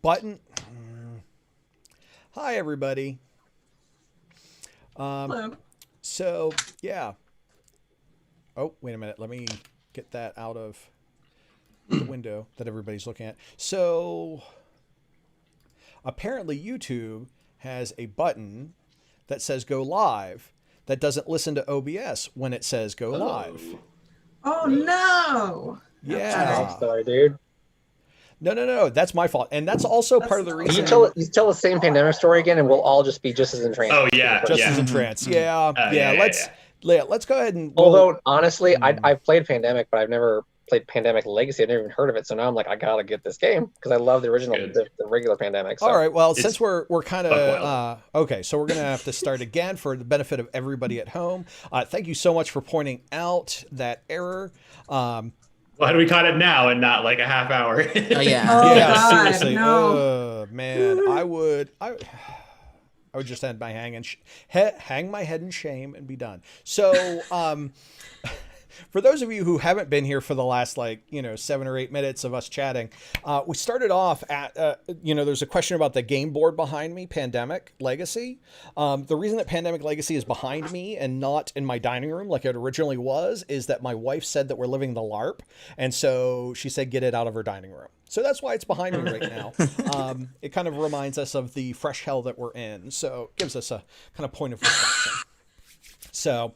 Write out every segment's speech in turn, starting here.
button. Hi, everybody. Hello. So, yeah. Oh, wait a minute. Let me get that out of the window that everybody's looking at. So, apparently YouTube has a button that says go live that doesn't listen to OBS when it says go live. Oh, no. Yeah. I'm sorry, dude. No. That's my fault. And that's also part of the reason. You tell the same pandemic story again, and we'll all just be just as entranced. Oh, yeah. Just as entranced. Yeah. Let's go ahead and. Although, honestly, I've played Pandemic, but I've never played Pandemic Legacy. I've never even heard of it. So now I'm like, I gotta get this game because I love the original, the regular Pandemic. So. All right. Well, since we're kind of okay, so we're gonna have to start again for the benefit of everybody at home. Thank you so much for pointing out that error. Why do we caught it now and not like a half hour? Oh, yeah, seriously. No. Man, I would just hang my head in shame and be done. So, for those of you who haven't been here for the last 7 or 8 minutes of us chatting, we started off at there's a question about the game board behind me, Pandemic Legacy. The reason that Pandemic Legacy is behind me and not in my dining room like it originally was is that my wife said that we're living the LARP, and so she said get it out of her dining room. So that's why it's behind me right now. It kind of reminds us of the fresh hell that we're in, so it gives us a kind of point of reflection. So.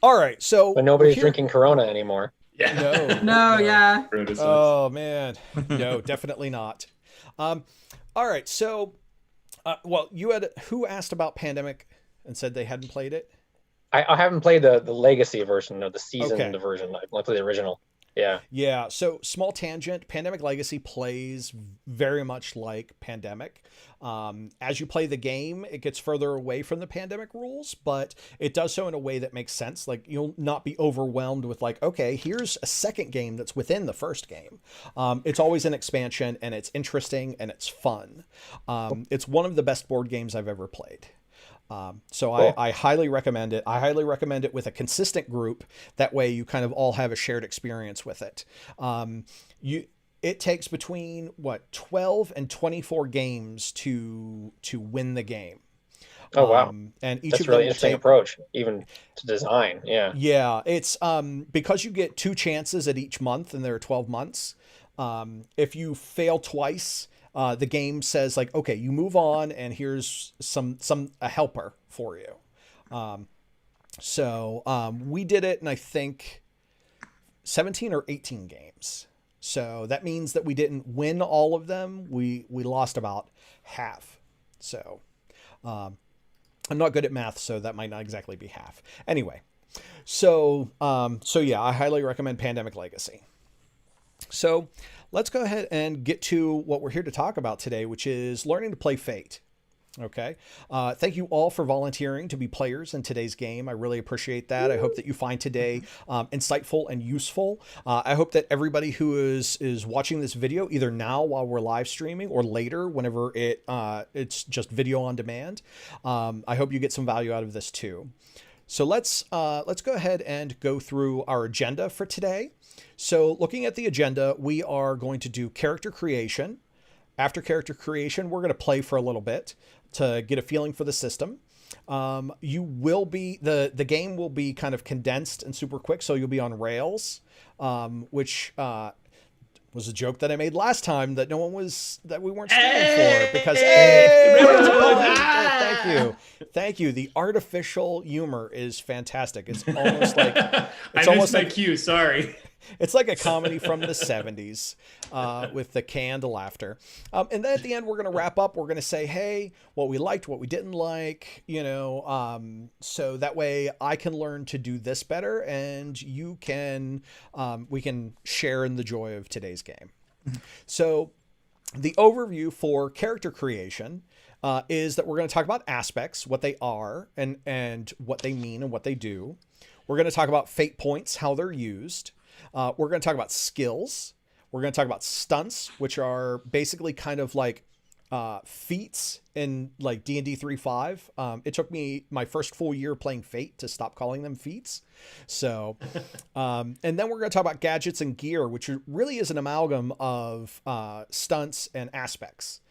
All right, so but nobody's drinking Corona anymore. Yeah. No. Yeah. Oh man, no, definitely not. All right, so who asked about Pandemic and said they hadn't played it? I haven't played the legacy version or the seasoned version. I played the original. Yeah. So small tangent. Pandemic Legacy plays very much like Pandemic. As you play the game, it gets further away from the Pandemic rules, but it does so in a way that makes sense. Like you'll not be overwhelmed with okay, here's a second game that's within the first game. It's always an expansion, and it's interesting and it's fun. It's one of the best board games I've ever played. So cool. I highly recommend it. I highly recommend it with a consistent group. That way you kind of all have a shared experience with it. It takes between 12 and 24 games to win the game. Oh, wow. And each That's of really them interesting approach, even to design. Yeah. Yeah. It's, because you get 2 chances at each month and there are 12 months. If you fail twice, the game says okay, you move on and here's a helper for you. So we did it in, I think 17 or 18 games. So that means that we didn't win all of them. We lost about half. So, I'm not good at math, so that might not exactly be half. Anyway. So yeah, I highly recommend Pandemic Legacy. So let's go ahead and get to what we're here to talk about today, which is learning to play Fate. Okay. Thank you all for volunteering to be players in today's game. I really appreciate that. I hope that you find today insightful and useful. I hope that everybody who is watching this video, either now while we're live streaming or later, whenever it's just video on demand, I hope you get some value out of this too. So let's go ahead and go through our agenda for today. So looking at the agenda, we are going to do character creation. After character creation, we're going to play for a little bit to get a feeling for the system. You will be, the game will be kind of condensed and super quick, so you'll be on rails, which was a joke that I made last time that we weren't stealing for, because thank you. The artificial humor is fantastic. It's almost like it's almost like cue. Sorry. It's like a comedy from the 70s with the canned laughter. And then at the end, we're going to wrap up. We're going to say, hey, what we liked, what we didn't like, so that way I can learn to do this better and you can, we can share in the joy of today's game. So the overview for character creation is that we're going to talk about aspects, what they are and what they mean and what they do. We're going to talk about fate points, how they're used. We're going to talk about skills. We're going to talk about stunts, which are basically kind of like feats in like D&D 3.5. It took me my first full year playing Fate to stop calling them feats. So, and then we're going to talk about gadgets and gear, which really is an amalgam of stunts and aspects.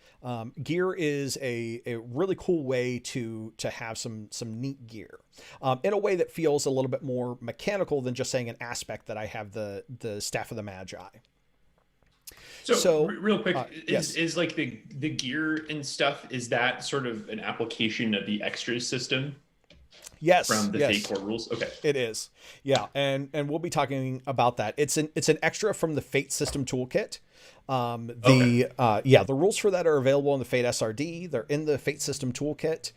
Gear is a really cool way to have some neat gear in a way that feels a little bit more mechanical than just saying an aspect that I have the Staff of the Magi. So real quick, yes. is like the gear and stuff, is that sort of an application of the extras system? Yes. From the Fate core rules? Okay. It is. Yeah. And we'll be talking about that. It's an extra from the Fate system toolkit. The rules for that are available in the Fate SRD. They're in the Fate system toolkit.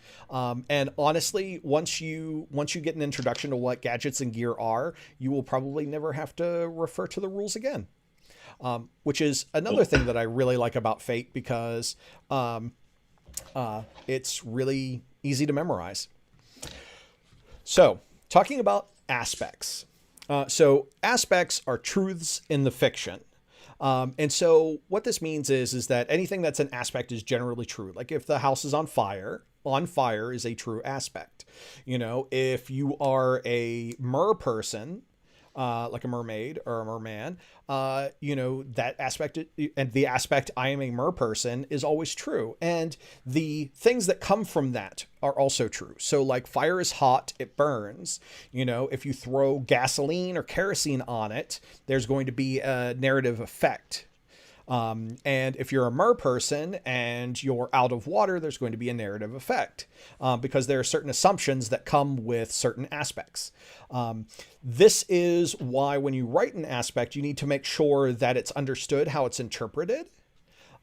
And honestly, once you get an introduction to what gadgets and gear are, you will probably never have to refer to the rules again. Which is another thing that I really like about Fate, because it's really easy to memorize. So, talking about aspects. So aspects are truths in the fiction. And so what this means is that anything that's an aspect is generally true. Like if the house is on fire is a true aspect. You know, if you are a mer person, like a mermaid or a merman, you know, that aspect, and the aspect I am a mer person is always true. And the things that come from that are also true. So like fire is hot, it burns. You know, if you throw gasoline or kerosene on it, there's going to be a narrative effect. And if you're a mer person and you're out of water, there's going to be a narrative effect, because there are certain assumptions that come with certain aspects. This is why when you write an aspect, you need to make sure that it's understood how it's interpreted.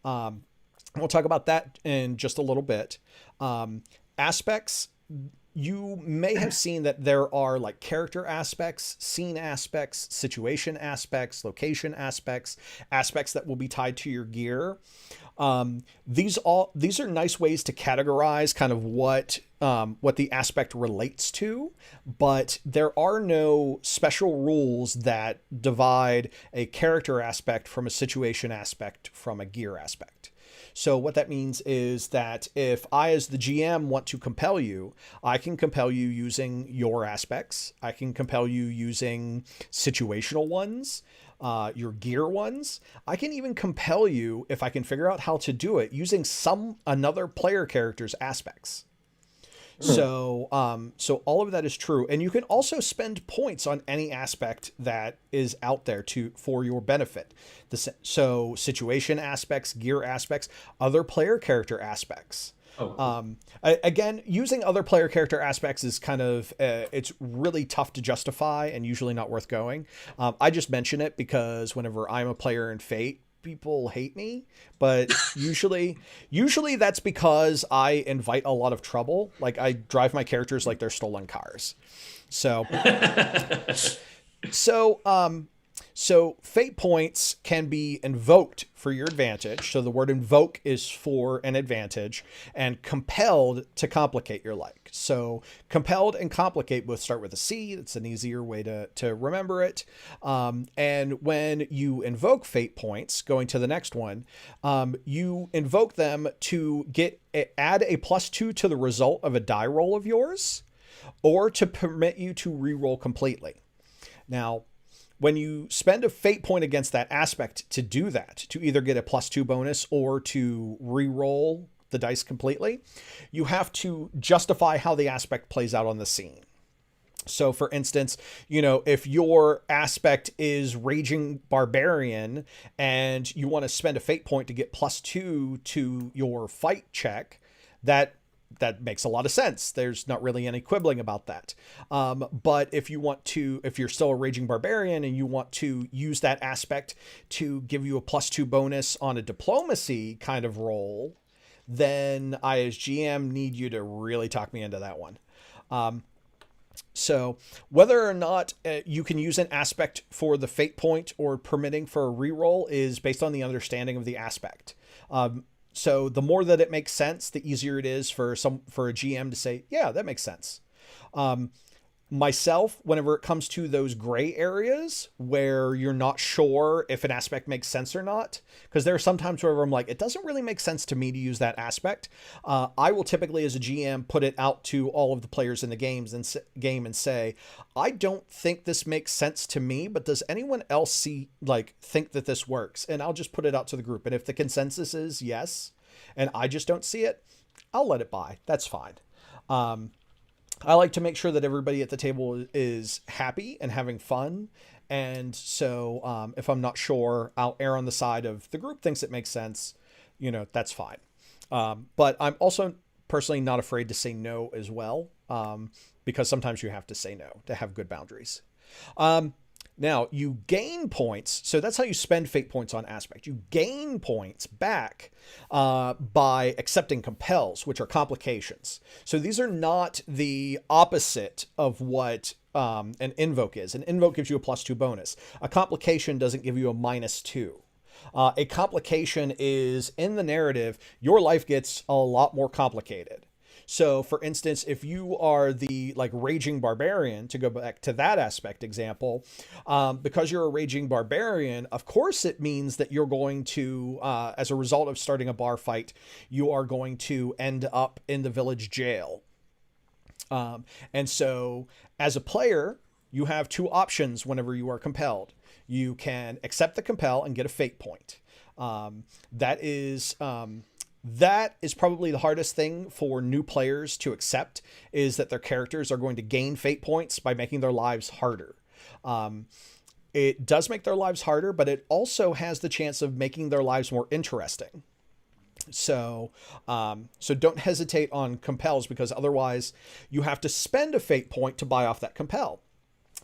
We'll talk about that in just a little bit. Aspects, you may have seen that there are like character aspects, scene aspects, situation aspects, location aspects, aspects that will be tied to your gear. These are nice ways to categorize kind of what the aspect relates to, but there are no special rules that divide a character aspect from a situation aspect from a gear aspect. So what that means is that if I, as the GM, want to compel you, I can compel you using your aspects. I can compel you using situational ones, your gear ones. I can even compel you, if I can figure out how to do it, using another player character's aspects. So all of that is true. And you can also spend points on any aspect that is out there for your benefit. So situation aspects, gear aspects, other player character aspects. Again, using other player character aspects is kind of, it's really tough to justify and usually not worth going. I just mention it because whenever I'm a player in Fate, people hate me, but usually that's because I invite a lot of trouble. Like I drive my characters like they're stolen cars. So fate points can be invoked for your advantage. So the word invoke is for an advantage, and compelled to complicate your like. So compelled and complicate both start with a C. It's an easier way to remember it. And when you invoke fate points, going to the next one, you invoke them to add a +2 to the result of a die roll of yours, or to permit you to re-roll completely. Now, when you spend a fate point against that aspect to do that, to either get a +2 bonus or to re-roll the dice completely, you have to justify how the aspect plays out on the scene. So for instance, you know, if your aspect is Raging Barbarian and you want to spend a fate point to get +2 to your fight check, that makes a lot of sense. There's not really any quibbling about that. But if you're still a Raging Barbarian and you want to use that aspect to give you a +2 bonus on a diplomacy kind of roll, then I, as GM, need you to really talk me into that one. So whether or not you can use an aspect for the fate point or permitting for a reroll is based on the understanding of the aspect. So the more that it makes sense, the easier it is for a GM to say, yeah, that makes sense. myself, whenever it comes to those gray areas where you're not sure if an aspect makes sense or not, because there are some times where I'm like, it doesn't really make sense to me to use that aspect. I will typically, as a GM, put it out to all of the players in the game and say, I don't think this makes sense to me, but does anyone else think that this works? And I'll just put it out to the group. And if the consensus is yes, and I just don't see it, I'll let it by. That's fine. I like to make sure that everybody at the table is happy and having fun. And so if I'm not sure, I'll err on the side of the group thinks it makes sense. That's fine. But I'm also personally not afraid to say no as well, because sometimes you have to say no to have good boundaries. Now, you gain points. So that's how you spend fate points on aspect. You gain points back by accepting compels, which are complications. So these are not the opposite of what an invoke is. An invoke gives you a +2 bonus. A complication doesn't give you a -2. A complication is, in the narrative, your life gets a lot more complicated. So, for instance, if you are the raging barbarian, to go back to that aspect example, because you're a raging barbarian, of course it means that you're going to, as a result of starting a bar fight, you are going to end up in the village jail. And so, as a player, you have two options whenever you are compelled. You can accept the compel and get a fate point. That is probably the hardest thing for new players to accept, is that their characters are going to gain fate points by making their lives harder. It does make their lives harder, but it also has the chance of making their lives more interesting. So don't hesitate on compels, because otherwise you have to spend a fate point to buy off that compel.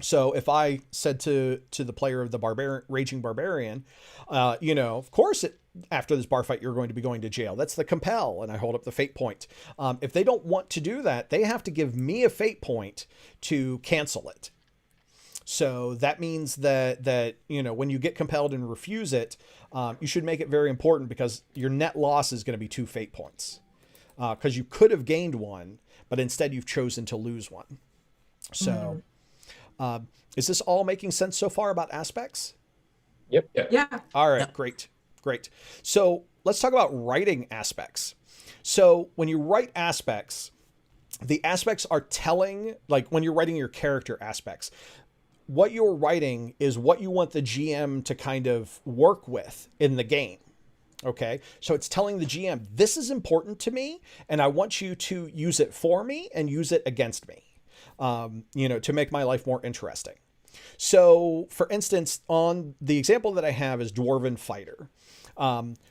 So if I said to the player of the raging barbarian, of course, after this bar fight, you're going to be going to jail. That's the compel. And I hold up the fate point. If they don't want to do that, they have to give me a fate point to cancel it. So that means that when you get compelled and refuse it, you should make it very important, because your net loss is going to be 2 fate points, because you could have gained one, but instead you've chosen to lose one. So is this all making sense so far about aspects? Yep. Yeah. All right, Yep. Great. So let's talk about writing aspects. So when you write aspects, the aspects are telling, when you're writing your character aspects, what you're writing is what you want the GM to kind of work with in the game. Okay. So it's telling the GM, this is important to me, and I want you to use it for me and use it against me, to make my life more interesting. So, for instance, on the example that I have is Dwarven Fighter,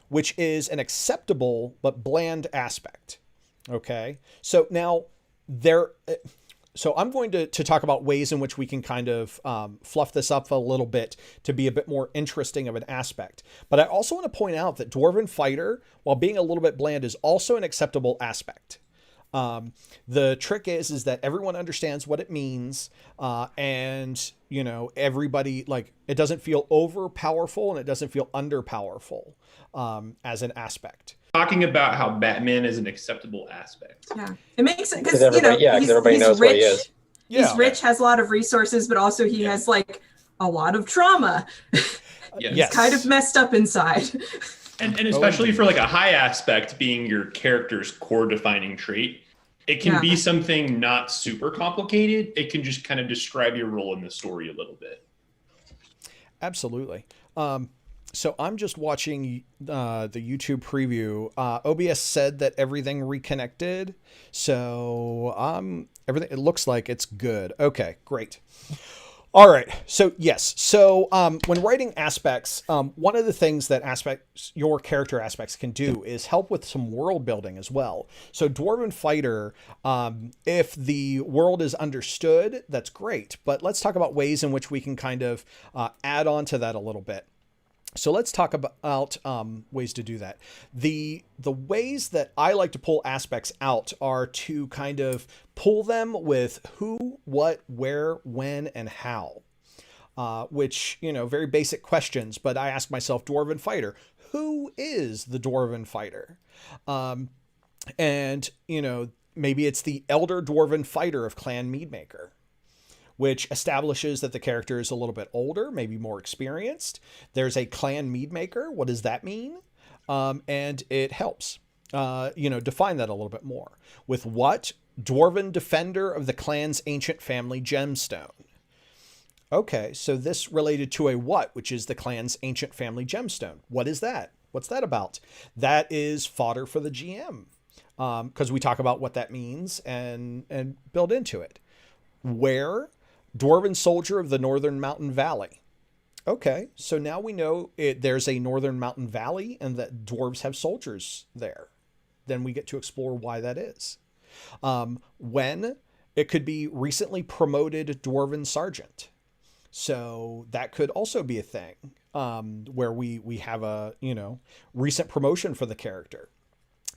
which is an acceptable but bland aspect. Okay, so now I'm going to talk about ways in which we can kind of fluff this up a little bit to be a bit more interesting of an aspect. But I also want to point out that Dwarven Fighter, while being a little bit bland, is also an acceptable aspect. The trick is that everyone understands what it means, and everybody, it doesn't feel over powerful and it doesn't feel under powerful as an aspect. Talking about how Batman is an acceptable aspect. Yeah. It makes sense, because everybody knows rich. what he is. He's rich, has a lot of resources, but also he has a lot of trauma. Yes. He's kind of messed up inside. And especially for a high aspect being your character's core defining trait, it can be something not super complicated. It can just kind of describe your role in the story a little bit. Absolutely. So I'm just watching the YouTube preview. OBS said that everything reconnected. So everything, it looks like it's good. Okay, great. All right. So yes. So when writing aspects, one of the things that your character aspects can do is help with some world building as well. So Dwarven Fighter, if the world is understood, that's great. But let's talk about ways in which we can kind of add on to that a little bit. So let's talk about ways to do that. The ways that I like to pull aspects out are to kind of pull them with who, what, where, when, and how, which, very basic questions. But I ask myself, Dwarven Fighter, who is the Dwarven Fighter? And, maybe it's the Elder Dwarven Fighter of Clan Meadmaker. which establishes that the character is a little bit older, maybe more experienced. There's a clan mead maker. What does that mean? And it helps, define that a little bit more. With what? Dwarven defender of the clan's ancient family gemstone. Okay, so this related to a what, which is the clan's ancient family gemstone. What is that? What's that about? That is fodder for the GM, because we talk about what that means and build into it. Where? Dwarven soldier of the Northern Mountain Valley. Okay, so now we know there's a Northern Mountain Valley and that dwarves have soldiers there. Then we get to explore why that is. When? It could be recently promoted Dwarven Sergeant. So that could also be a thing, where we have a, recent promotion for the character.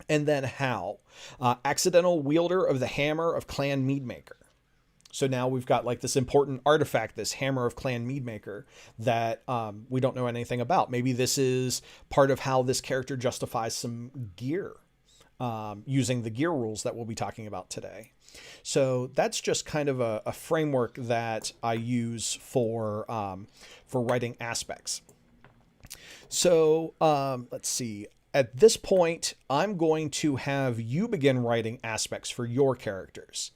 And then how? Accidental wielder of the hammer of clan meadmaker. So now we've got like this important artifact, this hammer of clan meadmaker that we don't know anything about. Maybe this is part of how this character justifies some gear, using the gear rules that we'll be talking about today. So that's just kind of a framework that I use for writing aspects. So let's see. At this point, I'm going to have you begin writing aspects for your characters.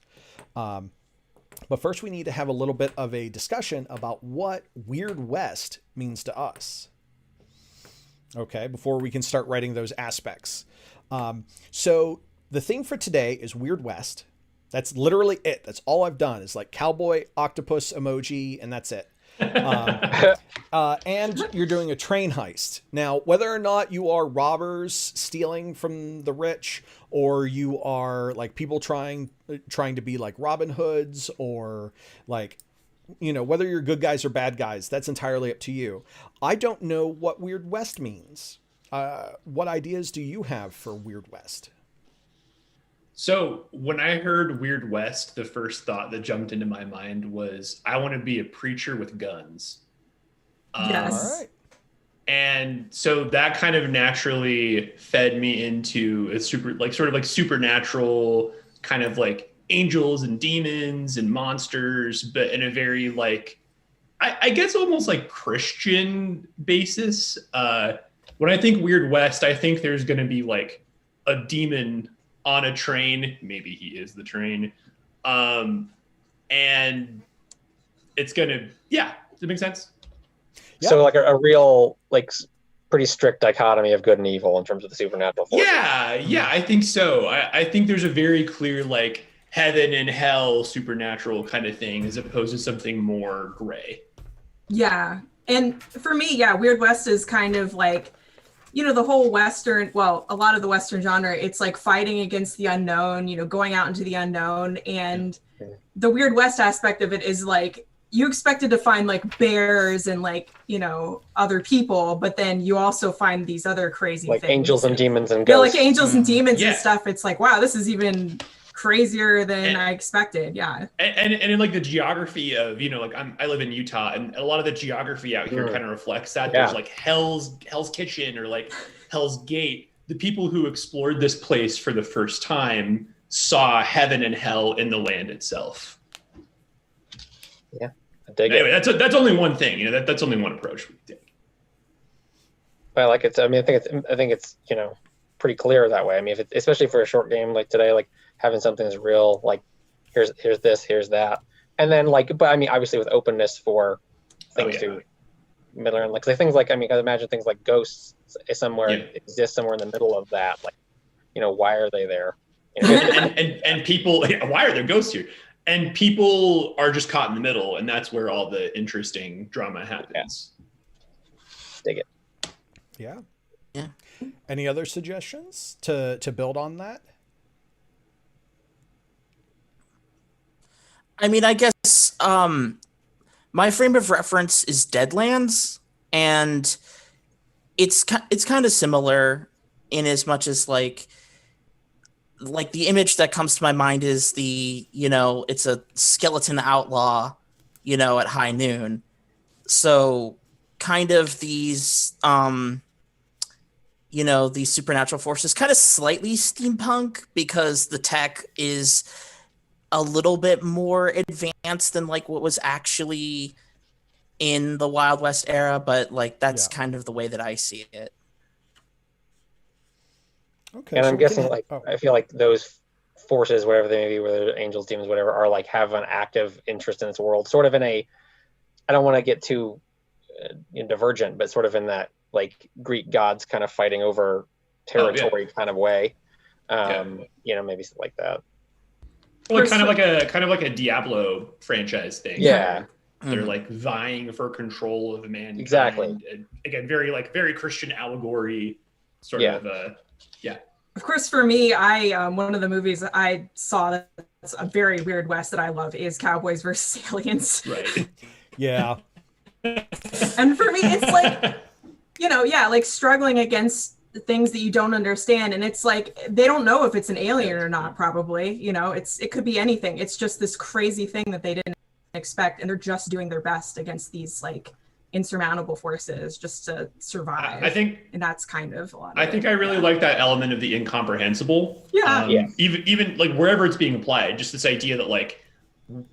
But first, we need to have a little bit of a discussion about what Weird West means to us. Okay, before we can start writing those aspects. So the theme for today is Weird West. That's literally it. That's all I've done is like cowboy, octopus emoji, and that's it. And you're doing a train heist. Now, whether or not you are robbers stealing from the rich, or you are like people trying to be like Robin Hoods, or like, whether you're good guys or bad guys, that's entirely up to you. I don't know what Weird West means. What ideas do you have for Weird West? So when I heard Weird West, the first thought that jumped into my mind was, I want to be a preacher with guns. Yes. All right. And so that kind of naturally fed me into a supernatural kind of like angels and demons and monsters, but in a very like, I guess almost like Christian basis. When I think Weird West, I think there's going to be like a demon on a train. Maybe he is the train. And it's going to, does it make sense? Yeah. So like a real, like pretty strict dichotomy of good and evil in terms of the supernatural forces. Yeah, I think so. I think there's a very clear like heaven and hell supernatural kind of thing as opposed to something more gray. Yeah. And for me, Weird West is kind of like, the whole Western, a lot of the Western genre, it's like fighting against the unknown, going out into the unknown. And the Weird West aspect of it is like, you expected to find like bears and like, other people, but then you also find these other crazy like things. Angels and demons and ghosts. ghosts. Like angels and demons Yeah. and stuff. It's like, wow, this is even crazier than I expected. Yeah. And in like the geography of, I live in Utah, and a lot of the geography out here kind of reflects that. Yeah. There's like Hell's Kitchen or like Hell's Gate. The people who explored this place for the first time saw heaven and hell in the land itself. Yeah. I dig Anyway, it. that's only one thing. That's only one approach we take. I like it. I think it's pretty clear that way. I mean, especially for a short game like today, like having something that's real, like here's this, here's that, and then like, but I mean, obviously with openness for things to middle and like things like, I imagine things like ghosts exist somewhere in the middle of that. Like, why are they there? and people, why are there ghosts here? And people are just caught in the middle, and that's where all the interesting drama happens. Dig it. Yeah. Yeah. Any other suggestions to build on that? I mean, I guess my frame of reference is Deadlands, and it's kind of similar in as much as like the image that comes to my mind is it's a skeleton outlaw, at high noon. So kind of these these supernatural forces, kind of slightly steampunk because the tech is a little bit more advanced than like what was actually in the Wild West era, but like that's kind of the way that I see it. Okay. And so I'm we can guessing hit- like oh, I feel like those forces, whatever they may be, whether they're angels, demons, whatever, are like have an active interest in this world, sort of in a. I don't want to get too divergent, but sort of in that like Greek gods kind of fighting over territory kind of way. You know, maybe something like that. Well, kind of like a Diablo franchise thing. Yeah. They're like vying for control of mankind. Exactly. And again, very Christian allegory sort of. Of course, for me, I one of the movies I saw that's a very Weird West that I love is Cowboys versus Aliens. Right. yeah. And for me, it's like, like struggling against the things that you don't understand. And it's like, they don't know if it's an alien or not, probably. It could be anything. It's just this crazy thing that they didn't expect. And they're just doing their best against these like insurmountable forces just to survive. I think, and that's kind of a lot. I think I really like that element of the incomprehensible. Yeah. Even like wherever it's being applied, just this idea that like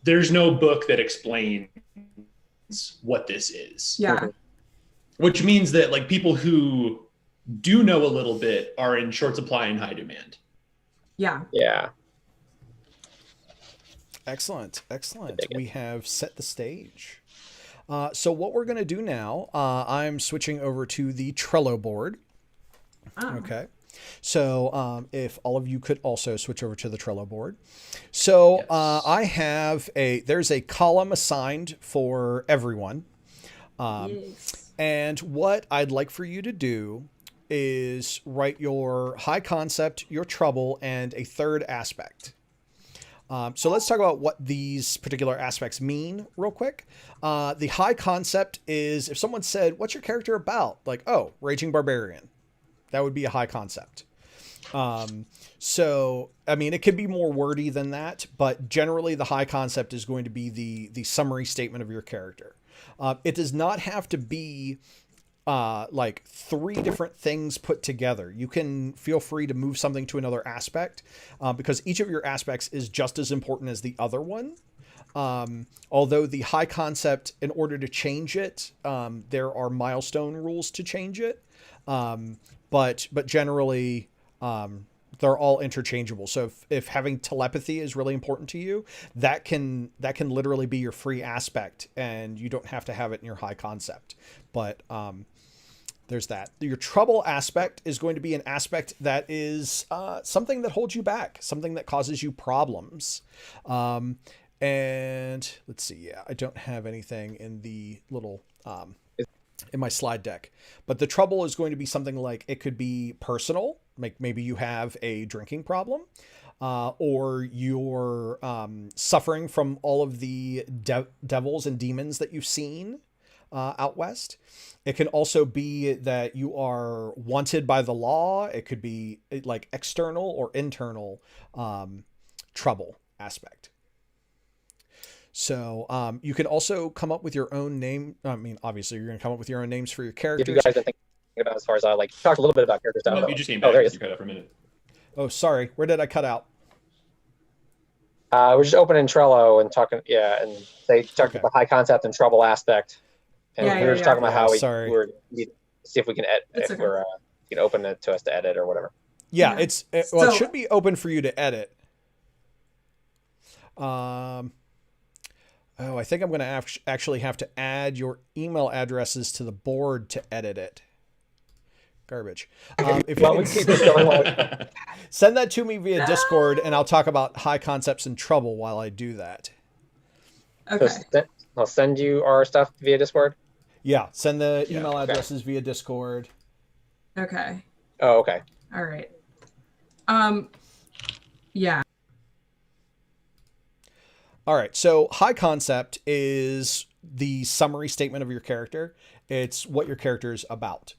there's no book that explains what this is. Yeah. Which means that like people who do know a little bit are in short supply and high demand. Yeah. Yeah. Excellent. We have set the stage. So what we're going to do now, I'm switching over to the Trello board. Oh. Okay. So if all of you could also switch over to the Trello board. So Yes. there's a column assigned for everyone. Yes. And what I'd like for you to do is write your high concept, your trouble, and a third aspect. So let's talk about what these particular aspects mean real quick. The high concept is if someone said, what's your character about? Like, oh, Raging Barbarian. That would be a high concept. So, I mean, it could be more wordy than that, but generally the high concept is going to be the summary statement of your character. It does not have to be like 3 different things put together. You can feel free to move something to another aspect because each of your aspects is just as important as the other one. Although the high concept, in order to change it, there are milestone rules to change it. But generally, they're all interchangeable. So if having telepathy is really important to you, that can literally be your free aspect, and you don't have to have it in your high concept. But there's that. Your trouble aspect is going to be an aspect that is something that holds you back, something that causes you problems. And let's see. Yeah, I don't have anything in the little in my slide deck, but the trouble is going to be something like it could be personal. Like maybe you have a drinking problem, or you're suffering from all of the devils and demons that you've seen out west. It can also be that you are wanted by the law. It could be like external or internal trouble aspect. So you can also come up with your own name. I mean, obviously, you're going to come up with your own names for your characters. If you guys been thinking about as far as I like talked a little bit about character stuff. No, you just came back. There he is. You cut out for a minute. Oh, sorry. Where did I cut out? We're just opening Trello and talking, and they talked about the high concept and trouble aspect, and we were just talking about how we were see if we can edit, if we're you can open it to us to edit or whatever. Yeah, it should be open for you to edit. Oh, I think I'm going to actually have to add your email addresses to the board to edit it. Garbage. If you can keep this going. send that to me via Discord, and I'll talk about high concepts and trouble while I do that. Okay. So I'll send you our stuff via Discord. Yeah, send the email addresses via Discord. Okay. Oh, okay. All right. Yeah. All right, so high concept is the summary statement of your character. It's what your character is about.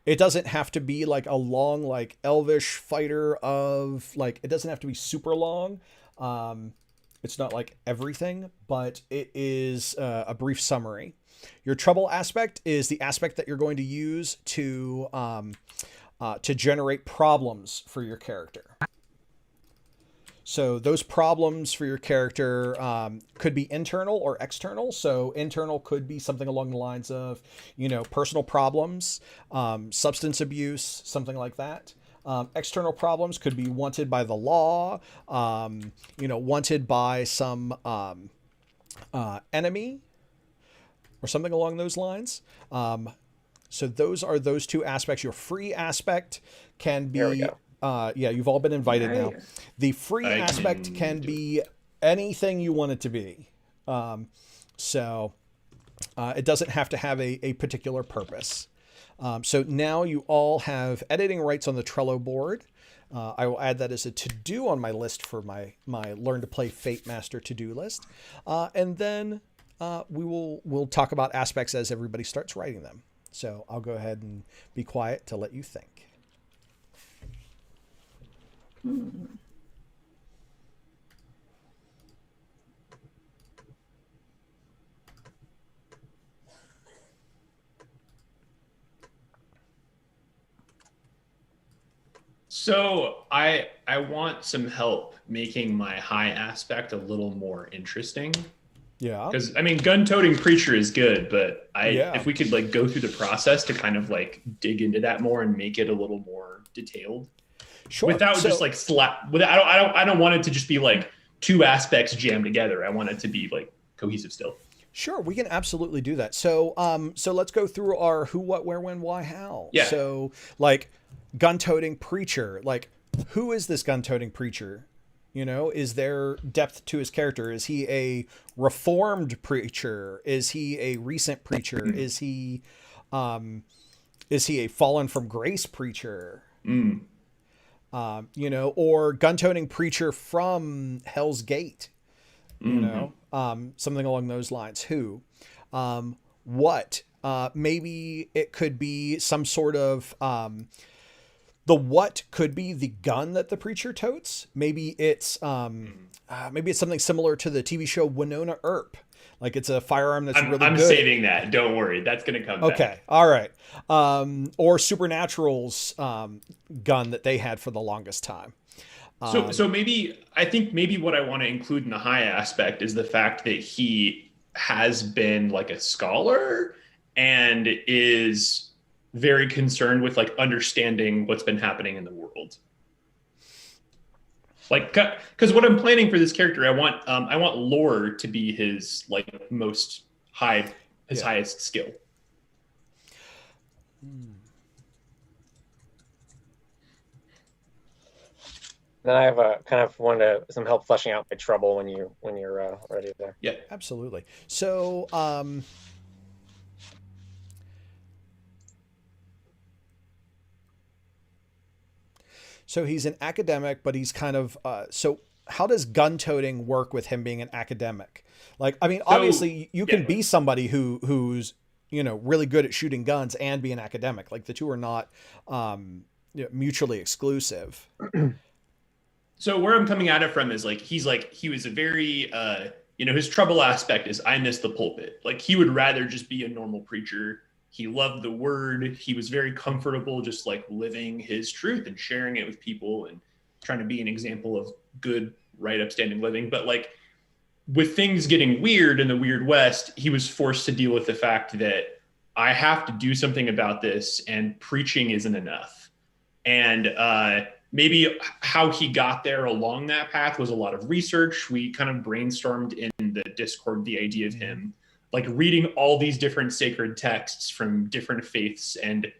It doesn't have to be like a long, like elvish fighter of like, it doesn't have to be super long. It's not like everything, but it is a brief summary. Your trouble aspect is the aspect that you're going to use to generate problems for your character. So those problems for your character could be internal or external. So internal could be something along the lines of, personal problems, substance abuse, something like that. External problems could be wanted by the law, wanted by some enemy or something along those lines. So those are those two aspects. Your free aspect can be, you've all been invited now. The free aspect can be anything you want it to be. So it doesn't have to have a particular purpose. So now you all have editing rights on the Trello board. I will add that as a to-do on my list for my Learn to Play Fate Master to-do list. And then we'll talk about aspects as everybody starts writing them. So I'll go ahead and be quiet to let you think. So I want some help making my high aspect a little more interesting. Yeah. Because gun-toting preacher is good, but if we could go through the process to kind of dig into that more and make it a little more detailed. Sure. Without just slap. I don't want it to just be two aspects jammed together. I want it to be cohesive still. Sure, we can absolutely do that. So so let's go through our who, what, where, when, why, how. Yeah. So gun-toting preacher, who is this gun-toting preacher? Is there depth to his character? Is he a reformed preacher? Is he a recent preacher? Is he a fallen from grace preacher? Or gun-toting preacher from Hell's Gate? Something along those lines. Who? What? Maybe it could be some sort of the what could be the gun that the preacher totes. Maybe it's something similar to the TV show Winona Earp. It's a firearm that's really good. I'm saving that. Don't worry. That's going to come back. Okay. All right. Or Supernatural's gun that they had for the longest time. So maybe what I want to include in the high aspect is the fact that he has been a scholar and is very concerned with understanding what's been happening in the world. Because what I'm planning for this character, I want lore to be his highest skill. Then I have a kind of some help fleshing out my trouble when you're ready there. Yeah, absolutely. So so he's an academic, but he's kind of so how does gun-toting work with him being an academic? Obviously you can be somebody who's really good at shooting guns and be an academic. The two are not mutually exclusive. So where I'm coming at it from is he was a very his trouble aspect is I miss the pulpit. He would rather just be a normal preacher. He loved the word. He was very comfortable just living his truth and sharing it with people and trying to be an example of good, right, upstanding living. But with things getting weird in the Weird West, he was forced to deal with the fact that I have to do something about this and preaching isn't enough. And maybe how he got there along that path was a lot of research. We kind of brainstormed in the Discord the idea of him reading all these different sacred texts from different faiths and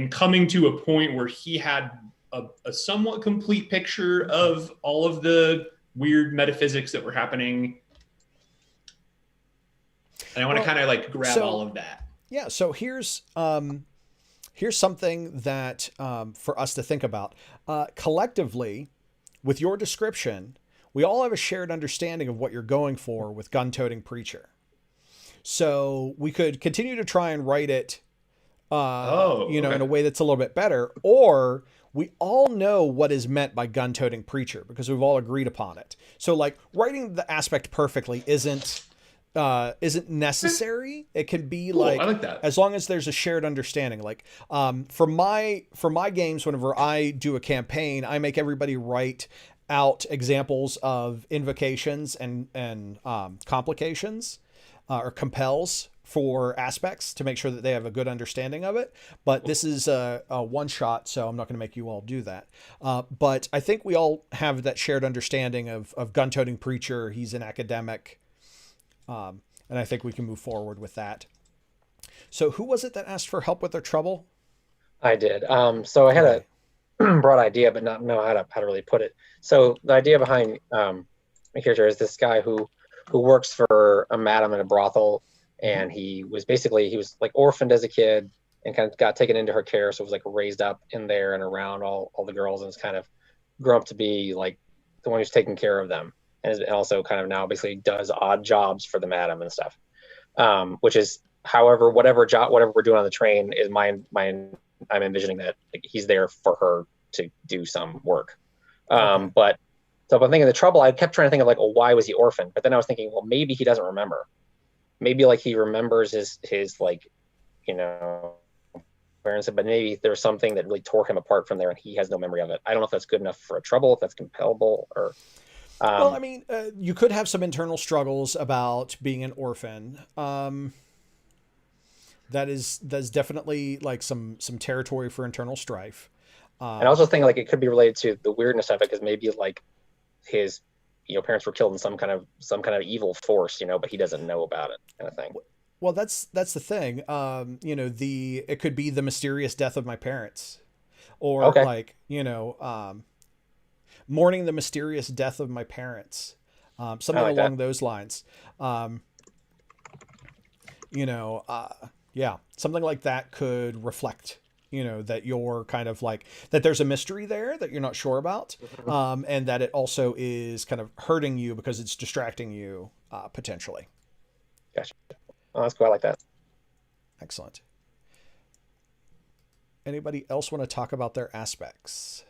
coming to a point where he had a somewhat complete picture of all of the weird metaphysics that were happening. And I want to kind of grab all of that. Yeah. So here's something that for us to think about. Collectively, with your description, we all have a shared understanding of what you're going for with gun-toting preacher. So we could continue to try and write it, in a way that's a little bit better, or we all know what is meant by gun-toting preacher because we've all agreed upon it. So writing the aspect perfectly isn't necessary. It can be cool. I like that. As long as there's a shared understanding. For my games, whenever I do a campaign, I make everybody write out examples of invocations and complications or compels for aspects to make sure that they have a good understanding of it. But this is a one shot, so I'm not going to make you all do that. But I think we all have that shared understanding of gun-toting preacher. He's an academic. And I think we can move forward with that. So who was it that asked for help with their trouble? I did. So I had a broad idea, but not know how to really put it. So the idea behind my character is this guy who works for a madam in a brothel, and he was like orphaned as a kid and kind of got taken into her care, so was like raised up in there and around all the girls, and has kind of grown up to be like the one who's taking care of them, and also kind of now basically does odd jobs for the madam and stuff. Which is, however, whatever we're doing on the train is I'm envisioning that like, he's there for her to do some work. Okay. But so if I'm thinking the trouble, I kept trying to think of like, well, why was he orphaned? But then I was thinking, well, maybe he doesn't remember. Maybe like he remembers his like, parents, but maybe there's something that really tore him apart from there and he has no memory of it. I don't know if that's good enough for a trouble, if that's compellable or. Well, I mean, you could have some internal struggles about being an orphan. That's definitely like some territory for internal strife. And I also think like it could be related to the weirdness of it, because maybe like his parents were killed in some kind of evil force, but he doesn't know about it, kind of thing. Well, that's the thing. It could be the mysterious death of my parents, or Okay. like mourning the mysterious death of my parents, something I like along that. those lines. Yeah, something like that could reflect, that you're kind of like, that there's a mystery there that you're not sure about. And that it also is kind of hurting you because it's distracting you, potentially. Gotcha. Oh, that's cool. I like that. Excellent. Anybody else want to talk about their aspects?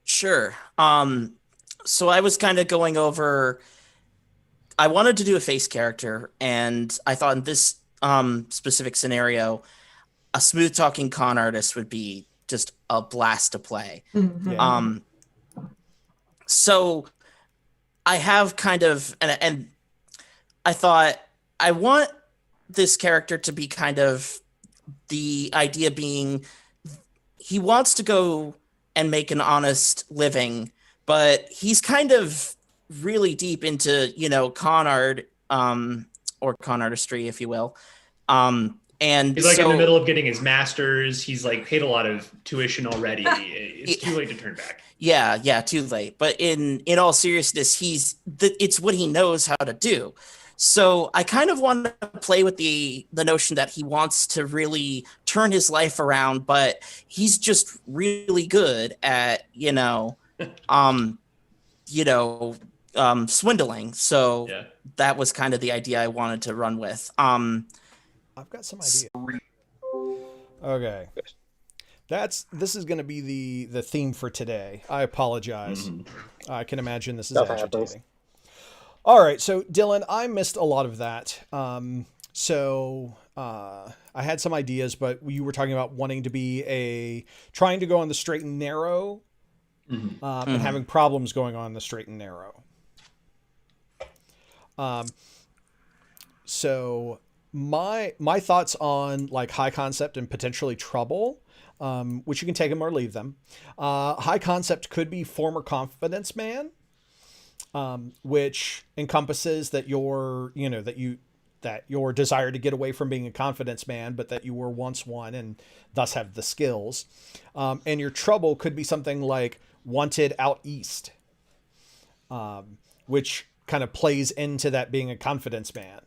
Sure. So I was kind of going over, I wanted to do a face character, and I thought in this specific scenario, a smooth talking con artist would be just a blast to play. Mhm. Yeah. So I have kind of, and I thought I want this character to be kind of, the idea being he wants to go and make an honest living, but he's kind of really deep into, con art, or con artistry, if you will. And He's like in so- the middle of getting his master's. He's like paid a lot of tuition already. It's too late to turn back. Yeah, too late. But in all seriousness, it's what he knows how to do. So I kind of want to play with the notion that he wants to really turn his life around, but he's just really good at, swindling. So Yeah. that was kind of the idea I wanted to run with. I've got some idea. Okay. This is going to be the theme for today. I apologize. I can imagine this is Stuff agitating. happens. All right. So Dylan, I missed a lot of that. I had some ideas, but you were talking about wanting to be trying to go on the straight and narrow, and having problems going on the straight and narrow. So my thoughts on like high concept and potentially trouble, which you can take them or leave them. High concept could be former confidence man, which encompasses that your desire to get away from being a confidence man, but that you were once one and thus have the skills. And your trouble could be something like wanted out east, which kind of plays into that being a confidence man.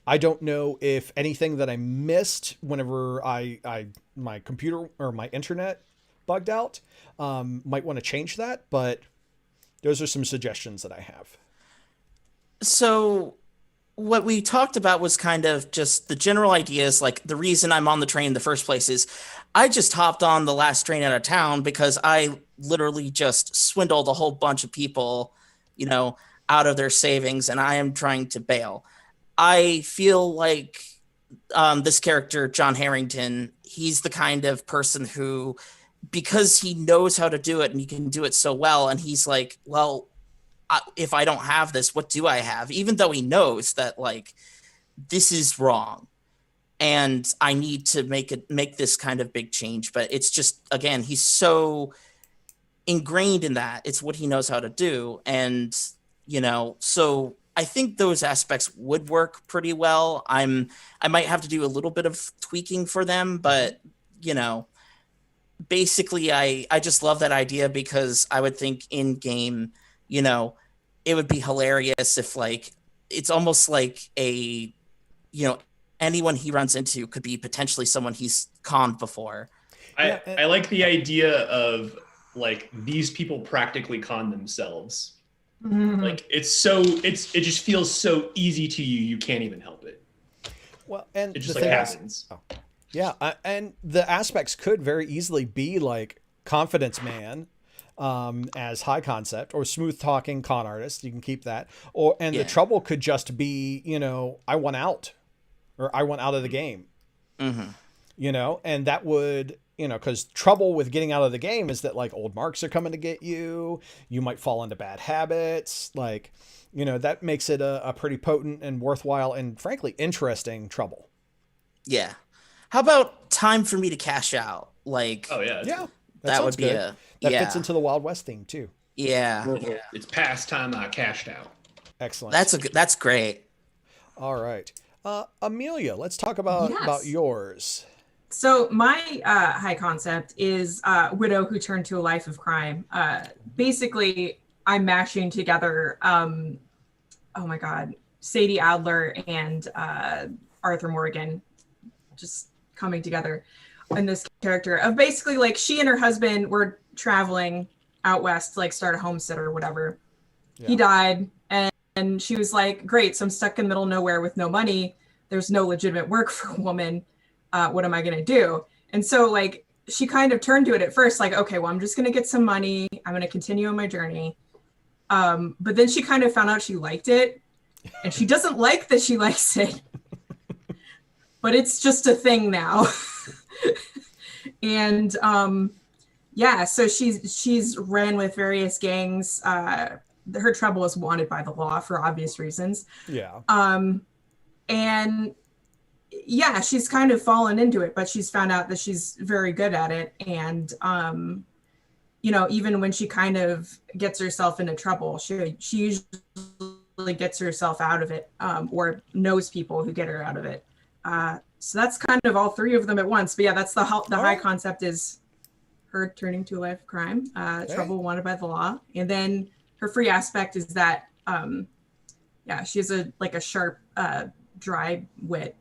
I don't know if anything that I missed whenever my computer or my internet bugged out, might want to change that, but those are some suggestions that I have. So what we talked about was kind of just the general ideas. Like the reason I'm on the train in the first place is I just hopped on the last train out of town because I literally just swindled a whole bunch of people, out of their savings, and I am trying to bail. I feel like this character, John Harrington, he's the kind of person who because he knows how to do it and he can do it so well, and he's like, well, if I don't have this, what do I have? Even though he knows that like this is wrong and I need to make this kind of big change, but it's just, again, he's so ingrained in that. It's what he knows how to do. And, so I think those aspects would work pretty well. I might have to do a little bit of tweaking for them, but, basically I just love that idea because I would think in game, it would be hilarious if like, it's almost like anyone he runs into could be potentially someone he's conned before. I like the idea of like these people practically con themselves. Like it just feels so easy to you. You can't even help it. Well, and it just like happens. Yeah. And the aspects could very easily be like confidence man, as high concept, or smooth talking con artist. You can keep that. The trouble could just be, I want out, or I want out of the game, and that would, because trouble with getting out of the game is that like old marks are coming to get you. You might fall into bad habits. Like, that makes it a pretty potent and worthwhile and frankly interesting trouble. Yeah. How about time for me to cash out? Like, oh yeah. Yeah. That would be good. That fits into the Wild West theme too. Yeah. It's past time I cashed out. Excellent. That's great. All right. Amelia, let's talk about yours. So my high concept is widow who turned to a life of crime. Basically, I'm mashing together, oh my God, Sadie Adler and Arthur Morgan, just coming together in this character of basically like she and her husband were traveling out west to like start a homestead or whatever. Yeah. He died, and she was like, great, so I'm stuck in the middle of nowhere with no money. There's no legitimate work for a woman. What am I going to do? And so like, she kind of turned to it at first, like, okay, well, I'm just going to get some money. I'm going to continue on my journey. But then she kind of found out she liked it, and she doesn't like that she likes it, but it's just a thing now. And so she's ran with various gangs. Her trouble is wanted by the law for obvious reasons. Yeah. And yeah, she's kind of fallen into it, but she's found out that she's very good at it. And, even when she kind of gets herself into trouble, she usually gets herself out of it, or knows people who get her out of it. So that's kind of all three of them at once. But yeah, that's the high concept is her turning to a life of crime, trouble wanted by the law. And then her free aspect is that, she has a sharp, dry wit,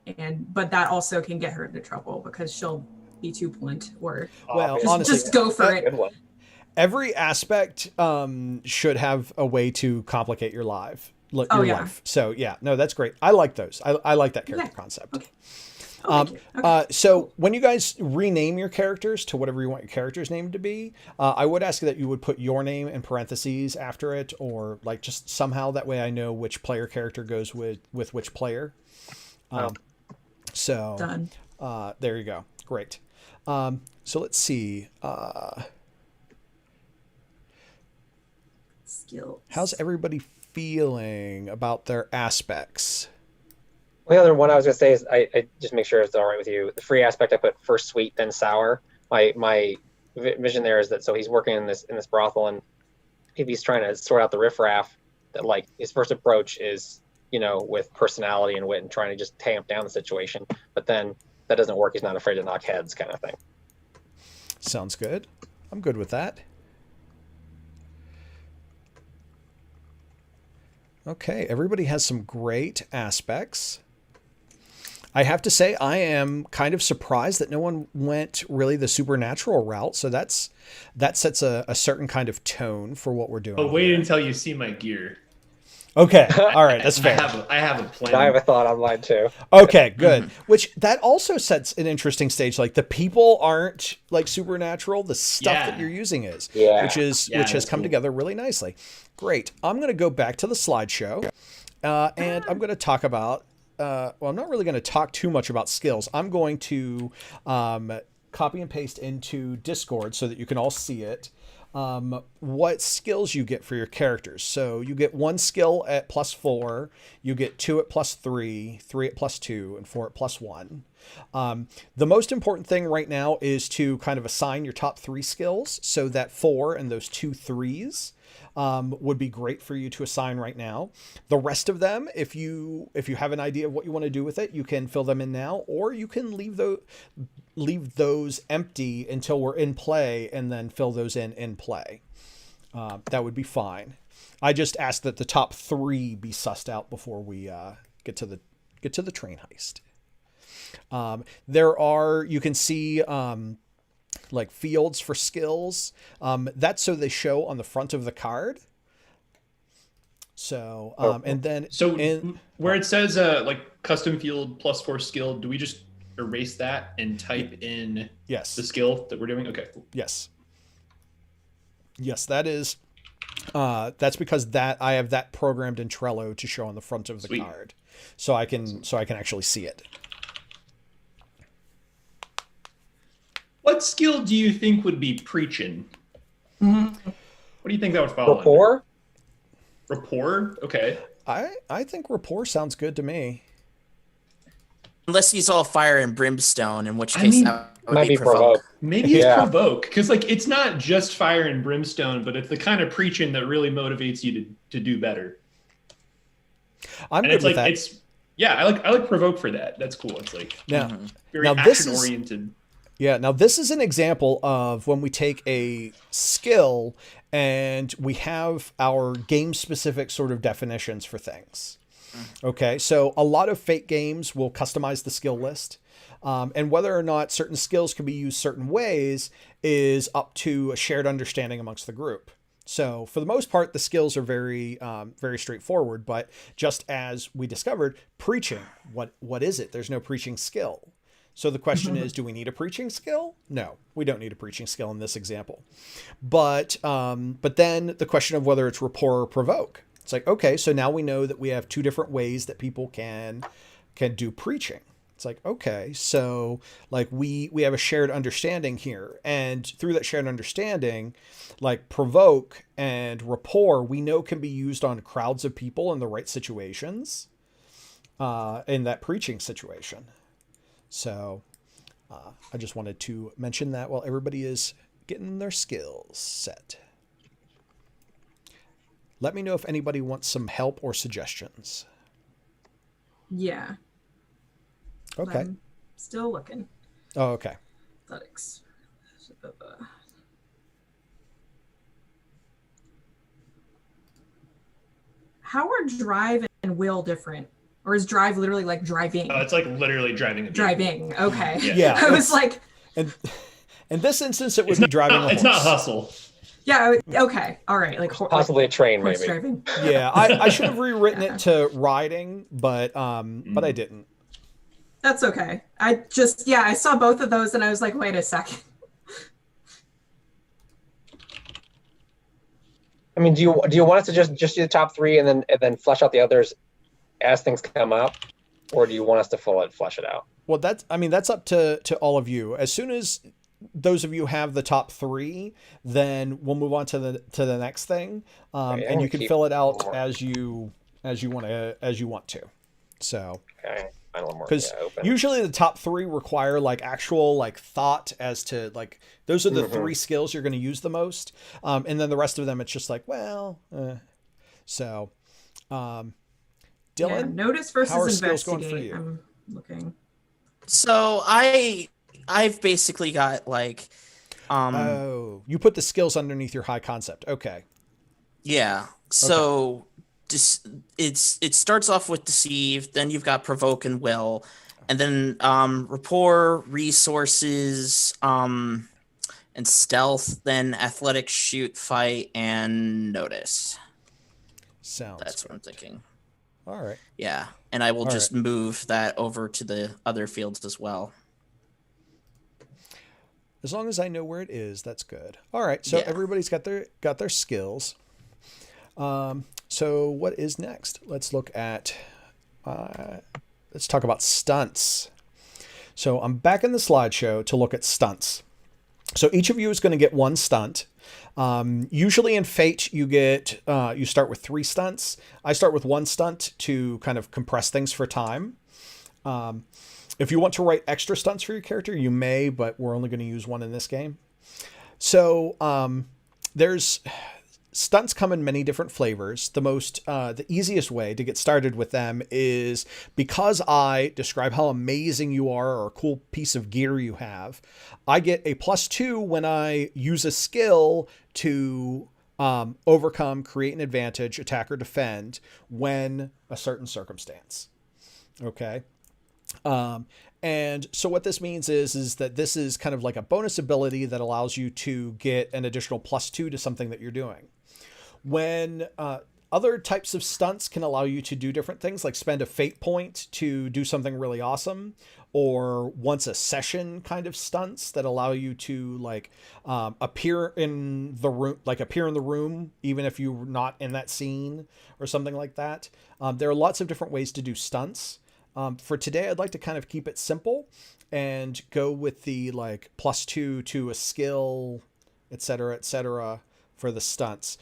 but that also can get her into trouble because she'll be too blunt or honestly, just go for it. Every aspect should have a way to complicate your life. So yeah, no, that's great. I like those. I like that character concept. Okay. So when you guys rename your characters to whatever you want your character's name to be, I would ask that you would put your name in parentheses after it, or like just somehow that way I know which player character goes with which player. So done. There you go. Great. So let's see. Skills. How's everybody feeling about their aspects? The other one I was going to say is I just make sure it's all right with you. The free aspect, I put first sweet, then sour. My vision there is that, so he's working in this brothel, and if he's trying to sort out the riffraff, that like his first approach is, with personality and wit and trying to just tamp down the situation. But then that doesn't work. He's not afraid to knock heads, kind of thing. Sounds good. I'm good with that. Okay, everybody has some great aspects. I have to say, I am kind of surprised that no one went really the supernatural route. So that sets a certain kind of tone for what we're doing. But wait until you see my gear. Okay, all right, that's fair. I have a plan. I have a thought on mine too. Okay, good. Which that also sets an interesting stage. Like the people aren't like supernatural. The stuff that you're using is, which has come together really nicely. Great. I'm going to go back to the slideshow, and I'm going to talk about. I'm not really going to talk too much about skills. I'm going to copy and paste into Discord so that you can all see it. What skills you get for your characters. So you get 1 skill at +4, you get 2 at +3, 3 at +2, and 4 at +1. The most important thing right now is to kind of assign your top 3 skills. So that 4 and those 2 3s would be great for you to assign right now. The rest of them, if you have an idea of what you want to do with it, you can fill them in now, or you can leave those empty until we're in play and then fill those in play. That would be fine. I just asked that the top 3 be sussed out before we get to the train heist. You can see like fields for skills. That's so they show on the front of the card. So, and then where it says like custom field +4 skill, do we just erase that and type in the skill that we're doing? Okay, cool. Yes, that is, that's because I have that programmed in Trello to show on the front of the card. So I can actually see it. What skill do you think would be preaching? What do you think that would fall Rapport? under? Rapport? Okay. I think rapport sounds good to me. Unless he's all fire and brimstone, in which case that would be provoke. Maybe it's provoke, because like it's not just fire and brimstone, but it's the kind of preaching that really motivates you to do better. I'm good with that. I like provoke for that. That's cool. It's like very action oriented. Yeah, now this is an example of when we take a skill and we have our game-specific sort of definitions for things. Okay, so a lot of Fate games will customize the skill list, and whether or not certain skills can be used certain ways is up to a shared understanding amongst the group. So for the most part, the skills are very, very straightforward, but just as we discovered, preaching, what is it? There's no preaching skill. So the question is, do we need a preaching skill? No, we don't need a preaching skill in this example. But then the question of whether it's rapport or provoke. It's like, okay, so now we know that we have 2 different ways that people can do preaching. It's like, okay, so like we have a shared understanding here. And through that shared understanding, like provoke and rapport, we know can be used on crowds of people in the right situations, in that preaching situation. So I just wanted to mention that while everybody is getting their skills set. Let me know if anybody wants some help or suggestions. Yeah. Okay. I'm still looking. Oh, okay. Athletics. How are drive and will different? Or is drive literally like driving? It's like literally driving. Driving. Okay. Yeah. I was like. And in this instance, it would be driving a horse. It's not hustle. Yeah. Okay. All right. Like possibly a train, maybe. Driving. Yeah. I should have rewritten it to riding, but I didn't. That's okay. I saw both of those and I was like, wait a second. I mean, do you want us to just do the top 3 and then flesh out the others as things come up, or do you want us to flesh it out? Well, that's up to all of you. As soon as those of you have the top 3, then we'll move on to the next thing, and you can fill it out as you want to. So, okay, because usually the top 3 require like actual like thought as to like those are the 3 skills you're going to use the most, and then the rest of them it's just like so. Dylan, notice versus investigate. I'm looking. So I've basically got like you put the skills underneath your high concept. Okay. Yeah. So it starts off with deceive, then you've got provoke and will, and then rapport, resources, and stealth, then athletics, shoot, fight, and notice. That's what I'm thinking. All right. Yeah, and I will just move that over to the other fields as well. As long as I know where it is, that's good. All right, so everybody's got their skills. So what is next? Let's look at let's talk about stunts. So I'm back in the slideshow to look at stunts. So each of you is going to get one stunt. Usually in Fate, you get you start with 3 stunts. I start with 1 stunt to kind of compress things for time. If you want to write extra stunts for your character, you may, but we're only going to use 1 in this game. So there's stunts come in many different flavors. The easiest way to get started with them is because I describe how amazing you are or a cool piece of gear you have, I get a +2 when I use a skill to overcome, create an advantage, attack or defend when a certain circumstance. Okay. And so what this means is that this is kind of like a bonus ability that allows you to get an additional +2 to something that you're doing. When other types of stunts can allow you to do different things, like spend a fate point to do something really awesome, or once a session kind of stunts that allow you to like appear in the room, even if you're not in that scene or something like that. There are lots of different ways to do stunts. For today, I'd like to kind of keep it simple and go with the like +2 to a skill, etc., for the stunts.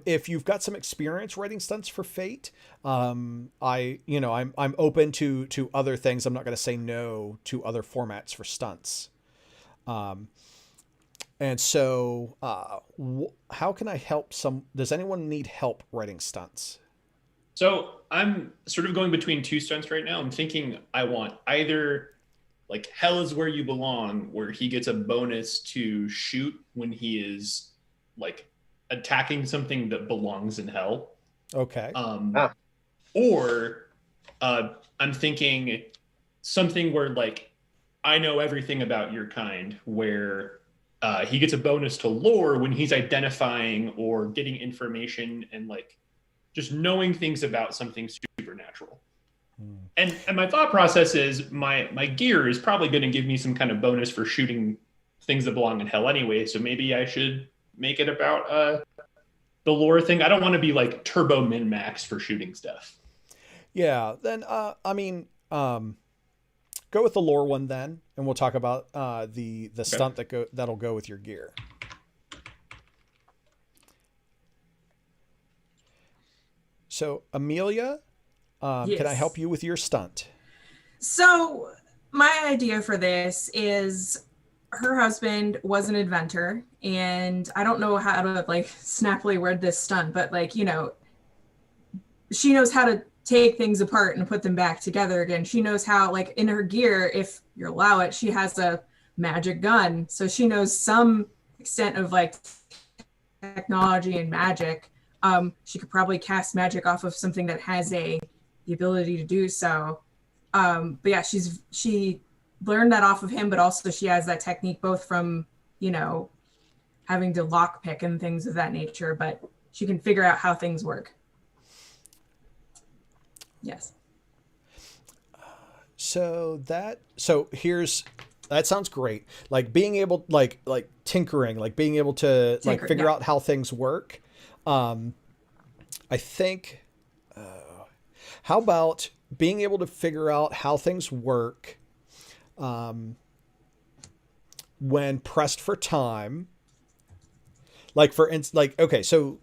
If you've got some experience writing stunts for Fate, I'm open to other things. I'm not going to say no to other formats for stunts. And so, how can I help does anyone need help writing stunts? So I'm sort of going between 2 stunts right now. I'm thinking I want either like Hell is Where You Belong, where he gets a bonus to shoot when he is like attacking something that belongs in hell. Okay. Or I'm thinking something where like I know everything about your kind, where he gets a bonus to lore when he's identifying or getting information and like just knowing things about something supernatural. And my thought process is my gear is probably going to give me some kind of bonus for shooting things that belong in hell anyway. So maybe I should make it about the lore thing. I don't want to be like turbo min max for shooting stuff. Yeah. Then, go with the lore one then, and we'll talk about the stunt that'll go with your gear. So, Amelia, Yes. Can I help you with your stunt? So my idea for this is her husband was an inventor, and I don't know how to like snappily word this stunt, but like, she knows how to take things apart and put them back together again. She knows how, like in her gear, if you allow it, she has a magic gun. So she knows some extent of like technology and magic. She could probably cast magic off of something that has the ability to do so. But yeah, she learned that off of him, but also she has that technique both from, having to lockpick and things of that nature, but she can figure out how things work. Yes. That sounds great. Like being able, like tinkering, like being able to like figure out how things work. I think, how about being able to figure out how things work when pressed for time? Like for instance, okay, so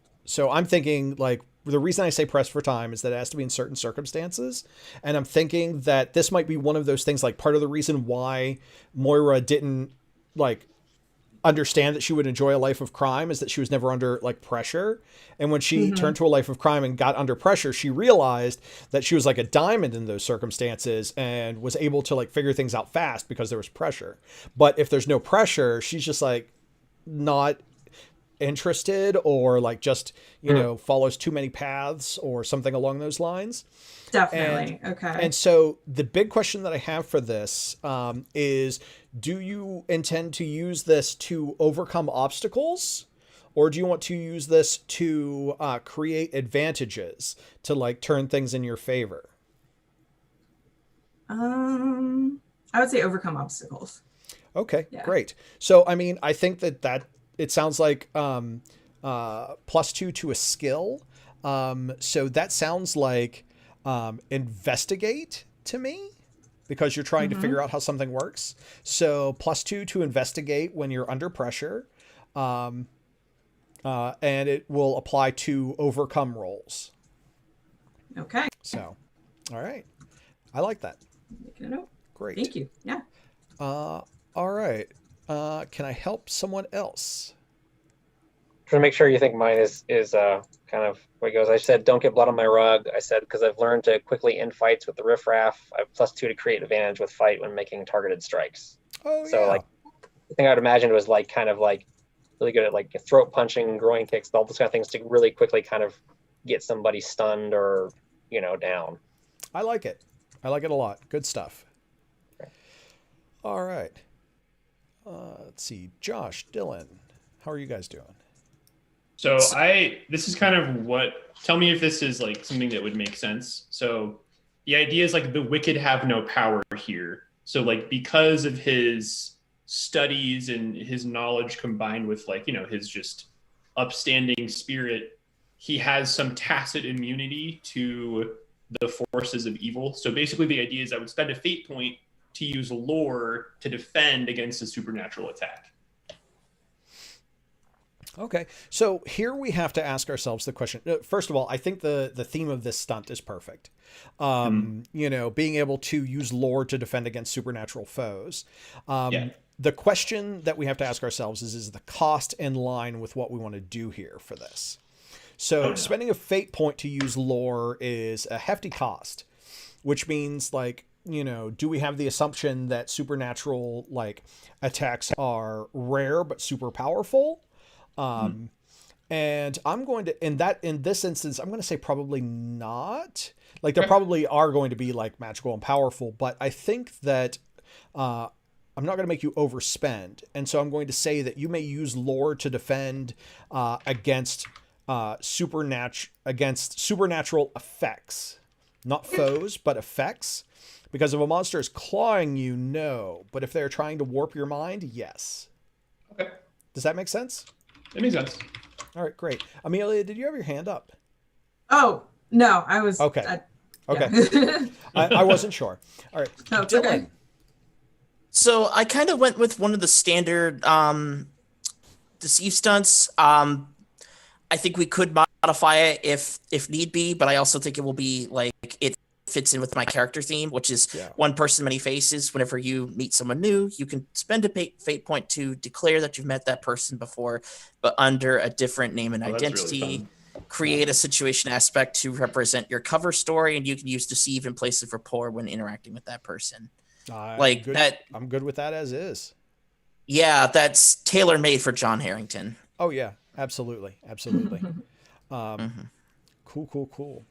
I'm thinking like the reason I say pressed for time is that it has to be in certain circumstances. And I'm thinking that this might be one of those things, like part of the reason why Moira didn't like understand that she would enjoy a life of crime is that she was never under like pressure. And when she turned to a life of crime and got under pressure, she realized that she was like a diamond in those circumstances and was able to like figure things out fast because there was pressure. But if there's no pressure, she's just like not interested, or like just follows too many paths or something along those lines. Definitely. Okay. And so the big question that I have for this is, do you intend to use this to overcome obstacles, or do you want to use this to create advantages to like turn things in your favor? I would say overcome obstacles. Okay, great. So, I mean, I think that it sounds like +2 to a skill. So that sounds like investigate to me. because you're trying to figure out how something works. So +2 to investigate when you're under pressure. And it will apply to overcome rolls. Okay. So, all right. I like that. Making a note. Great. Thank you. Yeah. All right. Can I help someone else? Trying to make sure you think mine is kind of what it goes. I said, don't get blood on my rug. I said, because I've learned to quickly end fights with the riffraff. I have +2 to create advantage with fight when making targeted strikes. Oh, So yeah. like, the thing I'd imagine was like kind of like really good at like throat punching, groin kicks, all those kind of things to really quickly kind of get somebody stunned or, down. I like it. I like it a lot. Good stuff. All right. Let's see. Josh, Dylan, how are you guys doing? So this is kind of tell me if this is like something that would make sense. So the idea is like the wicked have no power here. So like because of his studies and his knowledge combined with like, his just upstanding spirit, he has some tacit immunity to the forces of evil. So basically the idea is I would spend a fate point to use lore to defend against a supernatural attack. Okay, so here we have to ask ourselves the question. First of all, I think the theme of this stunt is perfect. Being able to use lore to defend against supernatural foes. The question that we have to ask ourselves is the cost in line with what we want to do here for this? So spending a fate point to use lore is a hefty cost, which means like, do we have the assumption that supernatural like attacks are rare but super powerful? And I'm going to, in this instance, I'm going to say probably not. Like there probably are going to be like magical and powerful, but I think that I'm not going to make you overspend. And so I'm going to say that you may use lore to defend against supernatural effects, not foes, but effects. Because if a monster is clawing you, no. But if they're trying to warp your mind, yes. Okay. Does that make sense? That makes sense. All right, great. Amelia, did you have your hand up? Oh, no, I was. Okay. Okay. Yeah. I wasn't sure. All right. No, it's Dylan. okay. So I kind of went with one of the standard deceive stunts. I think we could modify it if need be, but I also think it will be like it fits in with my character theme, which is one person, many faces. Whenever you meet someone new, you can spend a fate point to declare that you've met that person before, but under a different name and identity. Really fun. Create a situation aspect to represent your cover story, and you can use deceive in place of rapport when interacting with that person. I'm good with that as is. Yeah, that's tailor made for John Harrington. Oh yeah, absolutely. Cool.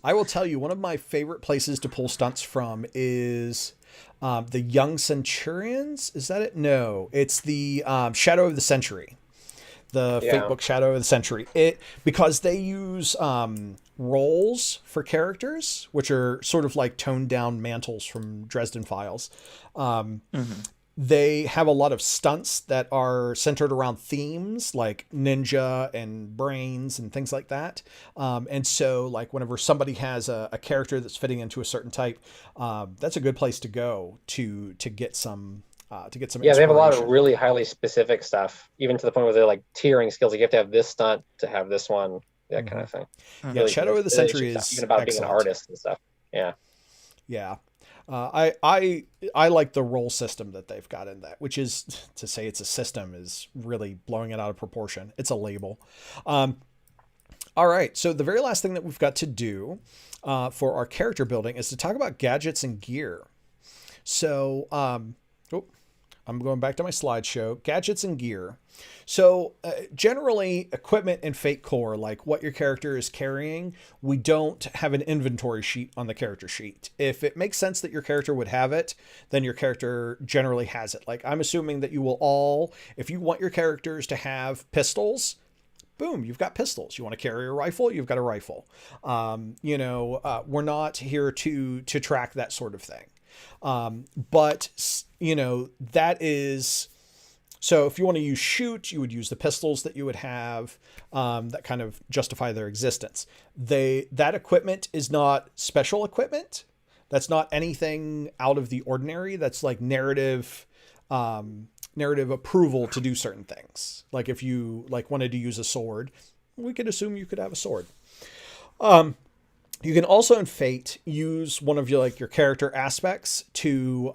I will tell you, one of my favorite places to pull stunts from is the Young Centurions. Is that it? No, it's the Shadow of the Century. The Fate book Shadow of the Century. Because they use roles for characters, which are sort of like toned down mantles from Dresden Files. They have a lot of stunts that are centered around themes like ninja and brains and things like that. And so like whenever somebody has a character that's fitting into a certain type, that's a good place to go to get some they have a lot of really highly specific stuff, even to the point where they're like tiering skills. Like you have to have this stunt to have this one, that kind of thing. Yeah, really, Shadow of the Century is even about excellent. being an artist and stuff. Yeah. I like the role system that they've got in that, which is to say it's a system is really blowing it out of proportion. It's a label. All right. So the very last thing that we've got to do for our character building is to talk about gadgets and gear. So, I'm going back to my slideshow, gadgets and gear. So generally equipment in Fate Core, like what your character is carrying, we don't have an inventory sheet on the character sheet. If it makes sense that your character would have it, then your character generally has it. Like I'm assuming that you will all, if you want your characters to have pistols, boom, you've got pistols. You want to carry a rifle, you've got a rifle. We're not here to track that sort of thing. But that is, so if you want to use shoot, you would use the pistols that you would have, that kind of justify their existence. That equipment is not special equipment. That's not anything out of the ordinary. That's like narrative approval to do certain things. Like if you like wanted to use a sword, we could assume you could have a sword. You can also in Fate use one of your character aspects to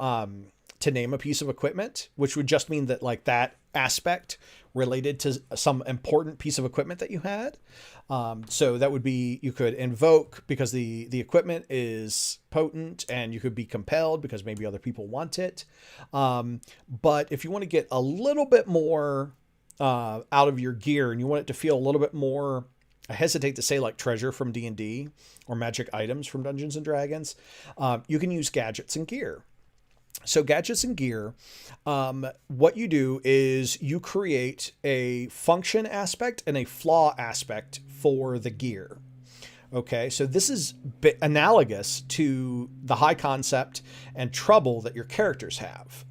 name a piece of equipment, which would just mean that like that aspect related to some important piece of equipment that you had. So that would be, you could invoke because the equipment is potent, and you could be compelled because maybe other people want it. But if you want to get a little bit more out of your gear and you want it to feel a little bit more, I hesitate to say like treasure from D&D or magic items from Dungeons and Dragons, you can use gadgets and gear. So gadgets and gear, what you do is you create a function aspect and a flaw aspect for the gear. Okay, so this is analogous to the high concept and trouble that your characters have.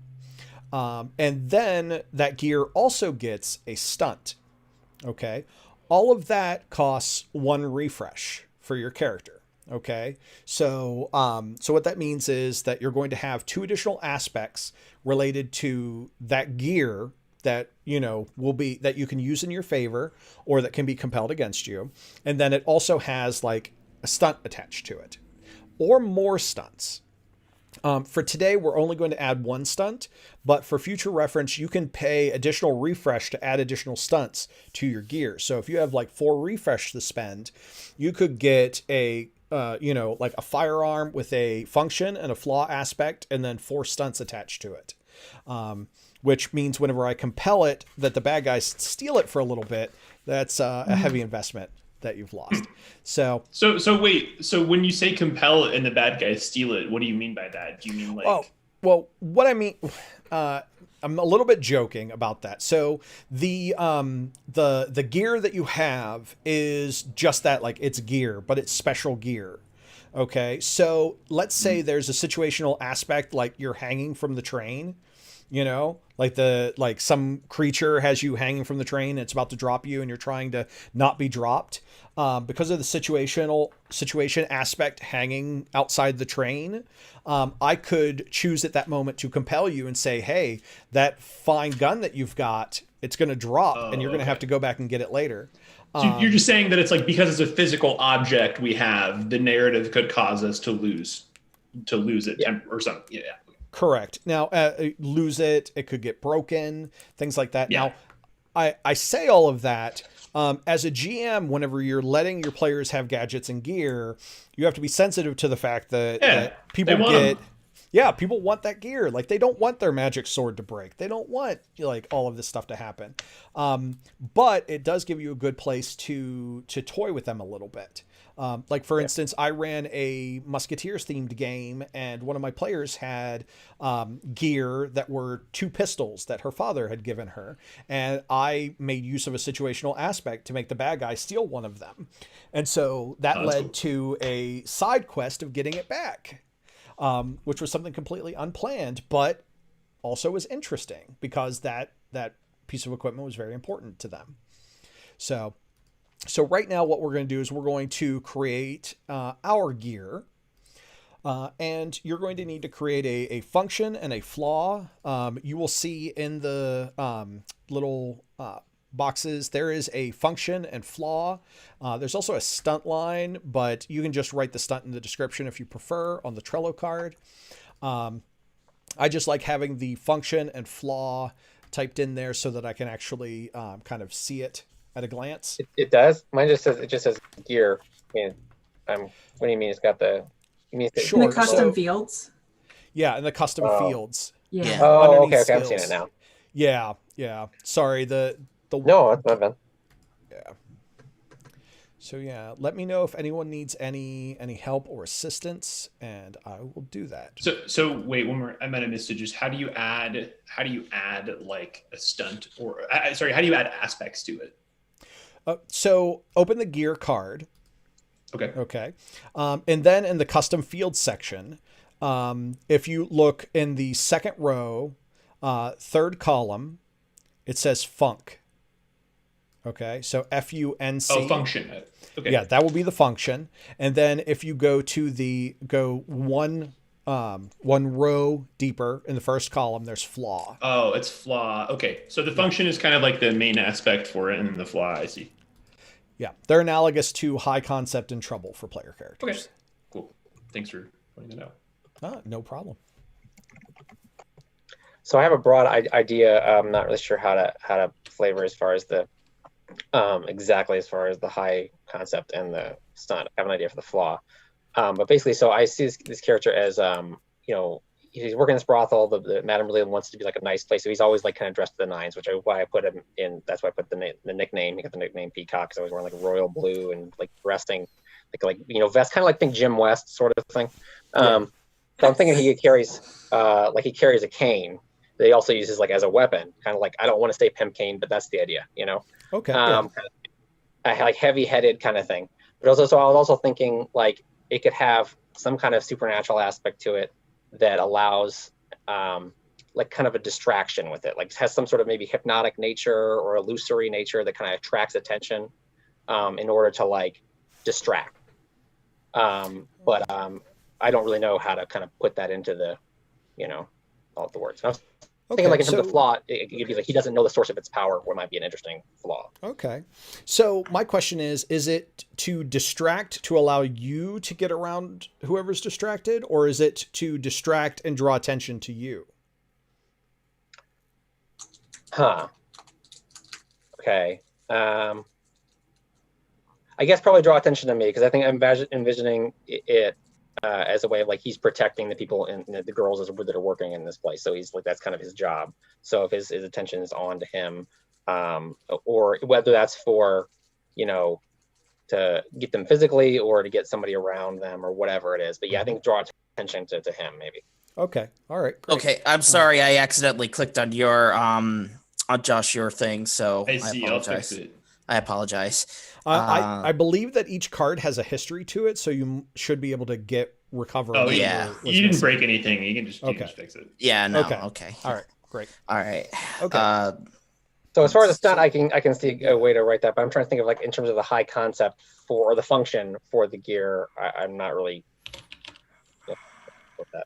And then that gear also gets a stunt. Okay, all of that costs 1 refresh for your character. Okay, so what that means is that you're going to have 2 additional aspects related to that gear that, will be, that you can use in your favor or that can be compelled against you. And then it also has like a stunt attached to it or more stunts. For today, we're only going to add 1 stunt, but for future reference, you can pay additional refresh to add additional stunts to your gear. So if you have like 4 refresh to spend, you could get a like a firearm with a function and a flaw aspect, and then 4 stunts attached to it. Which means whenever I compel it, that the bad guys steal it for a little bit, that's a heavy investment that you've lost. So wait, so when you say compel it and the bad guys steal it, what do you mean by that? Do you mean like... Oh, well, what I mean, I'm a little bit joking about that. So the gear that you have is just that, like it's gear, but it's special gear. Okay. So let's say there's a situational aspect, like you're hanging from the train, like some creature has you hanging from the train and it's about to drop you and you're trying to not be dropped. Because of the situation aspect hanging outside the train, I could choose at that moment to compel you and say, hey, that fine gun that you've got, it's going to drop and you're going to have to go back and get it later. So you're just saying that it's like, because it's a physical object we have, the narrative could cause us to lose it or something. Yeah. Correct. Now, lose it. It could get broken, things like that. Yeah. Now, I say all of that. As a GM, whenever you're letting your players have gadgets and gear, you have to be sensitive to the fact that people people want that gear. Like they don't want their magic sword to break. They don't want like all of this stuff to happen. But it does give you a good place to toy with them a little bit. Like for instance, I ran a Musketeers themed game and one of my players had gear that were 2 pistols that her father had given her. And I made use of a situational aspect to make the bad guy steal one of them. And so that led to a side quest of getting it back, which was something completely unplanned, but also was interesting because that piece of equipment was very important to them. So right now what we're going to do is we're going to create our gear, and you're going to need to create a function and a flaw. You will see in the little boxes, there is a function and flaw. There's also a stunt line, but you can just write the stunt in the description if you prefer on the Trello card. I just like having the function and flaw typed in there so that I can actually kind of see it at a glance. It does. Mine just says gear. I mean, what do you mean? It's got the. You mean in the custom fields? Yeah, in the custom fields. Yeah. Oh, okay. I'm seeing it now. Yeah. Sorry, the. No, that's not bad. Yeah. So yeah, let me know if anyone needs any help or assistance, and I will do that. So wait, one more. I might have missed it. Just how do you add like a stunt or sorry, how do you add aspects to it? So open the gear card. Okay. And then in the custom field section, if you look in the second row, 3rd column, it says funk. Okay, so FUNC. Oh, function. Okay. Yeah, that will be the function. And then if you go one row deeper in the first column, there's flaw. Oh, it's flaw. Okay, so the function is kind of like the main aspect for it, and then the flaw, I see. Yeah, they're analogous to high concept and trouble for player characters. Okay, cool. Thanks for pointing that out. No problem. So I have a broad idea. I'm not really sure how to flavor as far as the exactly as far as the high concept and the stunt. I have an idea for the flaw, but basically, so I see this character as he's working this brothel. The Madame really wants to be like a nice place, so he's always like kind of dressed to the nines, which is why I put him in. That's why I put the nickname. He got the nickname Peacock because I was wearing like royal blue and like resting like vest, kind of like think Jim West sort of thing. So I'm thinking he carries a cane. That he also uses like as a weapon, kind of like I don't want to say pimp cane, but that's the idea, Okay. Like heavy-headed kind of thing. But also, so I was also thinking like it could have some kind of supernatural aspect to it that allows like kind of a distraction with it, like has some sort of maybe hypnotic nature or illusory nature that kind of attracts attention in order to like distract. But I don't really know how to kind of put that into the, all of the words. I was thinking like in terms of flaw, it could be like he doesn't know the source of its power, what might be an interesting flaw. Okay. So my question is it to distract to allow you to get around whoever's distracted, or is it to distract and draw attention to you? Okay. I guess probably draw attention to me because I think I'm envisioning it as a way of like he's protecting the people and the girls that are working in this place. So he's like that's kind of his job. So if his attention is on to him, or whether that's for to get them physically or to get somebody around them or whatever it is. But yeah, I think draw attention to him maybe. Okay. All right. Great. Okay, I'm sorry. I accidentally clicked on your on Josh your thing, so I see. I'll fix it. I apologize. I believe that each card has a history to it, so you should be able to recover. Oh yeah, you didn't break anything. You can just fix it. Yeah. No. Okay. All right. Great. All right. Okay. So as far as the stunt, I can see a way to write that, but I'm trying to think of like in terms of the high concept or the function for the gear. I'm not really with that.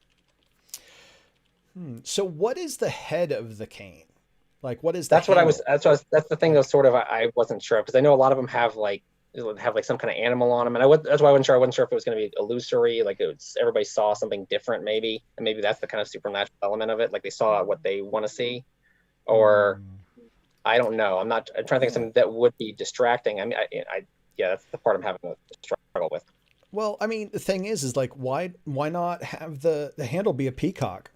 So what is the head of the cane? Like what is that's the thing that sort of I wasn't sure because I know a lot of them have like some kind of animal on them, and that's why I wasn't sure if it was going to be illusory, like everybody saw something different maybe, and maybe that's the kind of supernatural element of it, like they saw what they want to see, or I don't know. I'm trying to think of something that would be distracting. I mean, that's the part I'm having a struggle with. Well, I mean, the thing is like why not have the handle be a peacock?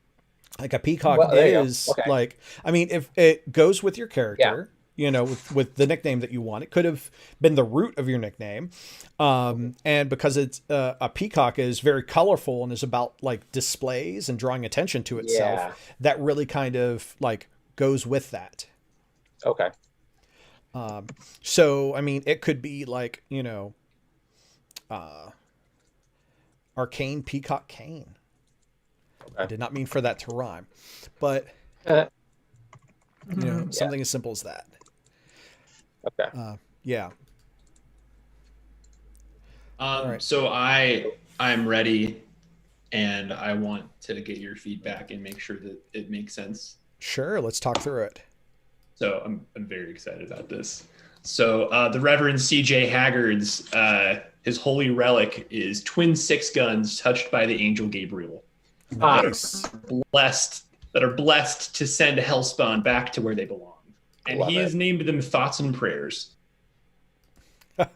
Like a peacock is like, I mean, if it goes with your character, with the nickname that you want, it could have been the root of your nickname. And because it's a peacock is very colorful and is about like displays and drawing attention to itself, that really kind of like goes with that. Okay. So, I mean, it could be like, arcane peacock cane. I did not mean for that to rhyme, but something as simple as that. Okay. Yeah. All right. So I'm ready, and I want to get your feedback and make sure that it makes sense. Sure. Let's talk through it. So I'm very excited about this. So the Reverend Cj Haggard's his holy relic is twin 6-guns touched by the angel Gabriel. Nice. That are blessed to send Hellspawn back to where they belong. And he has named them Thoughts and Prayers. All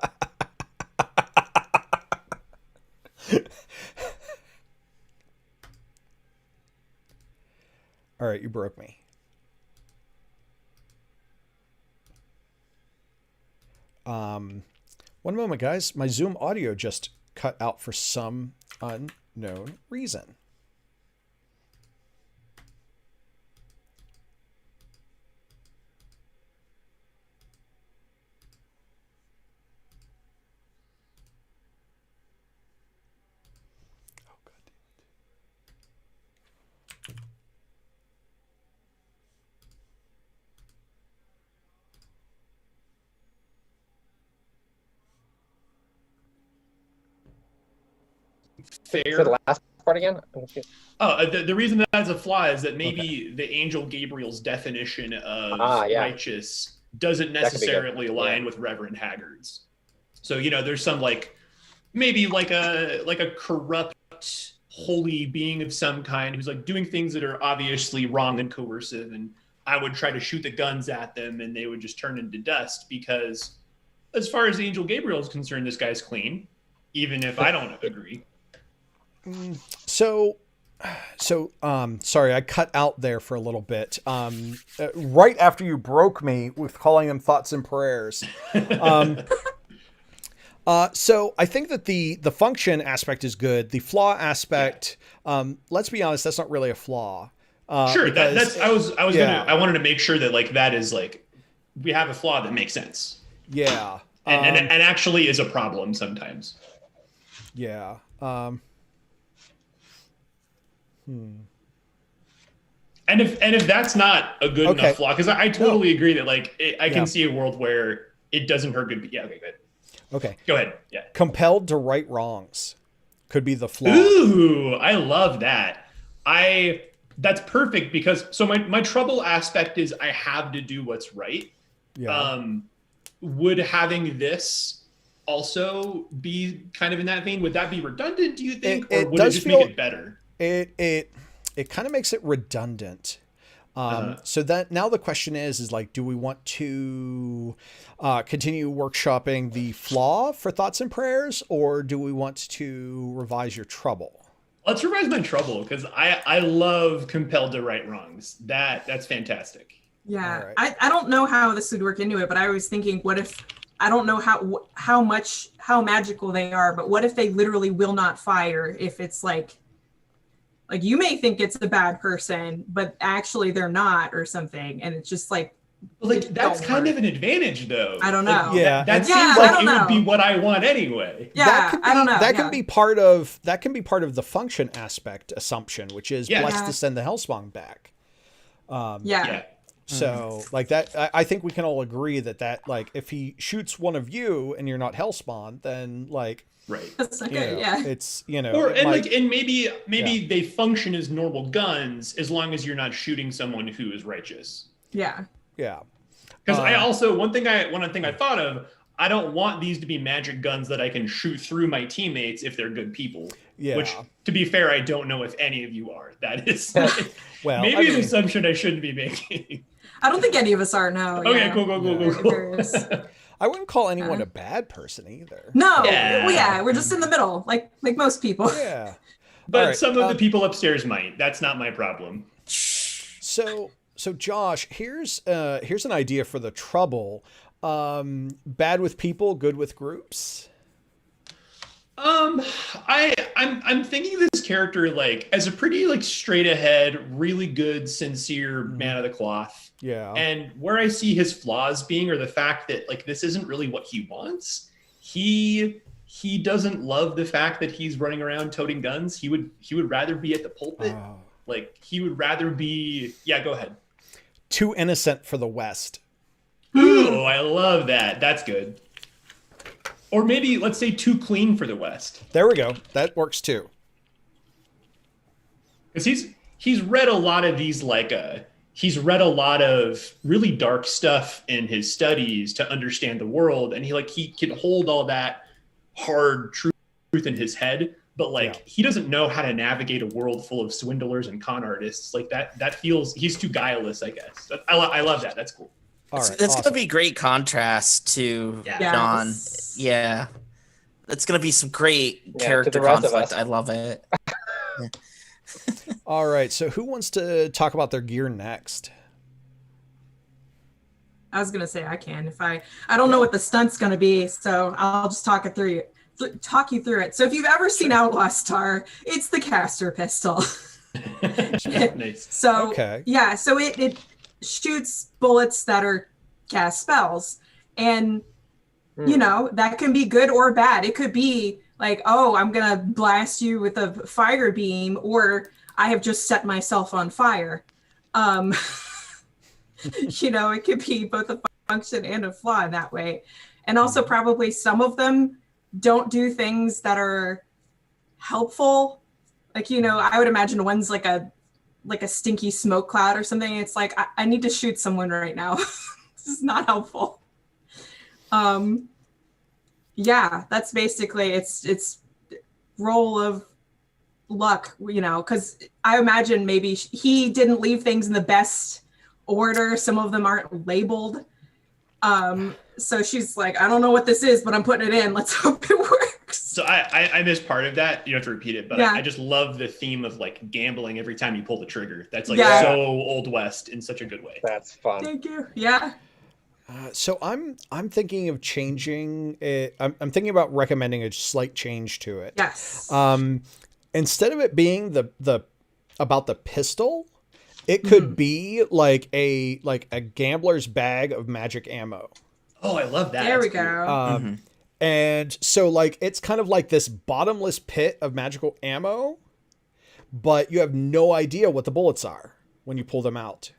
right, you broke me. One moment, guys. My Zoom audio just cut out for some unknown reason. Say fair. the last part again. Oh, the reason that that's a flaw is that maybe the angel Gabriel's definition of righteous doesn't necessarily align with Reverend Haggard's. So, you know, there's some like maybe like a corrupt holy being of some kind who's like doing things that are obviously wrong and coercive, and I would try to shoot the guns at them and they would just turn into dust, because as far as Angel Gabriel is concerned, this guy's clean, even if I don't agree. So sorry, I cut out there for a little bit. Right after you broke me with calling them thoughts and prayers. So I think that the function aspect is good. The flaw aspect, let's be honest, that's not really a flaw. Sure, because, I wanted to make sure that like that is like we have a flaw that makes sense. Yeah. And actually is a problem sometimes. Yeah. And if that's not a good enough flaw, because I totally agree that like I can see a world where it doesn't hurt good. Yeah, okay, good. Okay. Go ahead. Yeah. Compelled to right wrongs could be the flaw. Ooh, I love that. That's perfect, because so my trouble aspect is I have to do what's right. Yeah. Would having this also be kind of in that vein? Would that be redundant, do you think? Or would it just make it better? It kind of makes it redundant. So that now the question is like, do we want to continue workshopping the flaw for thoughts and prayers, or do we want to revise your trouble? Let's revise my trouble, because I love compelled to right wrongs. That's fantastic. Yeah, right. I don't know how this would work into it, but I was thinking, what if, I don't know how magical they are, but what if they literally will not fire if it's like you may think it's a bad person, but actually they're not, or something, and it's just like that's kind of an advantage, though. I don't know. That seems like it would be what I want anyway. Yeah, I don't know. That can be part of the function aspect assumption, which is blessed to send the Hellspawn back. So like that, I think we can all agree that like if he shoots one of you and you're not Hellspawn, then like. Right. That's okay. It's maybe they function as normal guns as long as you're not shooting someone who is righteous. Yeah. Yeah. Because I also one thing I thought of, I don't want these to be magic guns that I can shoot through my teammates if they're good people. Yeah. Which, to be fair, I don't know if any of you are. That is maybe an assumption I shouldn't be making. I don't think any of us are. No. Okay. Cool. I wouldn't call anyone a bad person either. No, we're just in the middle, like most people. Yeah, but some of the people upstairs might. That's not my problem. So Josh, here's an idea for the trouble. Bad with people, good with groups. I'm thinking of this character like as a pretty like straight ahead, really good, sincere man of the cloth. Yeah. And where I see his flaws being are the fact that like this isn't really what he wants. He doesn't love the fact that he's running around toting guns. He would rather be at the pulpit. Like he would rather be go ahead. Too innocent for the West. Ooh, I love that. That's good. Or maybe let's say too clean for the West. There we go. That works too. Because he's read a lot of these he's read a lot of really dark stuff in his studies to understand the world, and he can hold all that hard truth in his head, but he doesn't know how to navigate a world full of swindlers and con artists. Like that feels he's too guileless, I guess. I love that. That's cool. That's awesome. Gonna be great contrast to John. Yeah, that's gonna be some great character conflict. I love it. All right, so who wants to talk about their gear next? I was gonna say I can if I don't know what the stunt's gonna be, so I'll just talk you through it. So if you've ever seen Outlaw Star, it's the caster pistol. Nice. So so it shoots bullets that are cast spells, and you know that can be good or bad. It could be like, oh, I'm gonna blast you with a fire beam, or I have just set myself on fire. It could be both a function and a flaw in that way. And also probably some of them don't do things that are helpful. Like, you know, I would imagine one's like a stinky smoke cloud or something. It's like, I need to shoot someone right now. This is not helpful. Yeah, that's basically it's roll of luck, you know, because I imagine maybe he didn't leave things in the best order. Some of them aren't labeled. So she's like, I don't know what this is, but I'm putting it in. Let's hope it works. So I missed part of that. You don't have to repeat it, but Yeah. I just love the theme of like gambling every time you pull the trigger. That's like Yeah. so Old West in such a good way. That's fun. Thank you. Yeah. So I'm thinking of changing it. I'm thinking about recommending a slight change to it. Yes. Instead of it being the about the pistol, it could be like a gambler's bag of magic ammo. Oh, I love that. There we That's cool. go. And so like it's kind of like this bottomless pit of magical ammo, but you have no idea what the bullets are when you pull them out.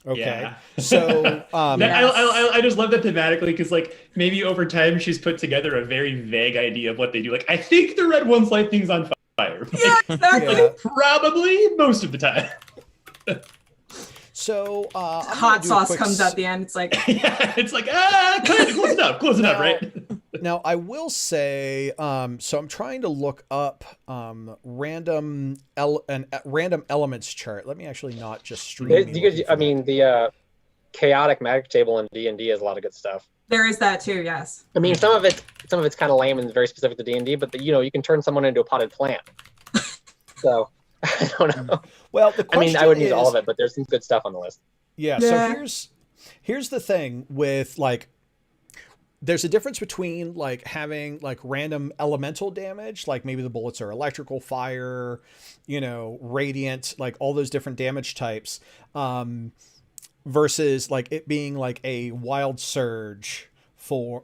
Okay. Yeah. So I just love that thematically because like maybe over time she's put together a very vague idea of what they do. Like I think the red ones light things on fire. Yeah, exactly. Yeah. Probably most of the time. So I'm gonna Hot do a sauce quick comes at the end. It's like, Yeah, it's like kind of close enough, right? Now I will say, so I'm trying to look up random elements chart. Let me actually not just stream. The chaotic magic table in D&D has a lot of good stuff. there is that too. Yes. I mean, some of it's kind of lame and very specific to D&D, but you can turn someone into a potted plant. So I don't know. Well, the I mean, question I wouldn't use is- all of it, but there's some good stuff on the list. Yeah. Yeah. So here's the thing with like, there's a difference between like having like random elemental damage, like maybe the bullets are electrical, fire, radiant, like all those different damage types, versus like it being like a wild surge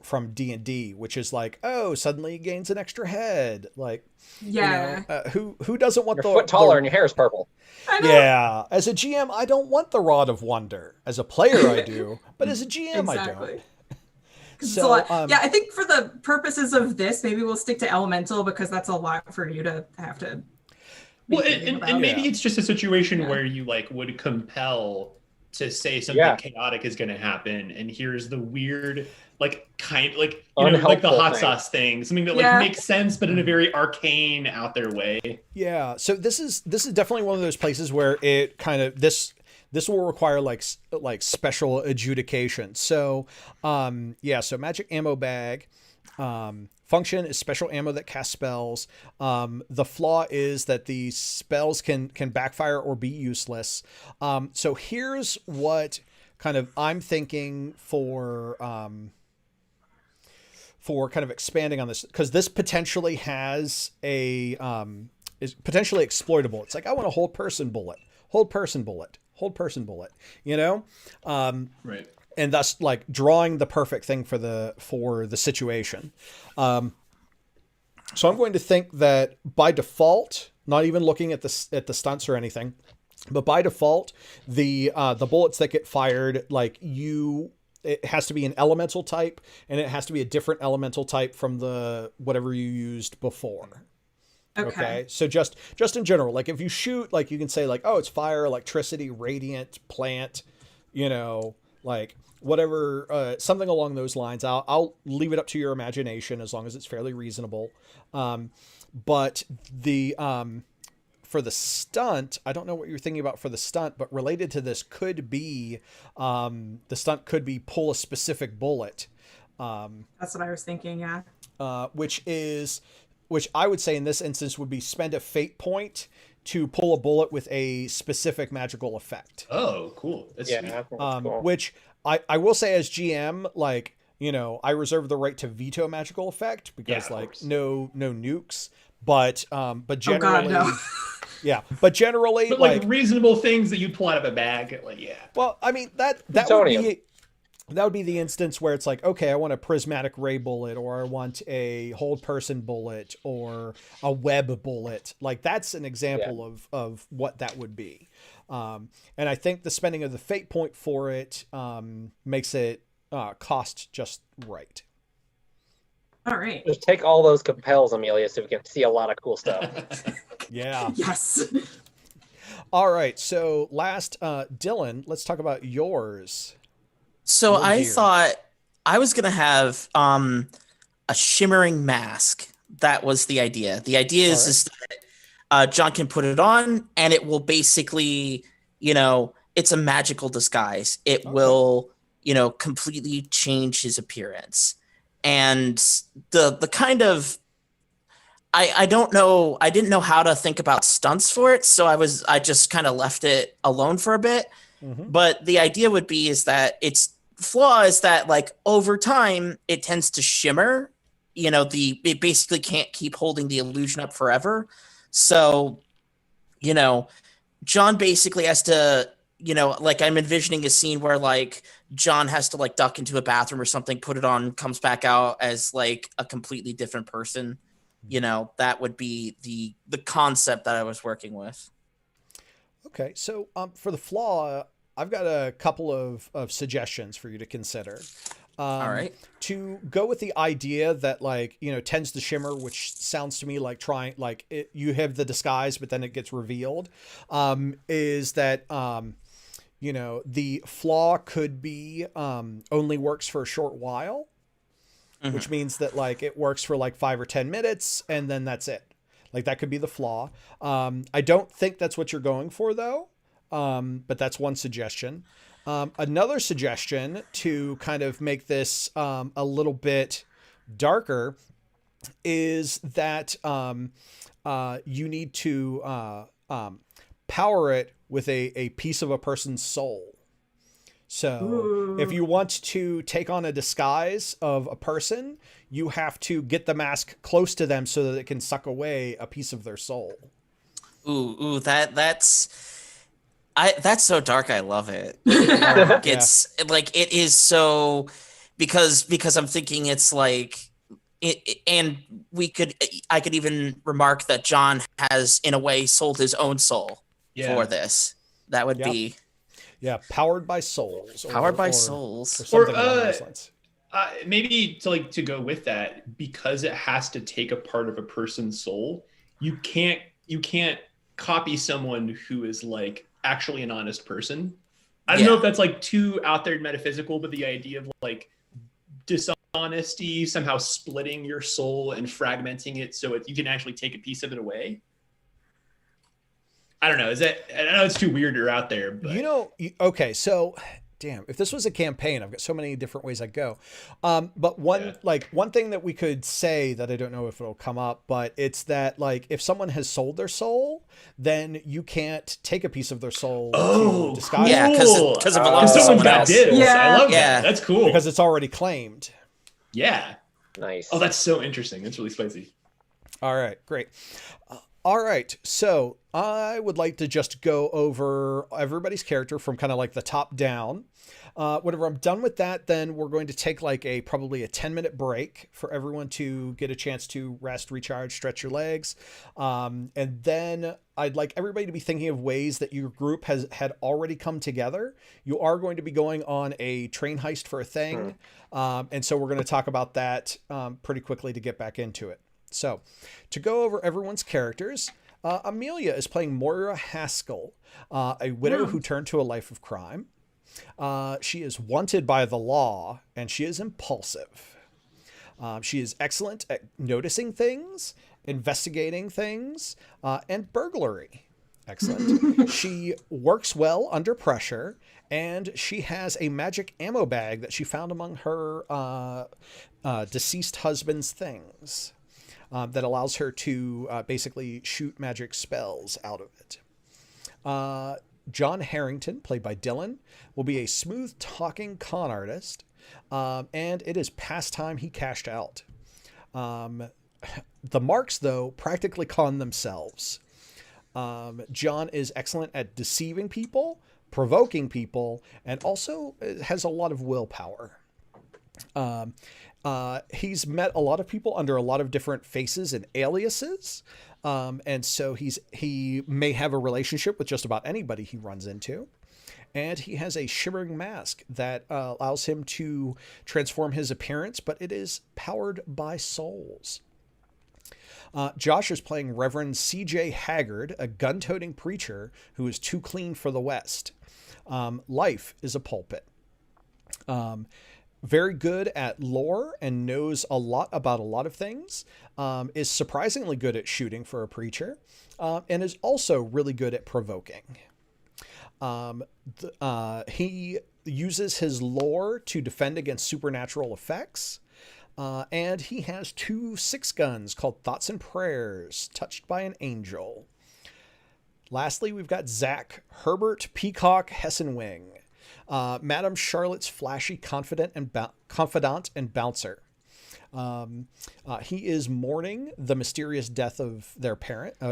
from D&D, which is like, oh, suddenly he gains an extra head. Like, Yeah. who doesn't want You're a foot taller and your hair is purple. I know. Yeah, as a GM, I don't want the Rod of Wonder. As a player, I do, but as a GM, I Exactly. don't. 'Cause it's So, a lot. Yeah, I think for the purposes of this, maybe we'll stick to elemental because that's a lot for you to have to. be Well, thinking and about. maybe it's just a situation Yeah. where you like would compel to say something Yeah. chaotic is going to happen, and here's the weird, like like the Unhelpful hot thing. sauce thing, something that like Yeah. makes sense, but in a very arcane, out there way. Yeah, so this is definitely one of those places where it kind of this will require like special adjudication. So, so magic ammo bag. Function is special ammo that casts spells. The flaw is that the spells can backfire or be useless. So here's what kind of I'm thinking for kind of expanding on this, because this potentially has is potentially exploitable. It's like, I want a hold person bullet, Right. and thus like drawing the perfect thing for the situation. So I'm going to think that by default, not even looking at the stunts or anything, but by default, the bullets that get fired, it has to be an elemental type, and it has to be a different elemental type from the whatever you used before. Okay. So just in general, like if you shoot, like you can say like, oh, it's fire, electricity, radiant, plant, like whatever, something along those lines. I'll leave it up to your imagination as long as it's fairly reasonable. But for the stunt, I don't know what you're thinking about for the stunt, but related to this could be, the stunt could be pull a specific bullet. That's what I was thinking. Yeah. Which I would say in this instance would be spend a fate point to pull a bullet with a specific magical effect. Oh, cool. That's Yeah, sweet. I think that's cool. Which I will say as GM, like, I reserve the right to veto magical effect because Yeah, of course. no nukes, but generally, God, no. yeah, but generally, But like reasonable things that you pull out of a bag, like yeah. well, I mean that would be the instance where it's like, okay, I want a prismatic ray bullet, or I want a hold person bullet, or a web bullet. Like that's an example of what that would be. And I think the spending of the fate point for it makes it cost just right. All right. Just take all those compels, Amelia, so we can see a lot of cool stuff. Yeah. Yes. All right. So last, Dylan, let's talk about yours. So Your I gear. thought I was gonna have a shimmering mask. That was the idea. The idea All right. is that John can put it on, and it will basically, it's a magical disguise. It Okay. will, completely change his appearance. And the kind of I don't know. I didn't know how to think about stunts for it, so I just kind of left it alone for a bit. Mhm. But the idea would be is that its flaw is that like over time it tends to shimmer. It basically can't keep holding the illusion up forever. So, John basically has to, like I'm envisioning a scene where like John has to like duck into a bathroom or something, put it on, comes back out as like a completely different person. That would be the concept that I was working with. Okay. So for the flaw, I've got a couple of suggestions for you to consider. All right. To go with the idea that like, tends to shimmer, which sounds to me like you have the disguise, but then it gets revealed, is that, the flaw could be only works for a short while, which means that like it works for like 5 or 10 minutes and then that's it. Like that could be the flaw. I don't think that's what you're going for though. But that's one suggestion. Another suggestion to kind of make this a little bit darker is that you need to power it with a piece of a person's soul. So if you want to take on a disguise of a person, you have to get the mask close to them so that it can suck away a piece of their soul. Ooh, that's so dark. I love it. It's like it is so because I'm thinking it's like it, and I could even remark that John has in a way sold his own soul for this. That would be powered by souls. Powered by or souls. Or something along those lines. Maybe to go with that, because it has to take a part of a person's soul, you can't copy someone who is like actually an honest person. I don't know if that's like too out there metaphysical, but the idea of like dishonesty somehow splitting your soul and fragmenting it so you can actually take a piece of it away. I don't know. I know it's too weird or out there, but okay, so damn, if this was a campaign, I've got so many different ways I go. But one thing that we could say that I don't know if it'll come up, but it's that like if someone has sold their soul, then you can't take a piece of their soul to disguise. Yeah, because it belongs to someone else. I love that. That's cool. Because it's already claimed. Yeah. Nice. Oh, that's so interesting. That's really spicy. All right, great. All right, so I would like to just go over everybody's character from kind of like the top down. Whenever I'm done with that, then we're going to take like probably a 10-minute break for everyone to get a chance to rest, recharge, stretch your legs. And then I'd like everybody to be thinking of ways that your group had already come together. You are going to be going on a train heist for a thing. And so we're going to talk about that pretty quickly to get back into it. So, to go over everyone's characters, Amelia is playing Moira Haskell, a widow who turned to a life of crime. She is wanted by the law, and she is impulsive. She is excellent at noticing things, investigating things, and burglary. Excellent. She works well under pressure, and she has a magic ammo bag that she found among her deceased husband's things. That allows her to basically shoot magic spells out of it. John Harrington, played by Dylan, will be a smooth-talking con artist, and it is past time he cashed out. The marks, though, practically con themselves. John is excellent at deceiving people, provoking people, and also has a lot of willpower. He's met a lot of people under a lot of different faces and aliases. And so he may have a relationship with just about anybody he runs into. And he has a Shimmering Mask that allows him to transform his appearance, but it is powered by souls. Josh is playing Reverend Cj Haggard, a gun-toting preacher who is too clean for the West. Life is a pulpit. Very good at lore and knows a lot about a lot of things. Is surprisingly good at shooting for a preacher. And is also really good at provoking. He uses his lore to defend against supernatural effects. And he has 2 6-guns called Thoughts and Prayers, touched by an angel. Lastly, we've got Zach, Herbert, Peacock, Hessenwing. Madame Charlotte's flashy confidant and bouncer. He is mourning the mysterious death of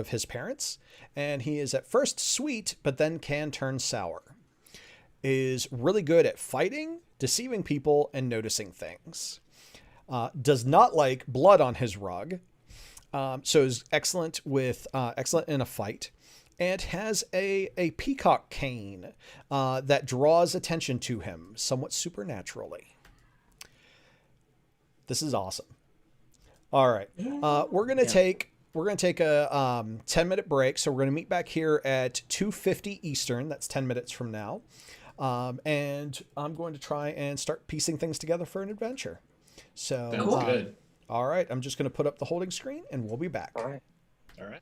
his parents, and he is at first sweet, but then can turn sour. Is really good at fighting, deceiving people, and noticing things. Does not like blood on his rug, so is excellent in a fight. And has a peacock cane that draws attention to him somewhat supernaturally. This is awesome. All right, we're gonna take a 10-minute break. So we're gonna meet back here at 2:50 Eastern. That's 10 minutes from now, and I'm going to try and start piecing things together for an adventure. So Sounds good. All right, I'm just gonna put up the holding screen, and we'll be back. All right. All right.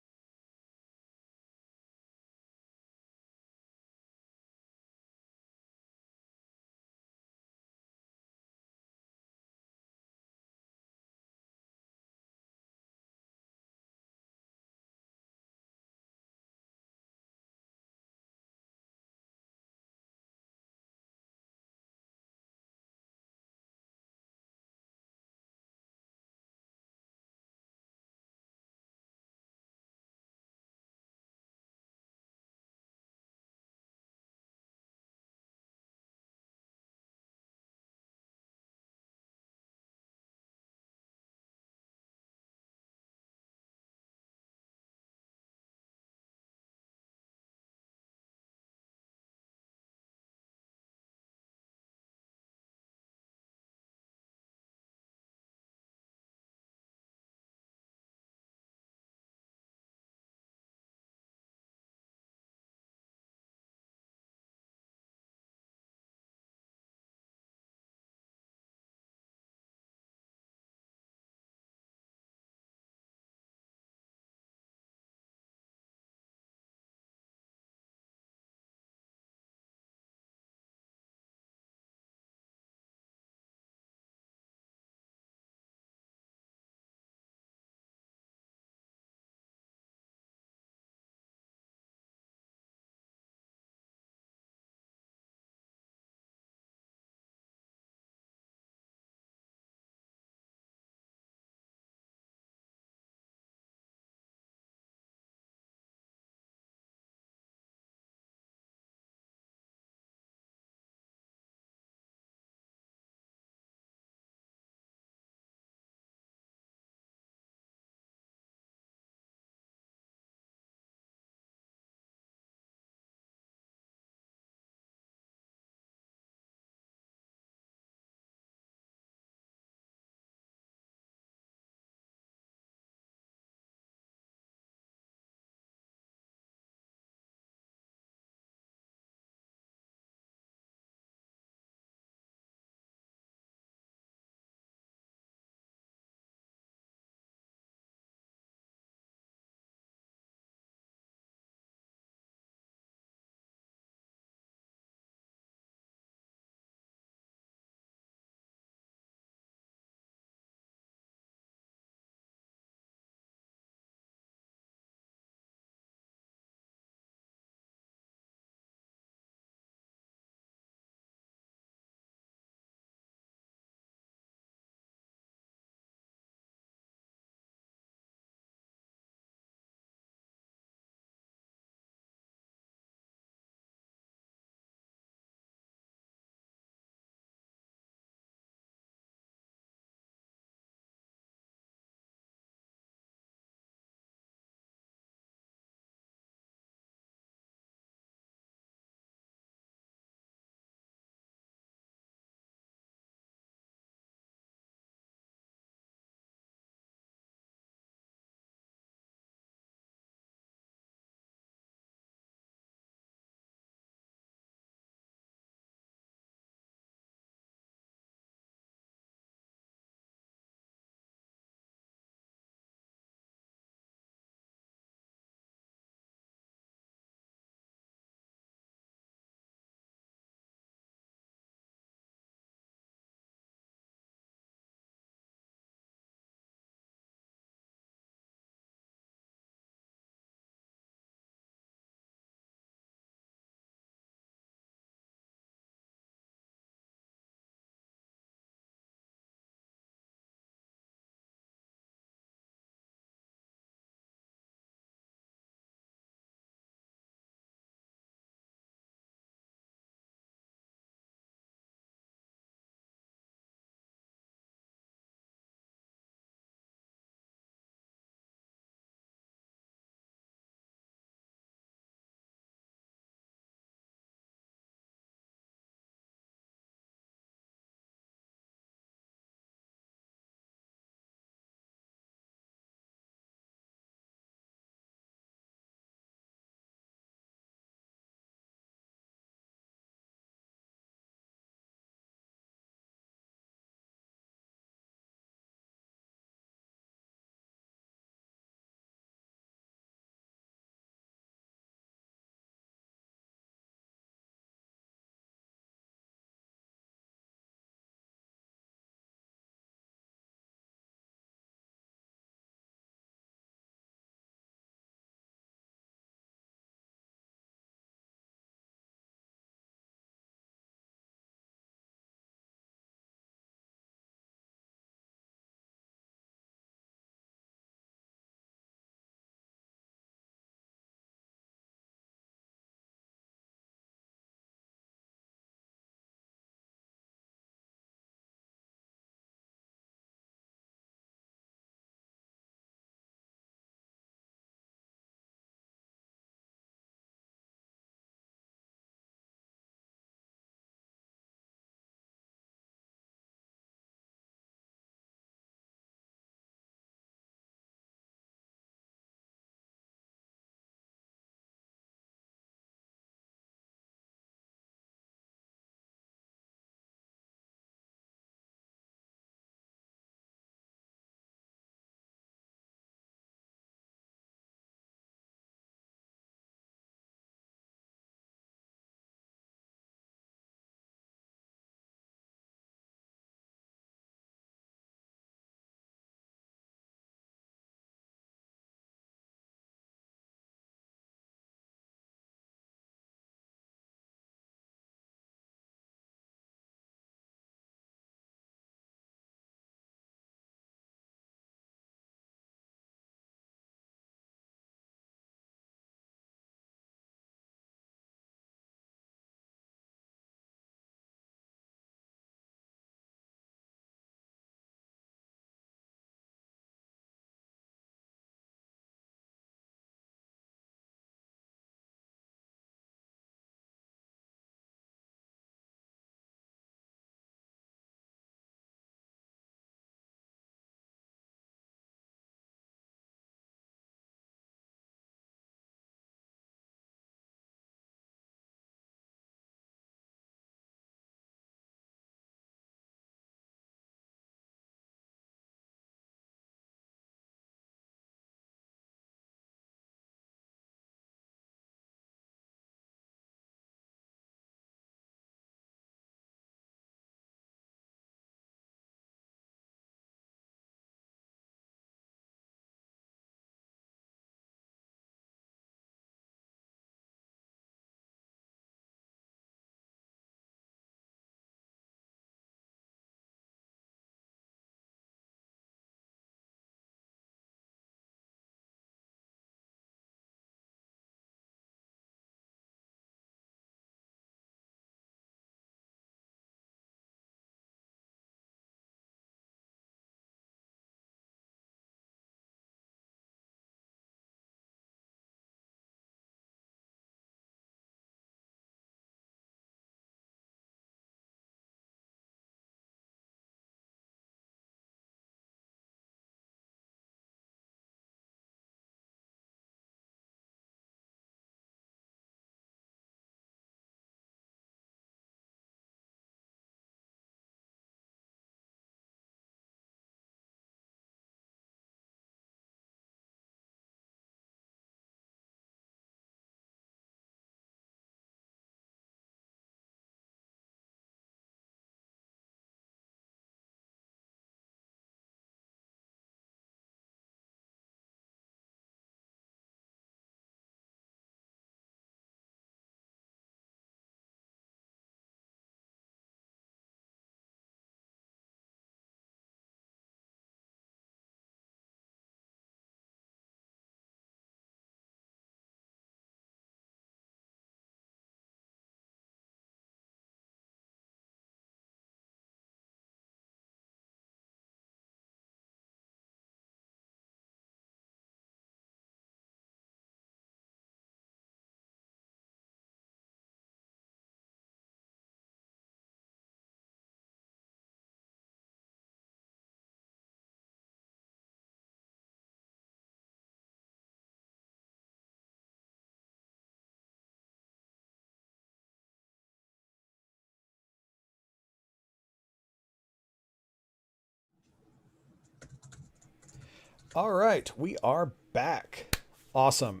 All right, we are back. Awesome.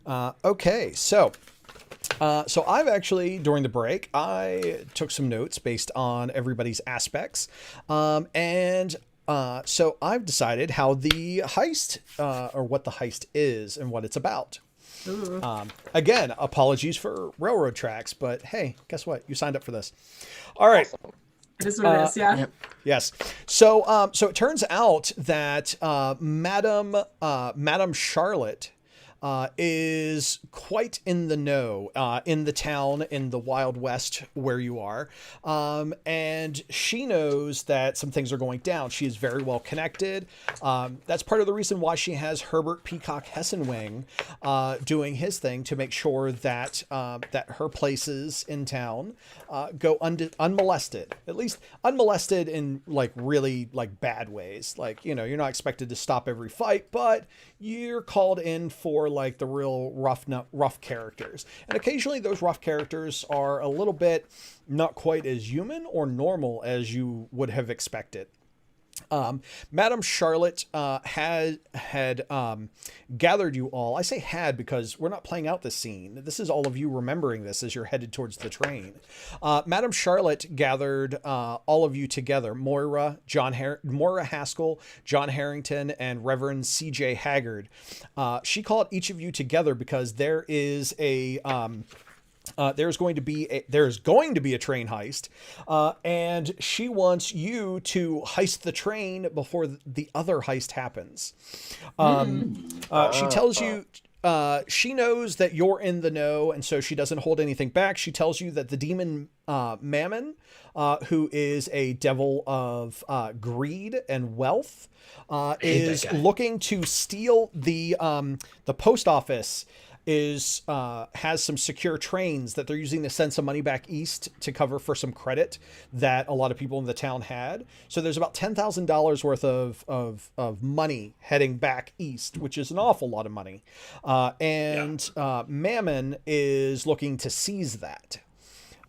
Okay, so I've actually, during the break, I took some notes based on everybody's aspects. So I've decided how the heist, or what the heist is and what it's about. Again, apologies for railroad tracks, but hey, guess what? You signed up for this. All right. It is what it is, yeah. Yep. Yes. So it turns out that Madam Charlotte is quite in the know in the town in the Wild West where you are. And she knows that some things are going down. She is very well connected. That's part of the reason why she has Herbert Peacock Hessenwing doing his thing to make sure that that her places in town go unmolested, at least unmolested in like really like bad ways. Like, you know, you're not expected to stop every fight, but you're called in for like the real rough characters. And occasionally those rough characters are a little bit not quite as human or normal as you would have expected. Madam Charlotte had gathered you all. I say had because we're not playing out this scene. This is all of you remembering this as you're headed towards the train. Madam Charlotte gathered all of you together. Moira Haskell, John Harrington, and Reverend Cj Haggard. She called each of you together because there is there's going to be a train heist, and she wants you to heist the train before the other heist happens. She tells you she knows that you're in the know, and so she doesn't hold anything back. She tells you that the demon Mammon, who is a devil of greed and wealth, is looking to steal the post office. Has some secure trains that they're using to send some money back east to cover for some credit that a lot of people in the town had. So there's about $10,000 worth of money heading back east, which is an awful lot of money. Mammon is looking to seize that.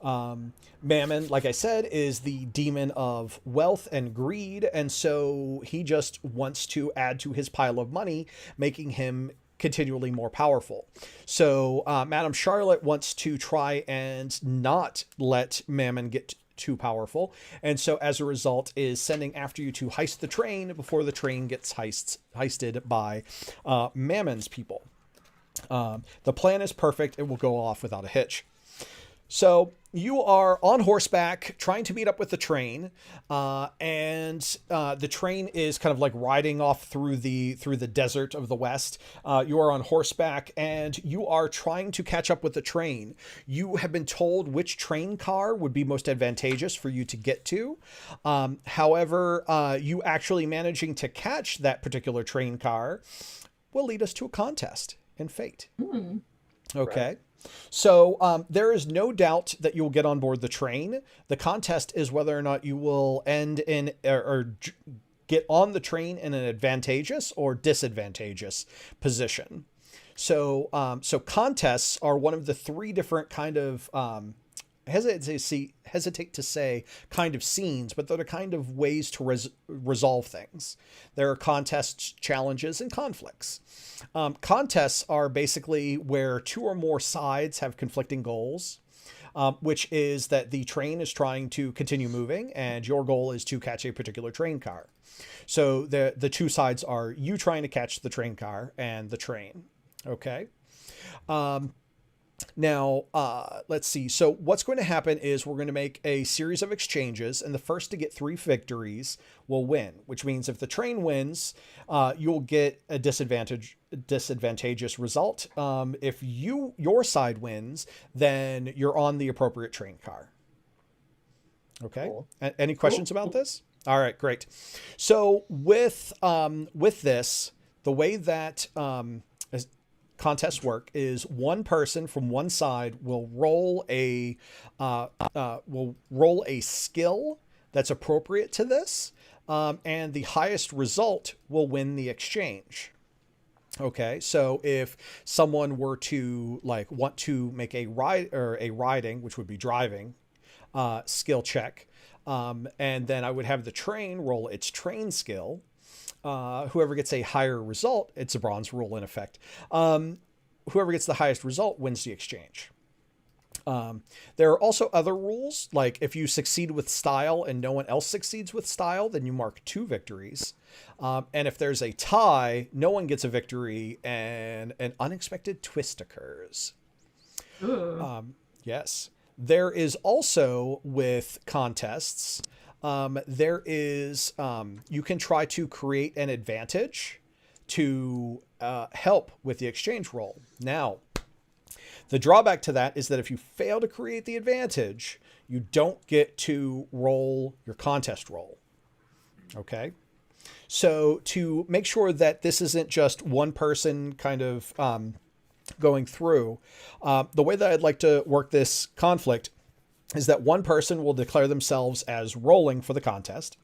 Mammon, like I said, is the demon of wealth and greed, and so he just wants to add to his pile of money, making him continually more powerful. So Madam Charlotte wants to try and not let Mammon get too powerful, and so as a result is sending after you to heist the train before the train gets heisted by Mammon's people. The plan is perfect. It will go off without a hitch. So you are on horseback trying to meet up with the train, and the train is kind of like riding off through the desert of the West. You are on horseback and you are trying to catch up with the train. You have been told which train car would be most advantageous for you to get to. However, you actually managing to catch that particular train car will lead us to a contest in Fate. Okay. Right. So there is no doubt that you will get on board the train. The contest is whether or not you will end in or get on the train in an advantageous or disadvantageous position. So contests are one of the three different kind of hesitate to say kind of scenes, but they're the kind of ways to resolve things. There are contests, challenges, and conflicts. Contests are basically where two or more sides have conflicting goals, which is that the train is trying to continue moving and your goal is to catch a particular train car. So the two sides are you trying to catch the train car and the train. Okay. Now, let's see. So what's going to happen is we're going to make a series of exchanges, and the first to get 3 victories will win, which means if the train wins, you'll get a disadvantageous result. If your side wins, then you're on the appropriate train car. Okay. Cool. Any questions about this? All right, great. So with this, the way that contests work is one person from one side will roll a skill that's appropriate to this, and the highest result will win the exchange. Okay, so if someone were to want to make a riding, which would be driving, skill check, and then I would have the train roll its train skill. whoever gets a higher result, it's a bronze rule in effect. Whoever gets the highest result wins the exchange. There are also other rules, like if you succeed with style and no one else succeeds with style, then you mark 2 victories. And if there's a tie, no one gets a victory and an unexpected twist occurs. Yes. There is also, with contests, there is, you can try to create an advantage to help with the exchange roll. Now, the drawback to that is that if you fail to create the advantage, you don't get to roll your contest roll. Okay? So to make sure that this isn't just one person kind of going through, the way that I'd like to work this conflict is that one person will declare themselves as rolling for the contest.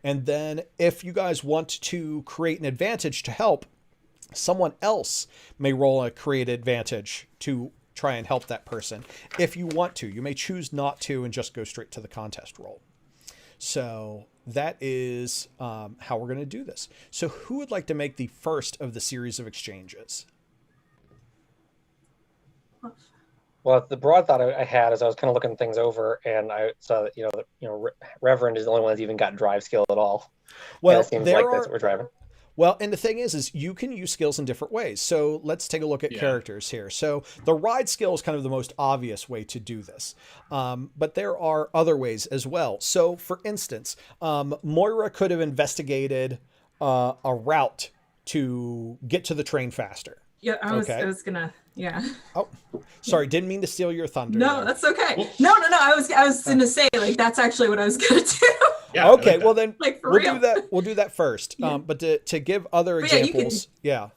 And then if you guys want to create an advantage to help, someone else may roll a create advantage to try and help that person. If you want to, you may choose not to and just go straight to the contest roll. So that is how we're going to do this. So who would like to make the first of the series of exchanges? Well, the broad thought I had is I was kind of looking things over, and I saw that Reverend is the only one that's even got drive skill at all. Well, it seems like that's what we're driving. Well, and the thing is you can use skills in different ways. So let's take a look at characters here. So the ride skill is kind of the most obvious way to do this. But there are other ways as well. So for instance, Moira could have investigated a route to get to the train faster. Yeah, I was gonna, yeah. Oh, sorry, didn't mean to steal your thunder. No, that's okay. No. I was gonna say, like, that's actually what I was gonna do. Yeah, okay, well then we'll do that. We'll do that first. Yeah. But to give other examples, Yeah,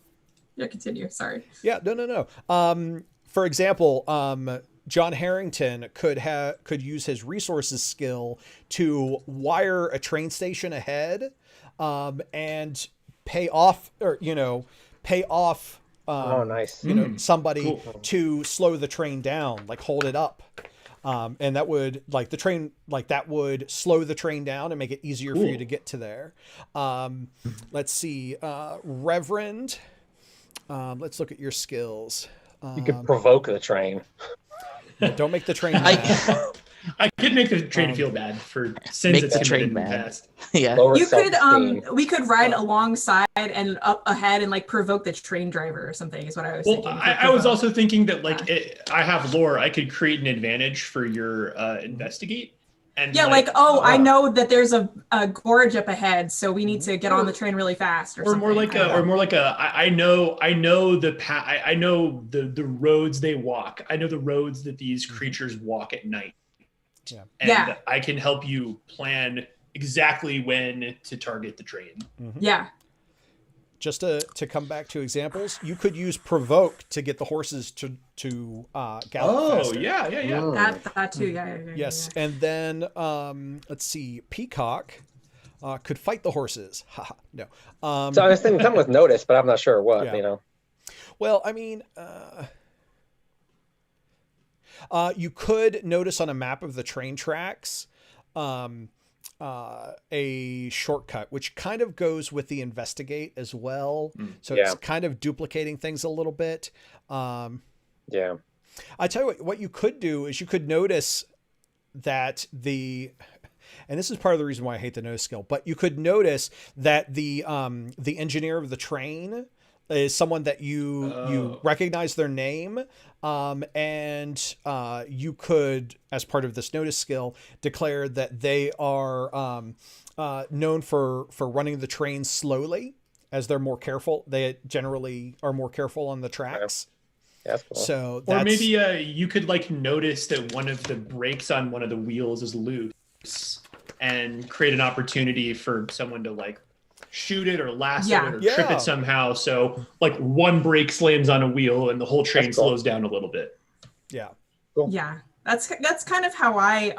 continue. Sorry. Yeah, no. For example, John Harrington could use his resources skill to wire a train station ahead, and pay off. Nice. Somebody to slow the train down, like hold it up. And that would that would slow the train down and make it easier for you to get to there. Let's see, Reverend. Let's look at your skills. You could provoke the train. Don't make the train. I could make the train feel bad for sins it's committed in the past. Yeah. You could we could ride alongside and up ahead and like provoke the train driver or something is what I was thinking. I was also thinking that I have lore. I could create an advantage for your investigate. And I know that there's a gorge up ahead, so we need to get on the train really fast, or something. I know the roads they walk. I know the roads that these creatures walk at night. And I can help you plan exactly when to target the train. Mm-hmm. Yeah. Just to come back to examples, you could use provoke to get the horses to gallop faster. Yeah. That too, Yes, and then let's see, Peacock could fight the horses. No. So I was thinking something with notice, but I'm not sure what. Well, I mean, you could notice on a map of the train tracks a shortcut, which kind of goes with the investigate as well. So it's kind of duplicating things a little bit. I tell you what you could do is you could notice that and this is part of the reason why I hate the notice skill, but you could notice that the engineer of the train is someone that you recognize their name, and you could, as part of this notice skill, declare that they are known for running the train slowly, as they're more careful. They generally are more careful on the tracks. Yeah, that's cool. So or maybe you could notice that one of the brakes on one of the wheels is loose, and create an opportunity for someone to shoot it or lasso it or trip it somehow. So one brake slams on a wheel and the whole train slows down a little bit. Yeah. Cool. Yeah. That's kind of how I,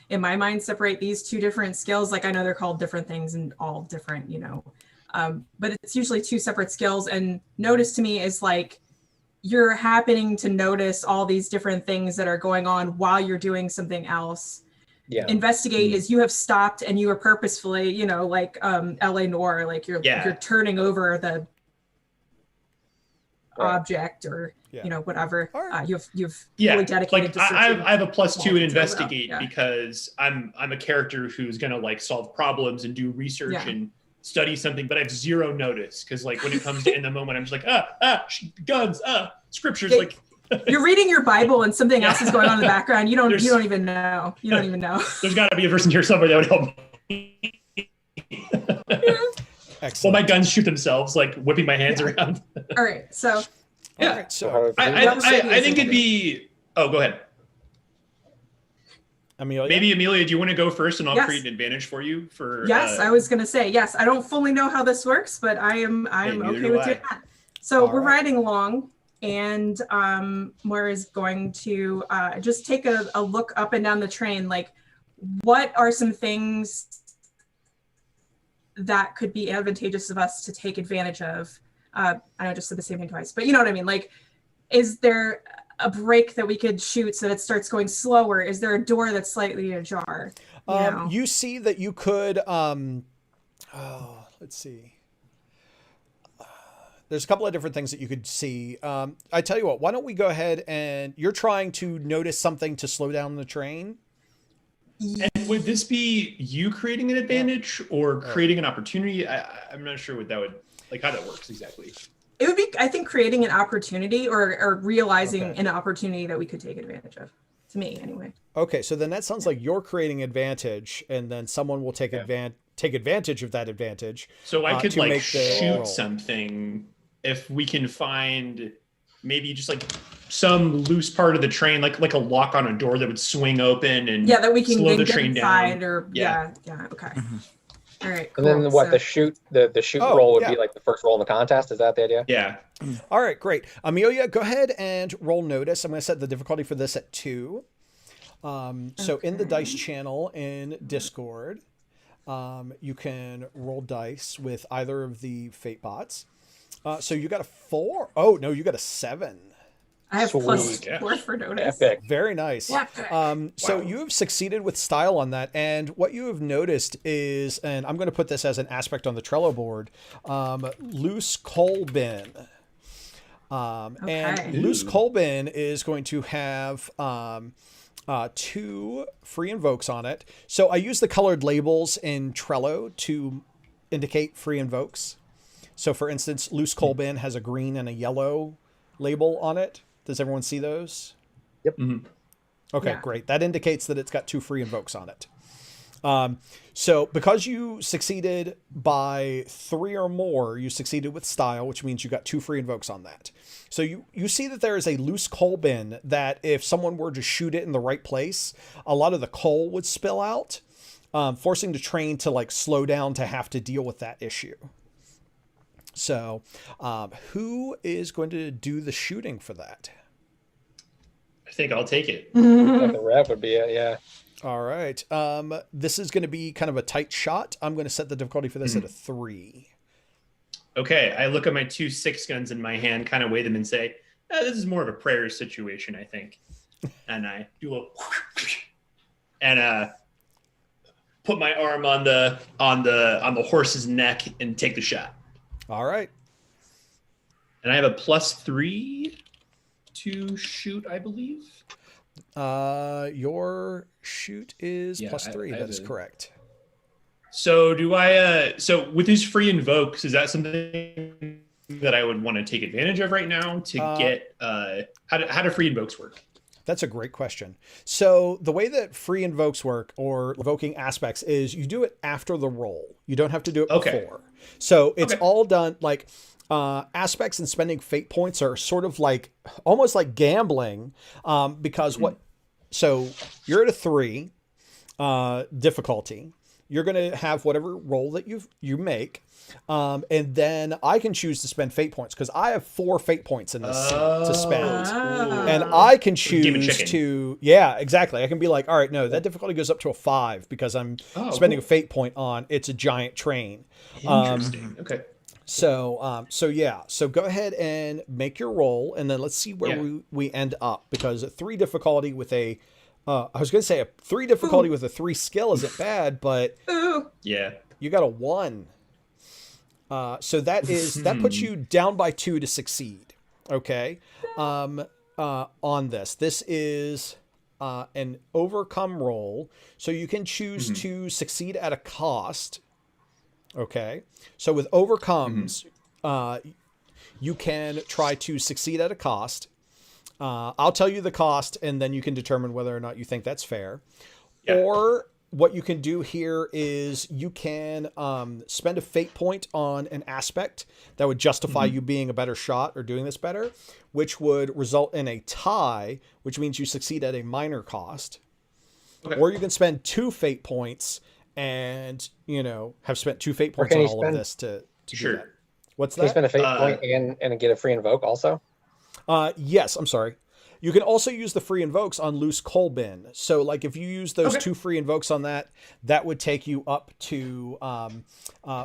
in my mind, separate these two different skills. I know they're called different things and all different, but it's usually two separate skills. And notice to me is you're happening to notice all these different things that are going on while you're doing something else. Yeah. Investigate is you have stopped and you are purposefully, you know, like LA Noire, like you're turning over the object or you know, whatever. You've fully dedicated to searching. I have a +2 in investigate yeah. because I'm a character who's gonna like solve problems and do research and study something, but I have 0 notice because like when it comes to in the moment, I'm just like guns, scriptures, like. You're reading your Bible and something else is going on in the background. You don't even know. You don't even know. There's got to be a person here somewhere that would help me. Well, my guns shoot themselves, like whipping my hands around. All right, so. Yeah. All right, so I think it'd be. Oh, go ahead. Amelia? Maybe Amelia, do you want to go first, and I'll create an advantage for you for. Yes, I was going to say yes. I don't fully know how this works, but I am okay with doing that. So we're riding along. And Moira is going to just take a look up and down the train. Like, what are some things that could be advantageous of us to take advantage of? I know I just said the same thing twice, but you know what I mean? Like, is there a brake that we could shoot so that it starts going slower? Is there a door that's slightly ajar? You see that you could, let's see. There's a couple of different things that you could see. I tell you what, why don't we go ahead and you're trying to notice something to slow down the train? And would this be you creating an advantage or creating an opportunity? I'm not sure what that would, like how that works exactly. It would be, I think, creating an opportunity or realizing an opportunity that we could take advantage of. To me, anyway. Okay, so then that sounds like you're creating advantage and then someone will take advantage of that advantage. So I could like shoot something if we can find maybe just like some loose part of the train, like a lock on a door that would swing open and that we can slow the get train inside down. Or okay. All right. Cool. And then what the shoot roll would be like the first roll in the contest? Is that the idea? Yeah. All right, great. Amelia, go ahead and roll notice. I'm going to set the difficulty for this at 2. So in the dice channel in Discord, you can roll dice with either of the fate bots. So you got a 4. Oh no, you got a 7. I have +4 for notice. Epic. Very nice. So you have succeeded with style on that. And what you have noticed is, and I'm going to put this as an aspect on the Trello board, loose coal bin. And loose coal bin is going to have 2 free invokes on it. So I use the colored labels in Trello to indicate free invokes. So for instance, loose coal bin has a green and a yellow label on it. Does everyone see those? Yep. Mm-hmm. Okay, great. That indicates that it's got 2 free invokes on it. So because you succeeded by 3 or more, you succeeded with style, which means you got 2 free invokes on that. So you see that there is a loose coal bin that if someone were to shoot it in the right place, a lot of the coal would spill out, forcing the train to like slow down to have to deal with that issue. So who is going to do the shooting for that? I think I'll take it. The rep would be it, yeah. All right. This is going to be kind of a tight shot. I'm going to set the difficulty for this at a 3. Okay. I look at my 2 6 guns in my hand, kind of weigh them and say, this is more of a prayer situation, I think. And I do a little and put my arm on the horse's neck and take the shot. All right. And I have a +3 to shoot, I believe. Your shoot is +3. That is correct. So do I, so with these free invokes, is that something that I would want to take advantage of right now to get, how do free invokes work? That's a great question. So the way that free invokes work or invoking aspects is you do it after the roll. You don't have to do it before. So it's all done like aspects and spending fate points are sort of like almost like gambling because so you're at a 3 difficulty. You're going to have whatever roll that you make. And then I can choose to spend fate points because I have 4 fate points in this scene to spend. And I can choose to, exactly. I can be like, all right, no, that difficulty goes up to a 5 because I'm spending a fate point on it's a giant train. Interesting. Okay. So go ahead and make your roll and then let's see where we end up because at 3 difficulty with a I was going to say a 3 difficulty with a 3 skill isn't bad, but Ooh. Yeah. you got a 1. So that puts you down by 2 to succeed. Okay. On this is an overcome roll. So you can choose to succeed at a cost. Okay. So with overcomes, you can try to succeed at a cost. I'll tell you the cost, and then you can determine whether or not you think that's fair. Yeah. Or what you can do here is you can spend a fate point on an aspect that would justify you being a better shot or doing this better, which would result in a tie, which means you succeed at a minor cost. Okay. Or you can spend 2 fate points and, have spent 2 fate points on all of this to Sure. do that. What's Can you that? spend a fate point and get a free invoke also? Yes, I'm sorry. You can also use the free invokes on Loose Colbin. So, like, if you use those 2 free invokes on that would take you up to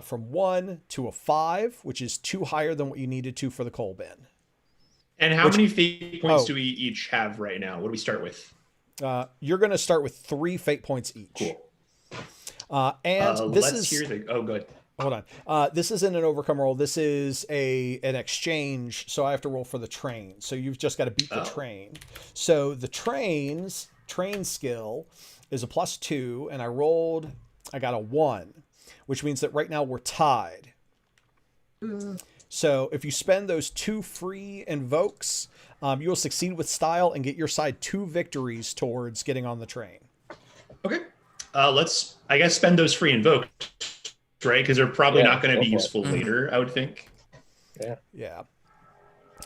from 1 to a 5, which is 2 higher than what you needed to for the Colbin. And how many fate points do we each have right now? What do we start with? You're going to start with 3 fate points each. Cool. And this let's hear the. Oh, good. Hold on. This isn't an overcome roll. This is an exchange. So I have to roll for the train. So you've just got to beat the train. So the train skill is a +2, and I got a 1, which means that right now we're tied. So if you spend those 2 free invokes, you will succeed with style and get your side 2 victories towards getting on the train. Okay. Let's, I guess, spend those free invokes. Right, because they're probably not going to be useful later, I would think. Yeah.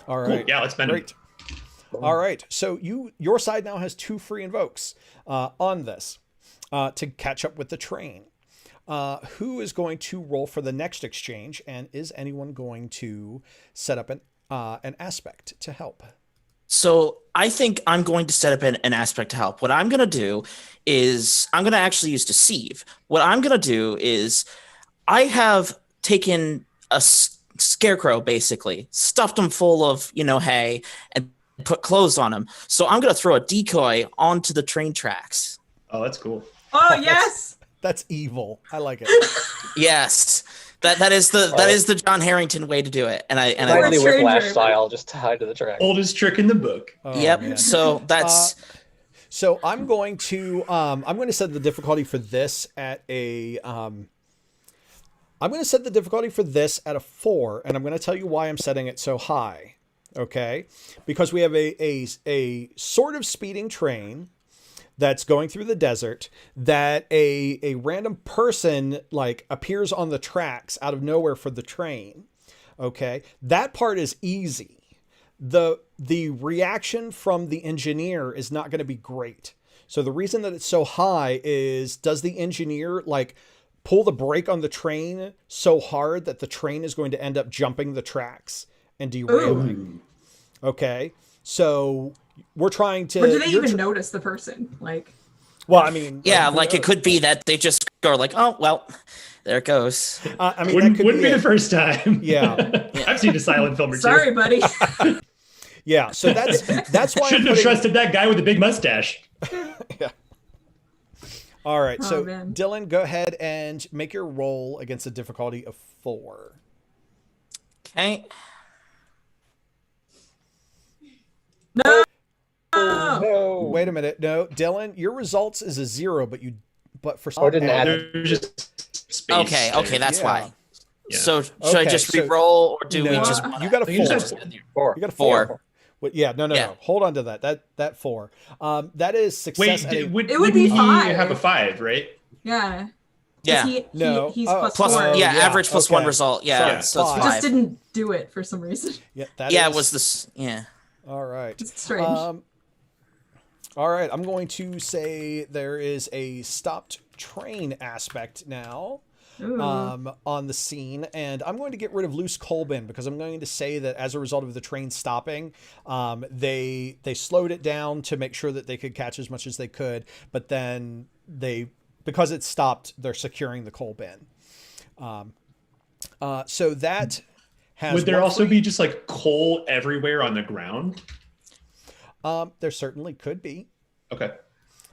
All right. Cool. Yeah, let's spend Great. All right. So your side now has 2 free invokes on this to catch up with the train. Who is going to roll for the next exchange, and is anyone going to set up an aspect to help? So I think I'm going to set up an aspect to help. What I'm going to do is I'm going to actually use deceive. What I'm going to do is I have taken a scarecrow, basically, stuffed him full of, hay, and put clothes on him. So I'm going to throw a decoy onto the train tracks. Oh, that's cool. Oh, yes. That's evil. I like it. Yes. That is the John Harrington way to do it. And I Slightly Stranger. Whiplash style, just tied to the track. Oldest trick in the book. Oh, yep. man. So that's So I'm going to set the difficulty for this at a I'm going to set the difficulty for this at a 4, and I'm going to tell you why I'm setting it so high. Okay? Because we have a sort of speeding train that's going through the desert that a random person appears on the tracks out of nowhere for the train. Okay? That part is easy. The reaction from the engineer is not going to be great. So the reason that it's so high is, does the engineer pull the brake on the train so hard that the train is going to end up jumping the tracks and derailing? Okay. So we're trying to... Or do they even notice the person? Well, I mean... yeah, it could be that they just go oh, well, there it goes. I mean, wouldn't that could be the first time. Yeah. I've seen a silent film or two. Sorry, buddy. Yeah, so that's why Shouldn't have trusted that guy with the big mustache. Yeah. All right, Oh, so man. Dylan, go ahead and make your roll against a difficulty of 4. Okay. No. No. Wait a minute. No, Dylan, your results is a 0, but for some Oh, it didn't add. There's just space. Okay, that's Yeah. why. Yeah. So should I Okay, just so- re-roll, or do we No, just? you got a You 4. just- 4. You got a 4. 4. Well, yeah, no. Hold on to that 4. That is success. Wait, at a- It would be wouldn't he 5. have a 5, right? Yeah. Yeah. He's No. plus Plus, 4. Oh, yeah, yeah, average plus okay. 1 result. Yeah, Sorry, so it's five. He just 5. didn't do it for some reason. yeah, that Yeah, is- it was this. Yeah. All right. It's strange. All right, I'm going to say there is a stopped train aspect now Ooh. on the scene, and I'm going to get rid of Loose Colbin because I'm going to say that as a result of the train stopping, they slowed it down to make sure that they could catch as much as they could, but then because it stopped, they're securing the Colbin. So that has... Would there also be just coal everywhere on the ground? There certainly could be. Okay.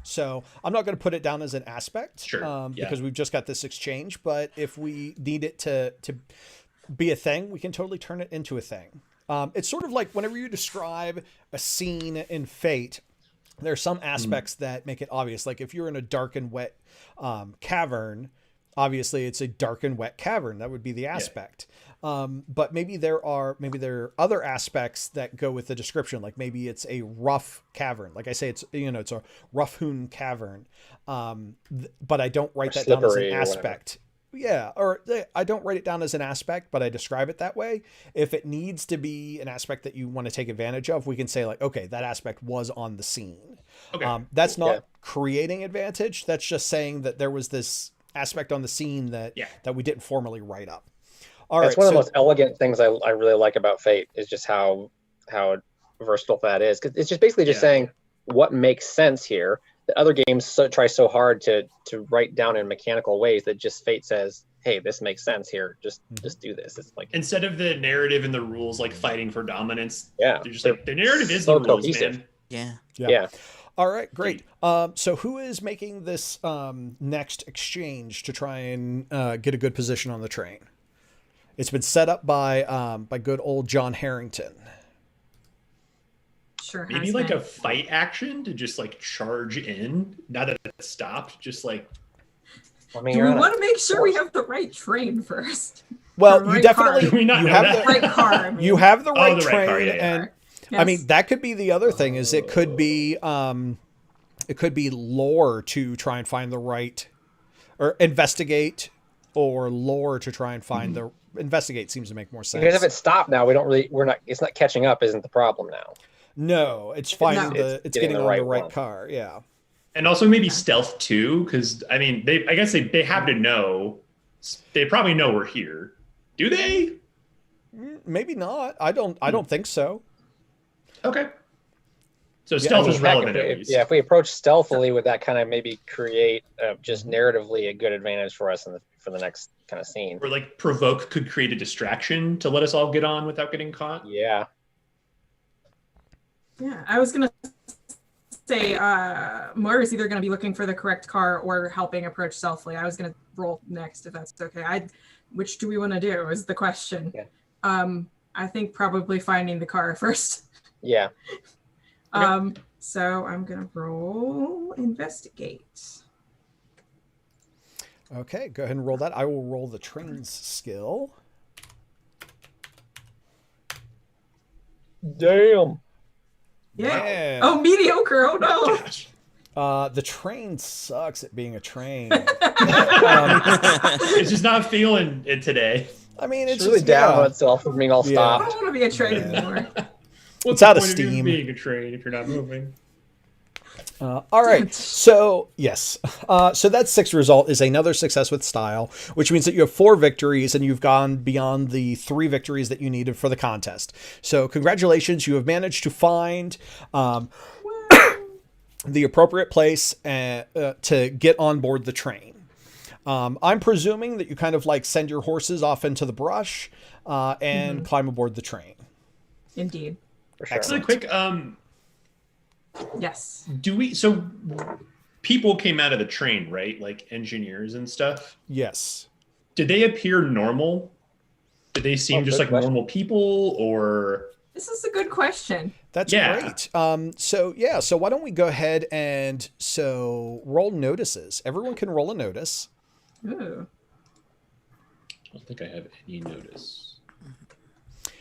So I'm not going to put it down as an aspect Sure. because we've just got this exchange. But if we need it to be a thing, we can totally turn it into a thing. It's sort of like whenever you describe a scene in Fate, there are some aspects that make it obvious. Like if you're in a dark and wet cavern, obviously it's a dark and wet cavern. That would be the aspect. But maybe there are other aspects that go with the description. Like maybe it's a rough cavern. Like I say, it's a rough-hewn cavern. But I don't write that down as an aspect. Yeah, or I don't write it down as an aspect, but I describe it that way. If it needs to be an aspect that you want to take advantage of, we can say like, okay, that aspect was on the scene. Okay. That's not creating advantage. That's just saying that there was this aspect on the scene that we didn't formally write up. All That's right, one of the most elegant things I really like about Fate is just how versatile that is. Because it's just basically just saying what makes sense here. The other games try so hard to write down in mechanical ways that just Fate says, hey, this makes sense here. Just do this. It's like instead of the narrative and the rules like fighting for dominance. Yeah, they're just like the narrative is so the rules, cohesive. man. Yeah. All right, great. So who is making this next exchange to try and get a good position on the train? It's been set up by good old John Harrington. Sure. Maybe like a fight action to just like charge in, not that it stopped, just like. I mean, Do we want to make sure we have the right train first? Well, Right you definitely car. Do we not you know have that? the Right car. I mean. you have the right the right train, car, yeah. and Yes. I mean that could be the other thing is it could be lore to try and find the right, or investigate, or lore to try and find the investigate seems to make more sense. Because if it stopped now, it's not catching up isn't the problem now. No, it's finding it's getting on the right one. car. Yeah. And also maybe stealth too, because I mean, I guess they have to know. They probably know we're here. Do they? Maybe not. I don't think so. Okay. So stealth is relevant at least. If we approach stealthily, would that kind of maybe create just narratively a good advantage for us for the next kind of scene? Or like provoke could create a distraction to let us all get on without getting caught. Yeah. Yeah, I was gonna say Moira is either gonna be looking for the correct car or helping approach stealthily. I was gonna roll next if that's okay. Which do we want to do is the question. Yeah. I think probably finding the car first. Yeah. So I'm gonna roll investigate. Okay, go ahead and roll that. I will roll the trains skill. Damn. Yeah. Oh, mediocre. Oh no. Gosh. The train sucks at being a train. It's just not feeling it today. I mean, It's really down on itself from being all I stopped. don't want to be a train anymore. What's It's out the of point even steam. being a train if you're not moving. All right. So yes. So that 6th result is another success with style, which means that you have 4 victories and you've gone beyond the 3 victories that you needed for the contest. So congratulations. You have managed to find the appropriate place to get on board the train. I'm presuming that you kind of like send your horses off into the brush and climb aboard the train. Indeed. For sure. Really quick, Yes. so people came out of the train, right? Like engineers and stuff. Yes. Did they appear normal? Did they seem just good like question. normal people or? This is a good question. That's Yeah. great. So why don't we go ahead and roll notices. Everyone can roll a notice. Ooh. I don't think I have any notice.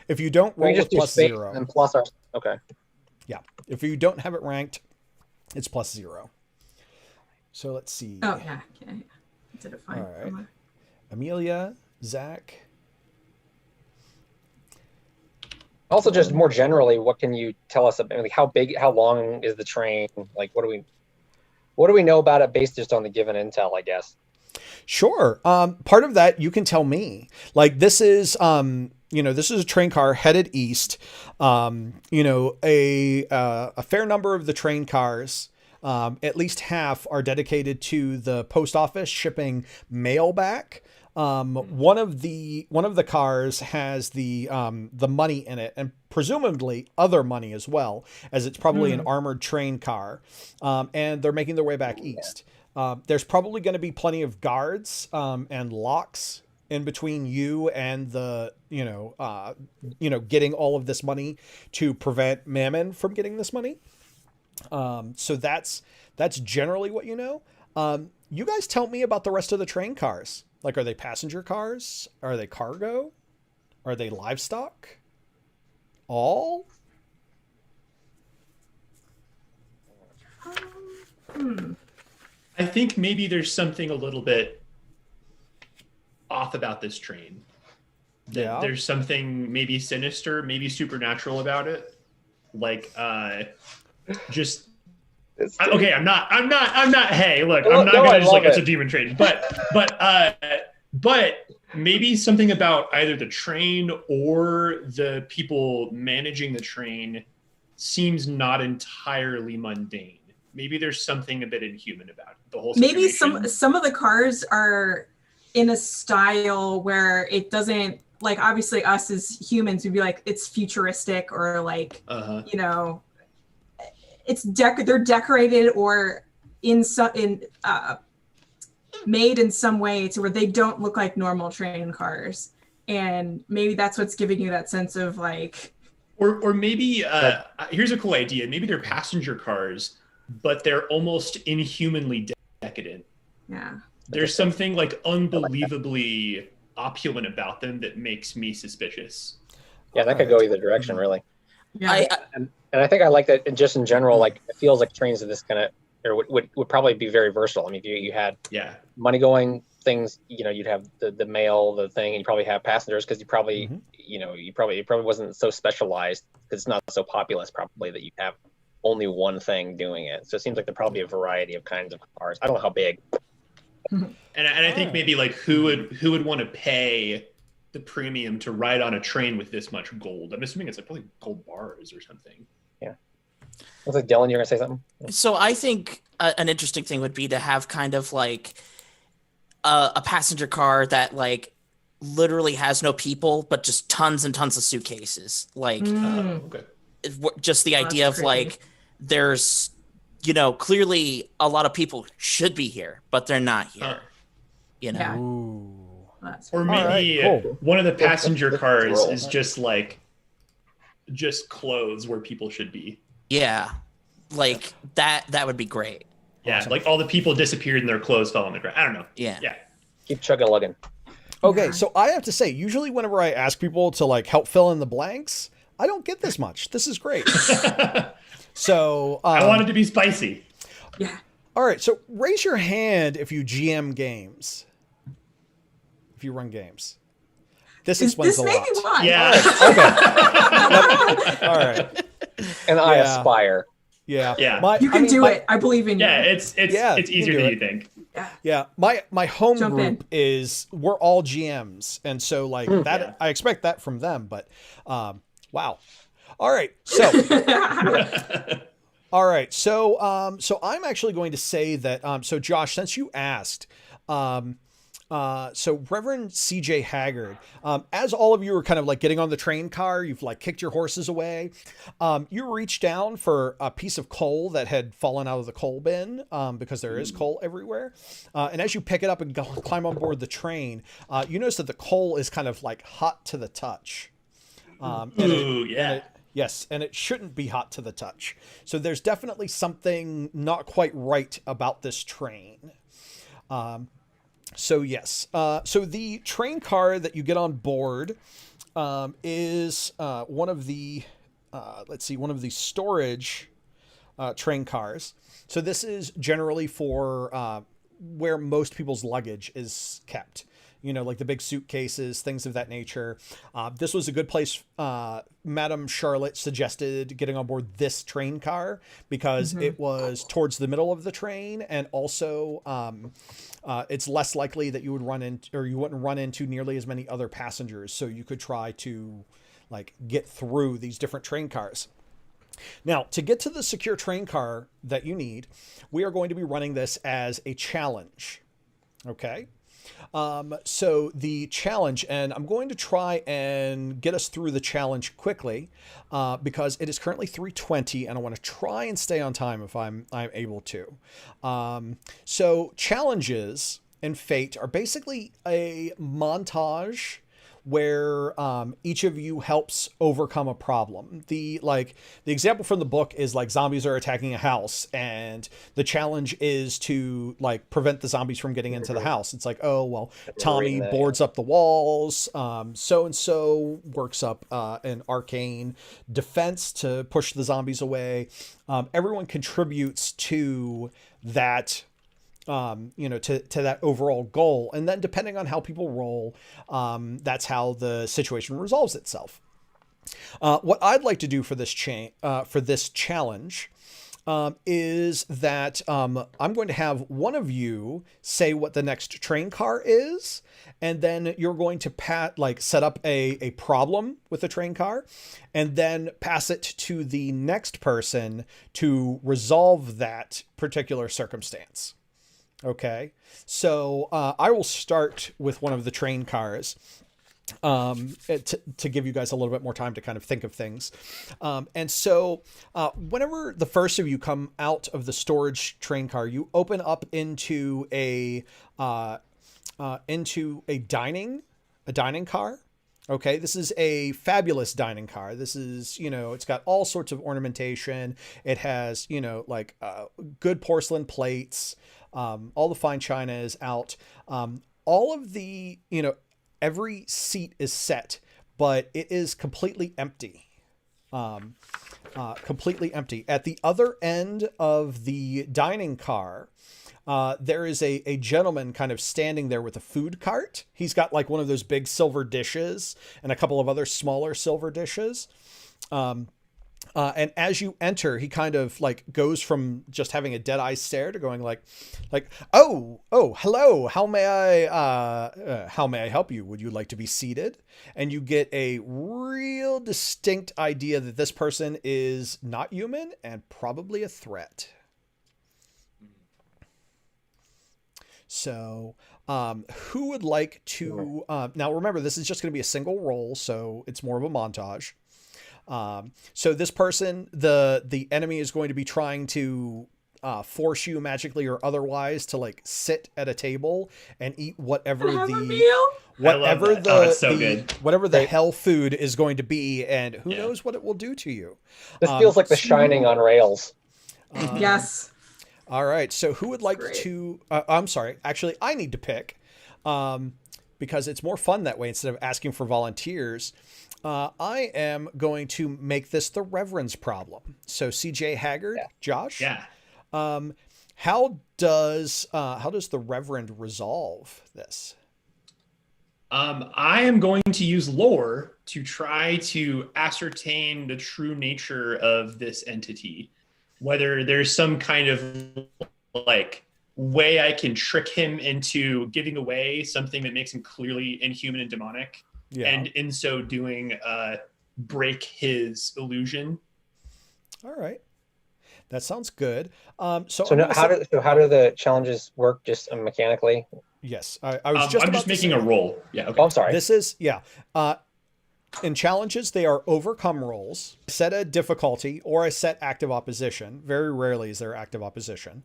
If you don't We roll just it do plus Fate 0. and plus our. Okay. Yeah. If you don't have it ranked, it's plus 0. So let's see. Oh yeah. Okay. Did it fine. All right. Amelia, Zach. Also, just more generally, what can you tell us about like how long is the train? Like, what do we know about it based just on the given intel? I guess. Sure. Part of that you can tell me. Like this is this is a train car headed east. A fair number of the train cars, at least half, are dedicated to the post office shipping mail back. One of the cars has the money in it, and presumably other money as well, as it's probably an armored train car, and they're making their way back east. There's probably going to be plenty of guards and locks in between you and the getting all of this money to prevent Mammon from getting this money. So that's generally what you know. You guys tell me about the rest of the train cars. Like, are they passenger cars? Are they cargo? Are they livestock? All? I think maybe there's something a little bit off about this train. Yeah. There's something maybe sinister, maybe supernatural about it. Like, just okay. I'm not. Hey, look, I'm not gonna just like it's a demon train, but maybe something about either the train or the people managing the train seems not entirely mundane. Maybe there's something a bit inhuman about it. The whole situation. Maybe some of the cars are in a style where it doesn't, like, obviously us as humans would be like, it's futuristic, or like it's they're decorated or made in some way to where they don't look like normal train cars, and maybe that's what's giving you that sense of like, or maybe here's a cool idea. Maybe they're passenger cars, but they're almost inhumanly decadent. Yeah. There's something like unbelievably opulent about them that makes me suspicious. Yeah, that could go either direction, really. Yeah. And I think I like that. And just in general, like, it feels like trains of this kind of, or would probably be very versatile. I mean, if you had money going things, you'd have the mail, the thing, and you probably have passengers, because you probably, it probably wasn't so specialized, because it's not so populous probably that you have only one thing doing it. So it seems like there'd probably be a variety of kinds of cars. I don't know how big. And I think maybe like who would want to pay the premium to ride on a train with this much gold? I'm assuming it's like probably gold bars or something. Yeah. Looks like Dylan, you're gonna say something? So I think an interesting thing would be to have kind of like a passenger car that like literally has no people, but just tons and tons of suitcases. Like Okay. just the idea of like, there's, clearly a lot of people should be here, but they're not here. Yeah. Ooh. Or maybe one of the passenger cars is just clothes where people should be. Yeah. Like that would be great. Yeah, like all the people disappeared and their clothes fell on the ground. I don't know. Yeah. Keep chugging. Okay, so I have to say, usually whenever I ask people to like help fill in the blanks, I don't get this much. This is great. So I want it to be spicy. Yeah. All right, so raise your hand if you GM games. If you run games. This explains a lot. This may be why. Yeah. Okay. All right. And I aspire. Yeah. Yeah. You can do it. I believe in you. Yeah, it's easier than you think. Yeah. My home Jump group is, we're all GMs. And so like that, I expect that from them, but wow. All right. So all right. So I'm actually going to say that so Josh, since you asked, so Reverend Cj Haggard, as all of you are kind of like getting on the train car, you've like kicked your horses away. You reach down for a piece of coal that had fallen out of the coal bin, because there is coal everywhere. And as you pick it up and climb on board the train, you notice that the coal is kind of like hot to the touch. Yes, and it shouldn't be hot to the touch. So there's definitely something not quite right about this train. So yes, so the train car that you get on board is one of the storage train cars. So this is generally for where most people's luggage is kept. Like the big suitcases, things of that nature. This was a good place. Madam Charlotte suggested getting on board this train car because it was towards the middle of the train, and also it's less likely that you would you wouldn't run into nearly as many other passengers. So you could try to like get through these different train cars. Now, to get to the secure train car that you need, we are going to be running this as a challenge. Okay. So the challenge, and I'm going to try and get us through the challenge quickly, because it is currently 3:20, and I want to try and stay on time if I'm able to. So challenges in Fate are basically a montage where each of you helps overcome a problem. The example from the book is like zombies are attacking a house, and the challenge is to like prevent the zombies from getting into the house. It's like, oh well, Tommy boards up the walls, so and so works up an arcane defense to push the zombies away. Everyone contributes to that, to that overall goal. And then depending on how people roll, that's how the situation resolves itself. What I'd like to do for this challenge is that I'm going to have one of you say what the next train car is, and then you're going to set up a problem with the train car, and then pass it to the next person to resolve that particular circumstance. Okay, so I will start with one of the train cars to give you guys a little bit more time to kind of think of things. And so whenever the first of you come out of the storage train car, you open up into a dining car. Okay, this is a fabulous dining car. This is, it's got all sorts of ornamentation. It has, good porcelain plates. All the fine china is out. All of the, every seat is set, but it is completely empty. Completely empty. At the other end of the dining car, there is a gentleman kind of standing there with a food cart. He's got like one of those big silver dishes and a couple of other smaller silver dishes. And as you enter, he kind of like goes from just having a dead eye stare to going like, oh, hello. How may I help you? Would you like to be seated? And you get a real distinct idea that this person is not human and probably a threat. So, who would like to, now remember, this is just going to be a single roll, so it's more of a montage. So this person, the enemy is going to be trying to force you magically or otherwise to like sit at a table and eat whatever the hell food is going to be, and who knows what it will do to you. This feels like The Shining on rails. Yes. All right. So who would like to? I'm sorry. Actually, I need to pick because it's more fun that way instead of asking for volunteers. I am going to make this the Reverend's problem. So Cj Haggard, Josh. Yeah. How does the Reverend resolve this? I am going to use lore to try to ascertain the true nature of this entity, whether there's some kind of like way I can trick him into giving away something that makes him clearly inhuman and demonic. Yeah. And in so doing, break his illusion. All right, that sounds good. How do the challenges work? Just mechanically? Yes, I was just. I'm just making a roll. Yeah. Okay. Oh, I'm sorry. This is in challenges, they are overcome rolls. Set a difficulty or a set active opposition. Very rarely is there active opposition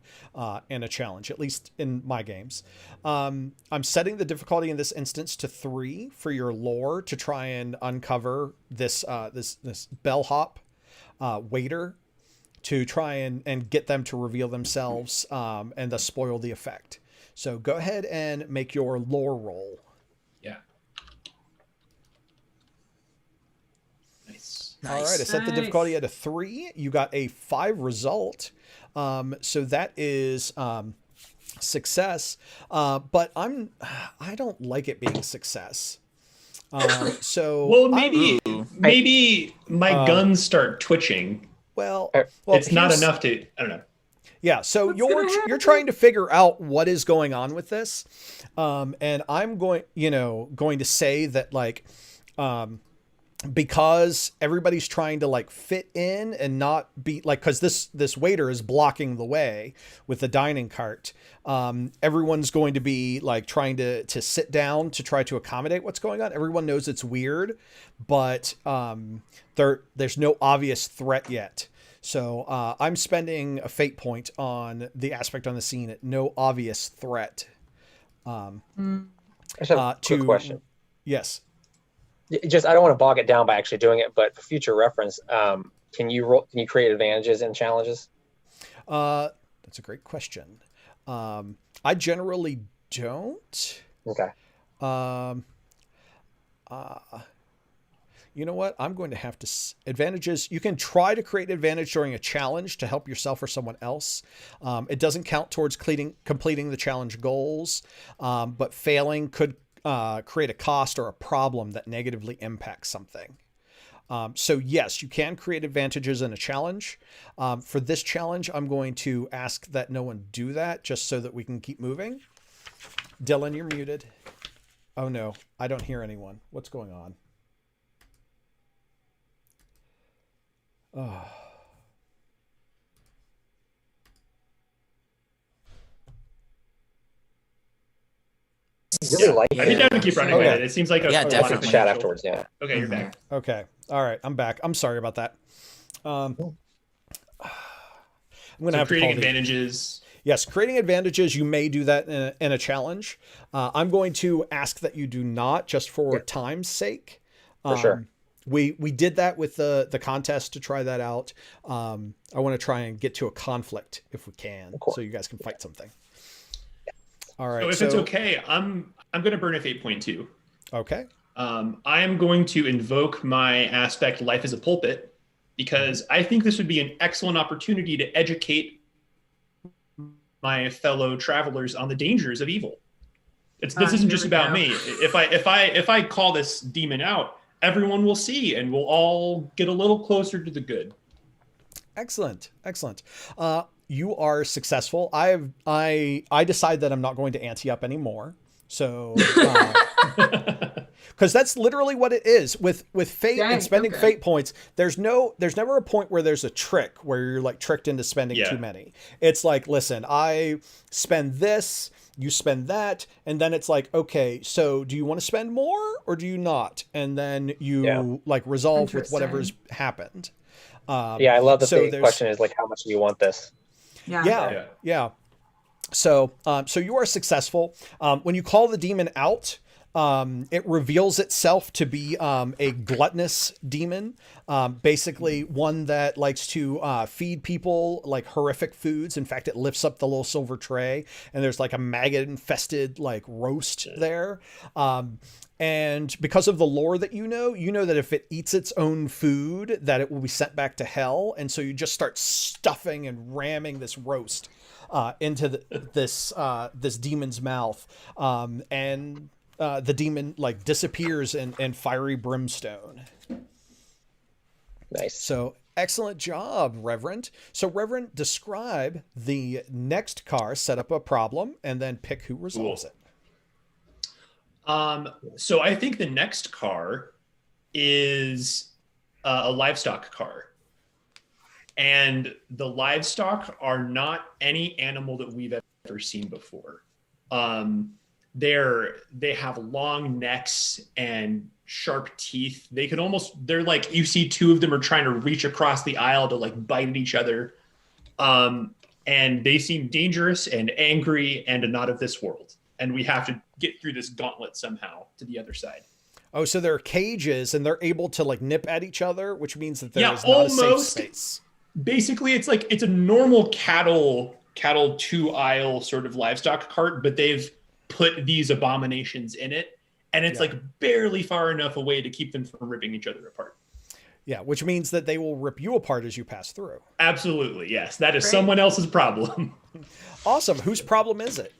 in a challenge, at least in my games. I'm setting the difficulty in this instance to 3 for your lore to try and uncover this bellhop waiter, to try and get them to reveal themselves and thus spoil the effect. So go ahead and make your lore roll. Yeah. All right, I set the difficulty at a 3. You got a 5 result. So that is success. But I don't like it being success. Well, maybe my guns start twitching. Well, it's not enough to, I don't know. Yeah, so you're trying to figure out what is going on with this. And I'm going to say that like because everybody's trying to like fit in and not be like, because this waiter is blocking the way with the dining cart. Everyone's going to be like trying to sit down to try to accommodate what's going on. Everyone knows it's weird, but there's no obvious threat yet. So I'm spending a fate point on the aspect on the scene at no obvious threat. I just have a quick question. Yes. Just I don't want to bog it down by actually doing it, but for future reference, can you create advantages and challenges? That's a great question. I generally don't. Okay. You know what? I'm going to have to advantages. You can try to create advantage during a challenge to help yourself or someone else. It doesn't count towards completing the challenge goals, but failing could create a cost or a problem that negatively impacts something. So yes, you can create advantages in a challenge. For this challenge, I'm going to ask that no one do that just so that we can keep moving. Dylan, you're muted. Oh no, I don't hear anyone. What's going on? Oh. Really like I think I would keep running with it. It seems like a lot definitely. of chat potential. afterwards. Yeah. Okay, you're back. Okay. All right. I'm back. I'm sorry about that. I'm going to have to creating call advantages. Yes, creating advantages. You may do that in a challenge. I'm going to ask that you do not, just for time's sake. For sure. We did that with the contest to try that out. I want to try and get to a conflict if we can, so you guys can fight something. All right. So if it's okay, I'm going to burn a fate point too. Okay. I am going to invoke my aspect life as a pulpit, because I think this would be an excellent opportunity to educate my fellow travelers on the dangers of evil. This isn't just about me. If I call this demon out, everyone will see, and we'll all get a little closer to the good. Excellent. You are successful. I decide that I'm not going to ante up anymore. So, because that's literally what it is with fate and spending fate points. There's never a point where there's a trick where you're like tricked into spending too many. It's like, listen, I spend this, you spend that, and then it's like, okay, so do you want to spend more or do you not? And then you like resolve with whatever's happened. I love that the question is like, how much do you want this? Yeah. So you are successful. When you call the demon out, it reveals itself to be a gluttonous demon, basically one that likes to feed people like horrific foods. In fact, it lifts up the little silver tray, and there's like a maggot-infested like roast there. And because of the lore that you know that if it eats its own food, that it will be sent back to hell. And so you just start stuffing and ramming this roast into this demon's mouth, and the demon like disappears in fiery brimstone. Nice. So excellent job, Reverend. So Reverend, describe the next car, set up a problem, and then pick who resolves it. So I think the next car is a livestock car. And the livestock are not any animal that we've ever seen before. They have long necks and sharp teeth. They're like, you see two of them are trying to reach across the aisle to like bite at each other. And they seem dangerous and angry and not of this world. And we have to get through this gauntlet somehow to the other side. Oh, so there are cages and they're able to like nip at each other, which means that there is not a safe space. Basically, it's a normal cattle 2-aisle sort of livestock cart, but they've put these abominations in it, and it's like barely far enough away to keep them from ripping each other apart. Yeah, which means that they will rip you apart as you pass through. Absolutely, yes. That is someone else's problem. Awesome. Whose problem is it?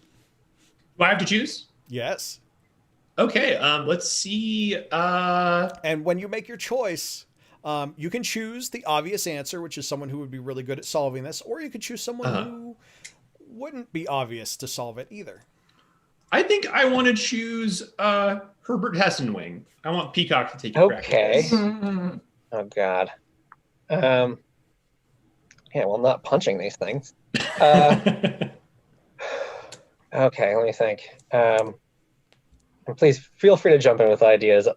Do I have to choose? Yes. Okay, let's see. And when you make your choice, you can choose the obvious answer, which is someone who would be really good at solving this, or you could choose someone who wouldn't be obvious to solve it either. I think I want to choose Herbert Hessenwing. I want Peacock to take a crack at this. Oh God. Yeah, well, not punching these things. Okay, let me think. And please feel free to jump in with ideas,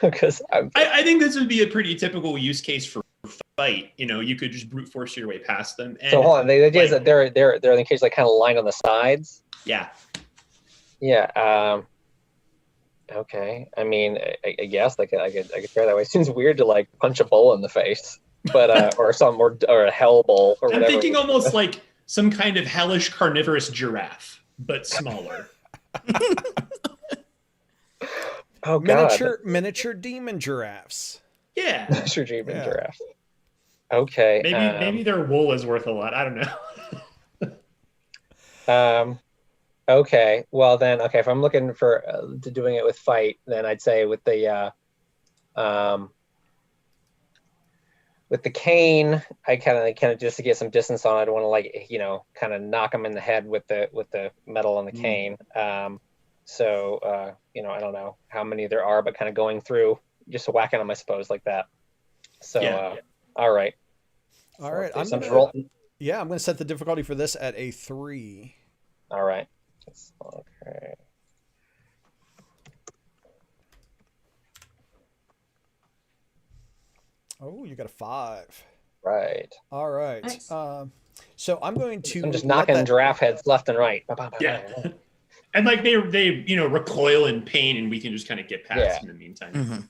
because I think this would be a pretty typical use case for fight. You know, you could just brute force your way past them. And so hold on. The idea is that they're in the case like kind of lined on the sides. Yeah. Yeah. Okay. I mean, I guess I could try that way. It seems weird to like punch a bull in the face, but or a hell bull or whatever. I'm thinking almost like some kind of hellish carnivorous giraffe, but smaller. Oh God. Miniature demon giraffes. Yeah. Miniature demon giraffe. Okay. Maybe their wool is worth a lot. I don't know. Okay. Well then, okay. If I'm looking for to doing it with fight, then I'd say with the cane, I kind of just to get some distance on. I don't want to like kind of knock them in the head with the metal on the cane. So I don't know how many there are, but kind of going through, just whacking them, I suppose, like that. So all right. All right. I'm going to set the difficulty for this at a 3. All right. Okay. Oh, you got a 5. Right. All right. Nice. So I'm going to. I'm just knocking giraffe heads left and right. Yeah. And like they recoil in pain, and we can just kind of get past in the meantime. Mm-hmm.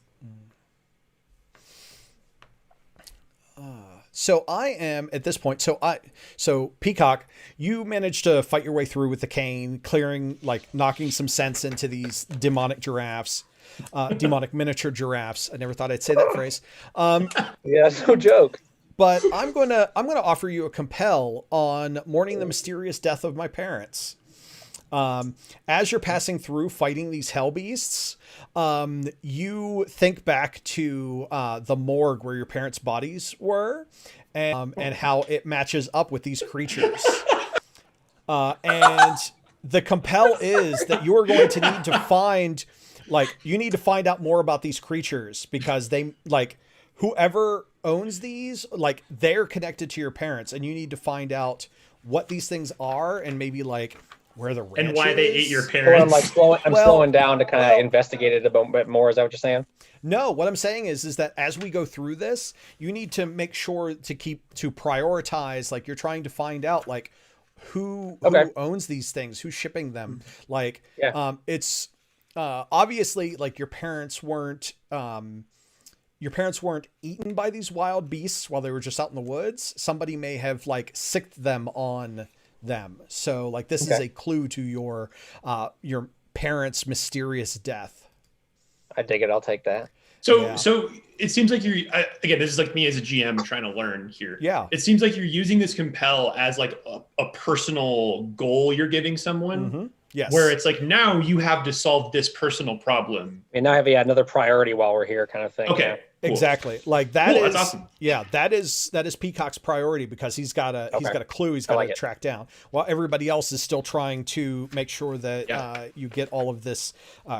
So I am at this point. So Peacock, you managed to fight your way through with the cane, knocking some sense into these demonic giraffes, demonic miniature giraffes. I never thought I'd say that phrase. Yeah, no joke. But I'm gonna offer you a compel on mourning the mysterious death of my parents. As you're passing through fighting these hell beasts, you think back to the morgue where your parents' bodies were, and how it matches up with these creatures. And the compel is that you are going to need to find, you need to find out more about these creatures, because they, whoever owns these, they're connected to your parents, and you need to find out what these things are, and maybe where the ranch and why is. they ate your parents. Or I'm slowing down to kind of investigate it a bit more. Is that what you're saying? No, what I'm saying is that as we go through this, you need to make sure to prioritize, you're trying to find out who owns these things, who's shipping them. It's obviously your parents weren't eaten by these wild beasts while they were just out in the woods. Somebody may have sicked them on them. So this is a clue to your parents' mysterious death. I dig it. I'll take that. So it seems like again, this is me as a GM trying to learn here. Yeah. It seems like you're using this compel as a personal goal you're giving someone. Mm-hmm. Yes. Where it's now you have to solve this personal problem. And now I have another priority while we're here, kind of thing. Okay. Yeah. Cool. Exactly. That cool, is that's awesome. Yeah, that is Peacock's priority, because he's got a clue he's got to track down, while everybody else is still trying to make sure that you get all of this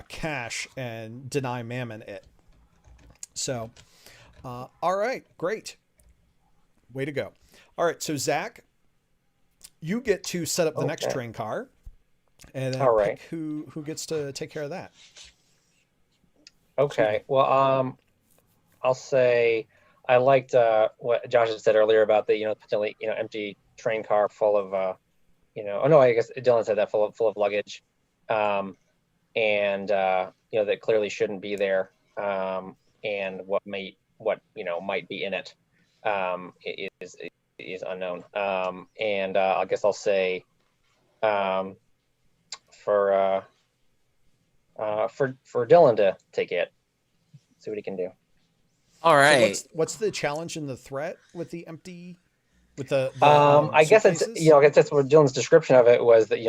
cash and deny Mammon it. So, all right, great. Way to go. All right, so Zach, you get to set up the next train car, and then pick who gets to take care of that. Okay. Well, I'll say I liked what Josh had said earlier about the potentially empty train car full of oh no, I guess Dylan said that full of luggage, and that clearly shouldn't be there, and what might be in it is unknown, and I guess I'll say for Dylan to take it, see what he can do. All right. So what's the challenge and the threat with the empty, with the I guess it's suitcases? I guess that's what Dylan's description of it was, that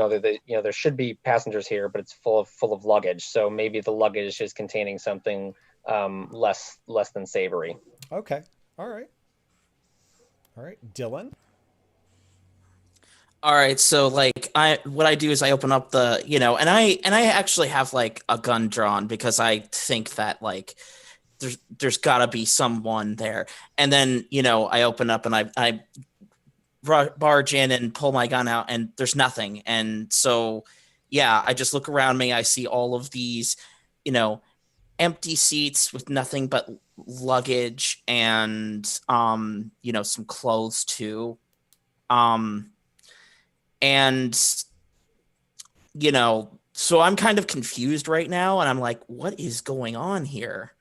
there should be passengers here, but it's full of luggage. So maybe the luggage is containing something less than savory. Okay. All right, Dylan. All right. So what I do is I open up the, and I actually have like a gun drawn because I think that like there's gotta be someone there. And then, I open up and I barge in and pull my gun out and there's nothing. And so, yeah, I just look around me. I see all of these, empty seats with nothing but luggage and, some clothes too. And, so I'm kind of confused right now and I'm like, what is going on here?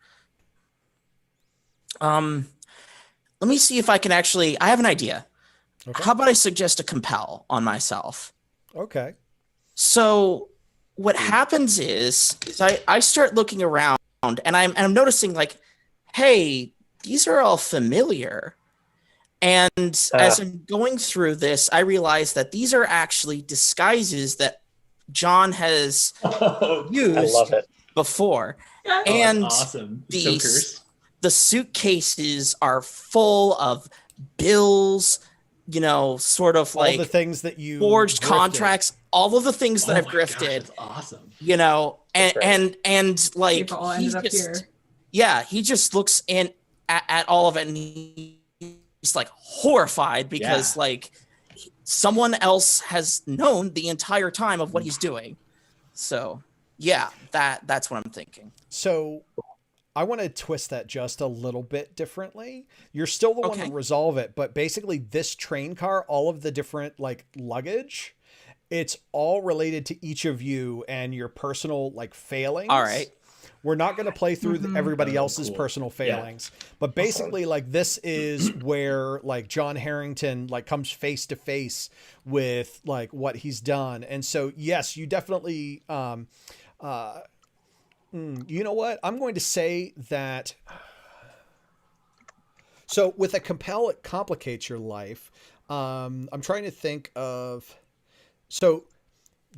Let me see if I can I have an idea. Okay. How about I suggest a compel on myself? Okay. So what happens is I start looking around and I'm noticing like, hey, these are all familiar. And as I'm going through this, I realize that these are actually disguises that John has used I love it. before. Yeah. And That's awesome. So cursed. the suitcases are full of bills, sort of like all the things that you forged grifted. contracts, all of the things that I've Oh my gosh, grifted, that's awesome. and like People all ended up here. he just looks in at all of it and he's like horrified because like someone else has known the entire time of what he's doing. So yeah, that's what I'm thinking. So I want to twist that just a little bit differently. You're still the one to resolve it, but basically this train car, all of the different like luggage, it's all related to each of you and your personal like failings. All right. We're not going to play through everybody else's personal failings, but basically like this is where like John Harrington like comes face to face with like what he's done. And so, yes, you definitely, you know what? I'm going to say that. So with a compel, it complicates your life. I'm trying to think of. So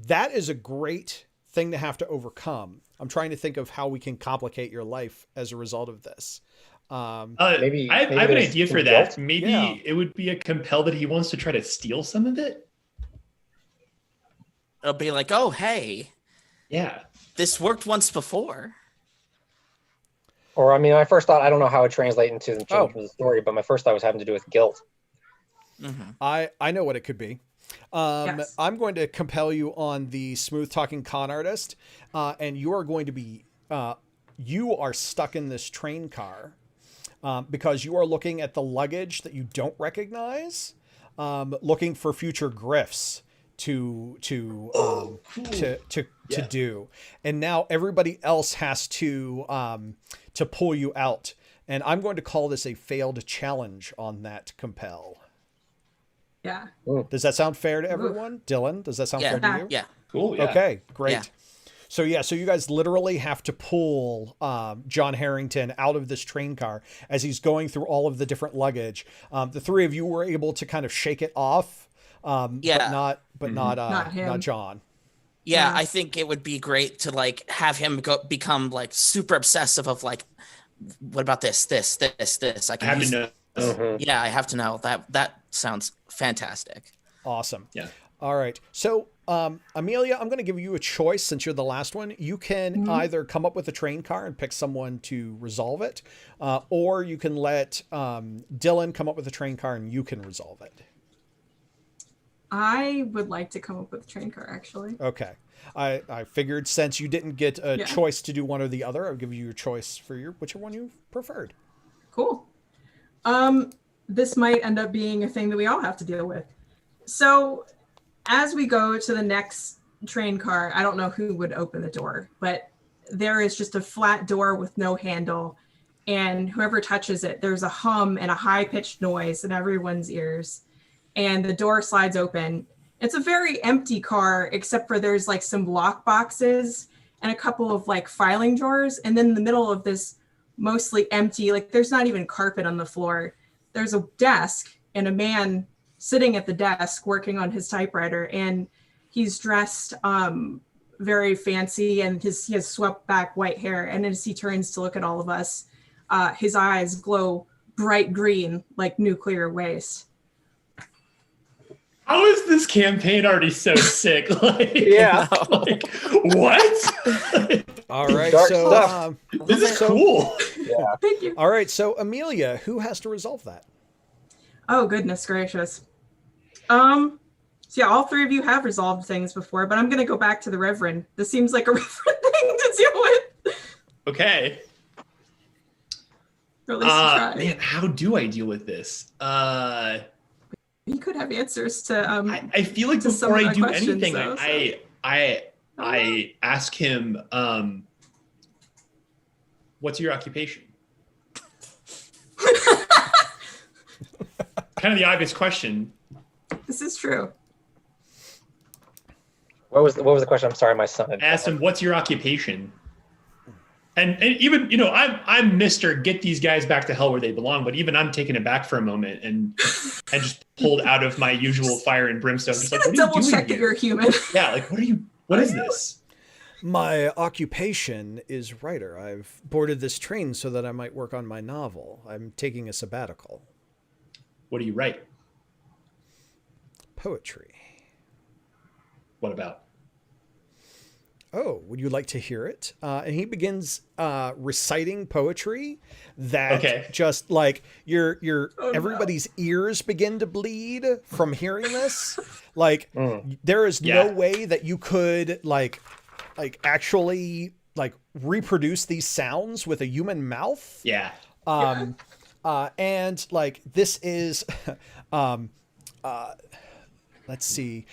that is a great thing to have to overcome. I'm trying to think of how we can complicate your life as a result of this. Maybe I have an idea for that. Maybe it would be a compel that he wants to try to steal some of it. It'll be like, oh, hey. Yeah. This worked once before. Or, I mean, my first thought, I don't know how it translates into the story, but my first thought was having to do with guilt. Mm-hmm. I know what it could be. Yes. I'm going to compel you on the smooth talking con artist, and you are going to be, you are stuck in this train car because you are looking at the luggage that you don't recognize, looking for future grifts to do, and now everybody else has to pull you out, and I'm going to call this a failed challenge on that compel. Yeah. Does that sound fair to everyone? Dylan, does that sound fair to you? Yeah. Cool. Yeah. Okay, great. Yeah. So you guys literally have to pull John Harrington out of this train car as he's going through all of the different luggage. The three of you were able to kind of shake it off, but not John. Yeah, I think it would be great to like have him become like super obsessive of like, what about this? I have to know. Yeah, I have to know. That sounds fantastic. Awesome. Yeah. All right. So, Amelia, I'm going to give you a choice since you're the last one. You can either come up with a train car and pick someone to resolve it, or you can let Dylan come up with a train car and you can resolve it. I would like to come up with a train car, actually. Okay. I figured since you didn't get a choice to do one or the other, I'll give you your choice for whichever one you preferred. Cool. This might end up being a thing that we all have to deal with. So as we go to the next train car, I don't know who would open the door, but there is just a flat door with no handle. And whoever touches it, there's a hum and a high-pitched noise in everyone's ears. And the door slides open. It's a very empty car, except for there's like some lock boxes and a couple of like filing drawers. And then in the middle of this mostly empty, like there's not even carpet on the floor. There's a desk and a man sitting at the desk working on his typewriter, and he's dressed very fancy, and he has swept back white hair. And as he turns to look at all of us, his eyes glow bright green like nuclear waste. How is this campaign already so sick? Like, Yeah. like, what? All right, Dark so stuff. This is cool. Yeah. Thank you. all right, so Amelia, who has to resolve that? Oh, goodness gracious. So yeah, all three of you have resolved things before, but I'm going to go back to the Reverend. This seems like a Reverend thing to deal with. Okay. Or at least try. Man, how do I deal with this? You could have answers to. I feel like to some before of I my do questions, anything, though, I ask him, what's your occupation? Kind of the obvious question. This is true. What was the question? I'm sorry, my son. I asked him, what's your occupation? And even, I'm Mr. Get these guys back to hell where they belong, but even I'm taken aback for a moment and just pulled out of my usual fire and brimstone. Just Like, gonna what are you double doing check that here? you're human. Yeah, like, what is this? My occupation is writer. I've boarded this train so that I might work on my novel. I'm taking a sabbatical. What do you write? Poetry. What about? Oh, would you like to hear it? And he begins reciting poetry that just like everybody's ears begin to bleed from hearing this. Like there is no way that you could like actually like reproduce these sounds with a human mouth. Yeah. And like this is let's see.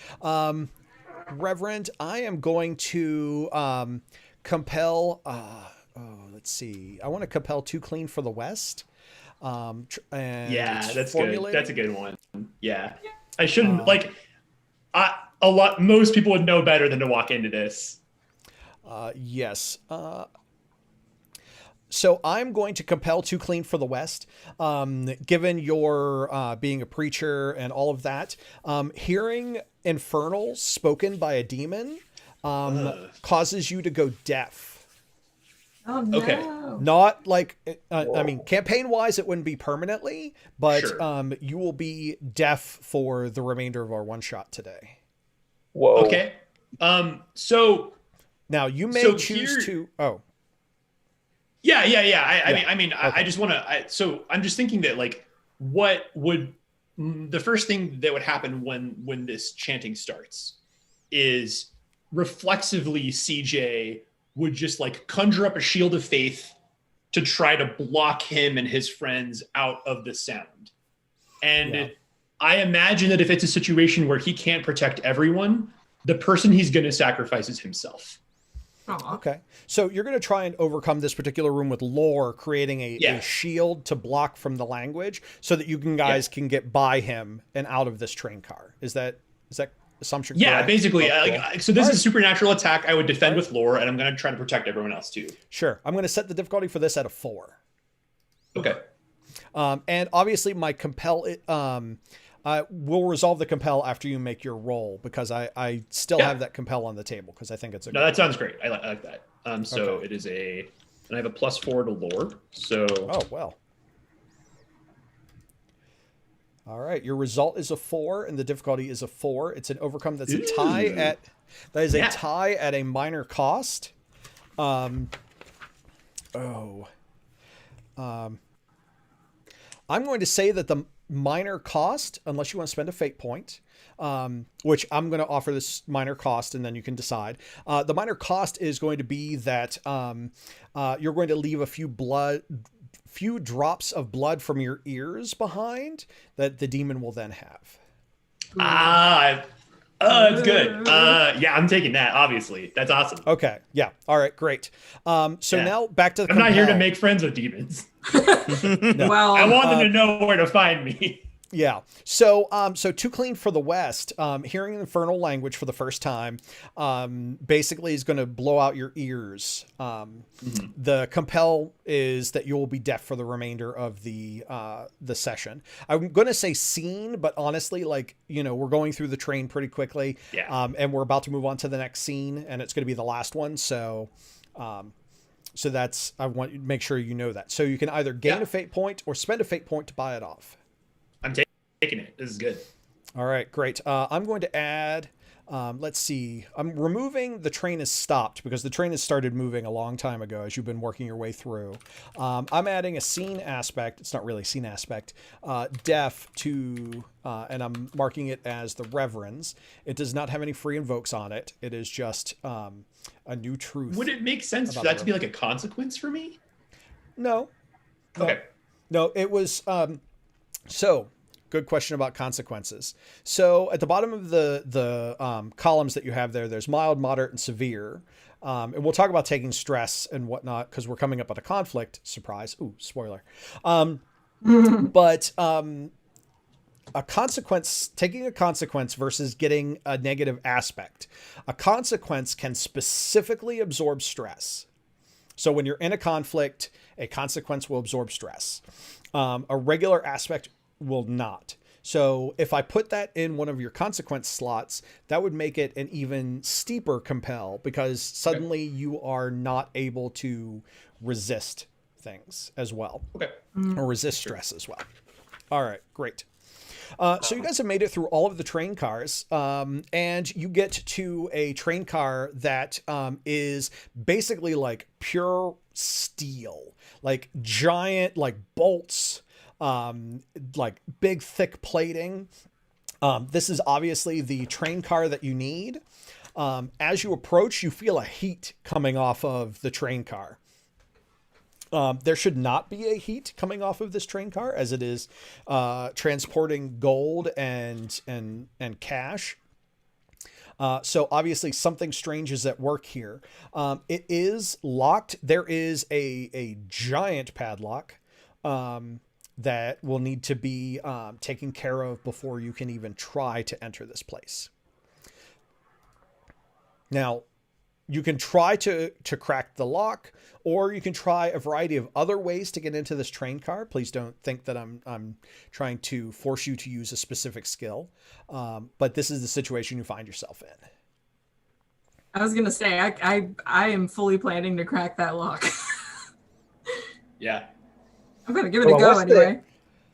Reverend, I am going to compel let's see. I want to compel Too Clean for the West. And yeah, that's formulated. good. That's a good one. Yeah. I shouldn't most people would know better than to walk into this. Yes. So I'm going to compel Too Clean for the West. Given your being a preacher and all of that, hearing infernal spoken by a demon causes you to go deaf. Oh no. Okay. Not like, I mean, campaign-wise, it wouldn't be permanently, but you will be deaf for the remainder of our one-shot today. Whoa. Okay. So now you may choose to. Oh. Yeah. I just want to. So I'm just thinking that like, what would the first thing that would happen when this chanting starts is reflexively CJ would just like conjure up a shield of faith to try to block him and his friends out of the sound. And I imagine that if it's a situation where he can't protect everyone, the person he's going to sacrifice is himself. Aww. Okay. So you're going to try and overcome this particular room with lore, creating a shield to block from the language so that you guys can get by him and out of this train car. Is that assumption correct? Yeah, basically. Okay. So this is a supernatural attack. I would defend with lore, and I'm going to try to protect everyone else too. Sure. I'm going to set the difficulty for this at a 4. Okay. And obviously my compel will resolve the compel after you make your roll, because I still have that compel on the table because I think it's No, that sounds great. I like that. So it is and I have a +4 to lore. So oh well. All right, your result is a 4 and the difficulty is a 4. It's an overcome. That's a tie at a tie at a minor cost. I'm going to say that the minor cost, unless you want to spend a fate point, which I'm going to offer this minor cost and then you can decide. The minor cost is going to be that you're going to leave a few drops of blood from your ears behind that the demon will then have. That's good. Yeah, I'm taking that, obviously. That's awesome. Okay. Yeah. All right. Great. Now back to the I'm not here to make friends with demons. No. Well, I want them to know where to find me. Yeah. So Too Clean for the West, hearing infernal language for the first time, basically is going to blow out your ears. The compel is that you will be deaf for the remainder of the session. I'm going to say scene, but honestly, we're going through the train pretty quickly. Yeah. And we're about to move on to the next scene, and it's going to be the last one. So I want you to make sure you know that. So you can either gain a fate point or spend a fate point to buy it off. I'm taking it. This is good. All right, great. I'm going to add, let's see, I'm removing the train is stopped because the train has started moving a long time ago as you've been working your way through. I'm adding a scene aspect. It's not really a scene aspect. Def to, and I'm marking it as the Reverends. It does not have any free invokes on it. It is just a new truth. Would it make sense for that to be like a consequence for me? No. Okay. No, it was, so... Good question about consequences. So at the bottom of the columns that you have there, there's mild, moderate, and severe. And we'll talk about taking stress and whatnot because we're coming up on a conflict. Surprise. Ooh, spoiler. But a consequence, taking a consequence versus getting a negative aspect. A consequence can specifically absorb stress. So when you're in a conflict, a consequence will absorb stress. A regular aspect will not. So if I put that in one of your consequence slots, that would make it an even steeper compel because suddenly you are not able to resist things as well. Okay. Or resist stress as well. All right, great. So you guys have made it through all of the train cars, and you get to a train car that is basically like pure steel, like giant, like bolts, like big thick plating. This is obviously the train car that you need. As you approach, you feel a heat coming off of the train car. There should not be a heat coming off of this train car as it is transporting gold and cash. So obviously something strange is at work here. It is locked. There is a giant padlock that will need to be taken care of before you can even try to enter this place. Now, you can try to crack the lock, or you can try a variety of other ways to get into this train car. Please don't think that I'm trying to force you to use a specific skill. But this is the situation you find yourself in. I was gonna say I am fully planning to crack that lock. Yeah. I'm gonna give it a go anyway.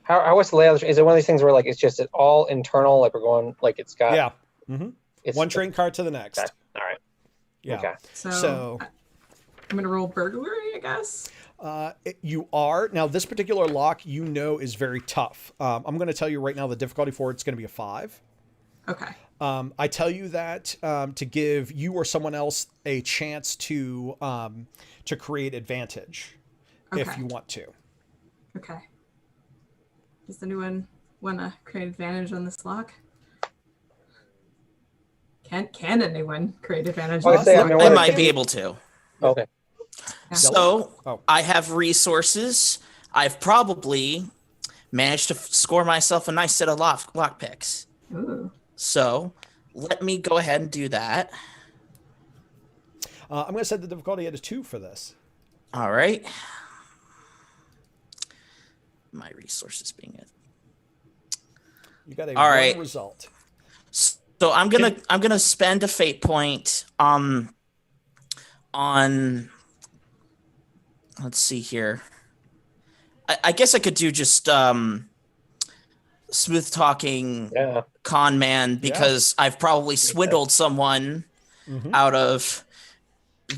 What's the layout? Is it one of these things where like it's just all internal, like we're going like it's got It's one train car to the next. Okay. All right. Yeah. Okay. So I'm gonna roll burglary, I guess. You are now. This particular lock, is very tough. I'm going to tell you right now the difficulty for it's going to be a 5. Okay. I tell you that to give you or someone else a chance to create advantage if you want to. Okay. Does anyone want to create advantage on this lock? Can anyone create advantage on this lock? I might be able to. Okay. So I have resources. I've probably managed to score myself a nice set of lock picks. Ooh. So let me go ahead and do that. I'm going to set the difficulty at a 2 for this. All right. My resources being it. You got a All right. result. So I'm gonna spend a fate point on let's see here. I guess I could do just smooth talking con man because I've probably swindled someone out of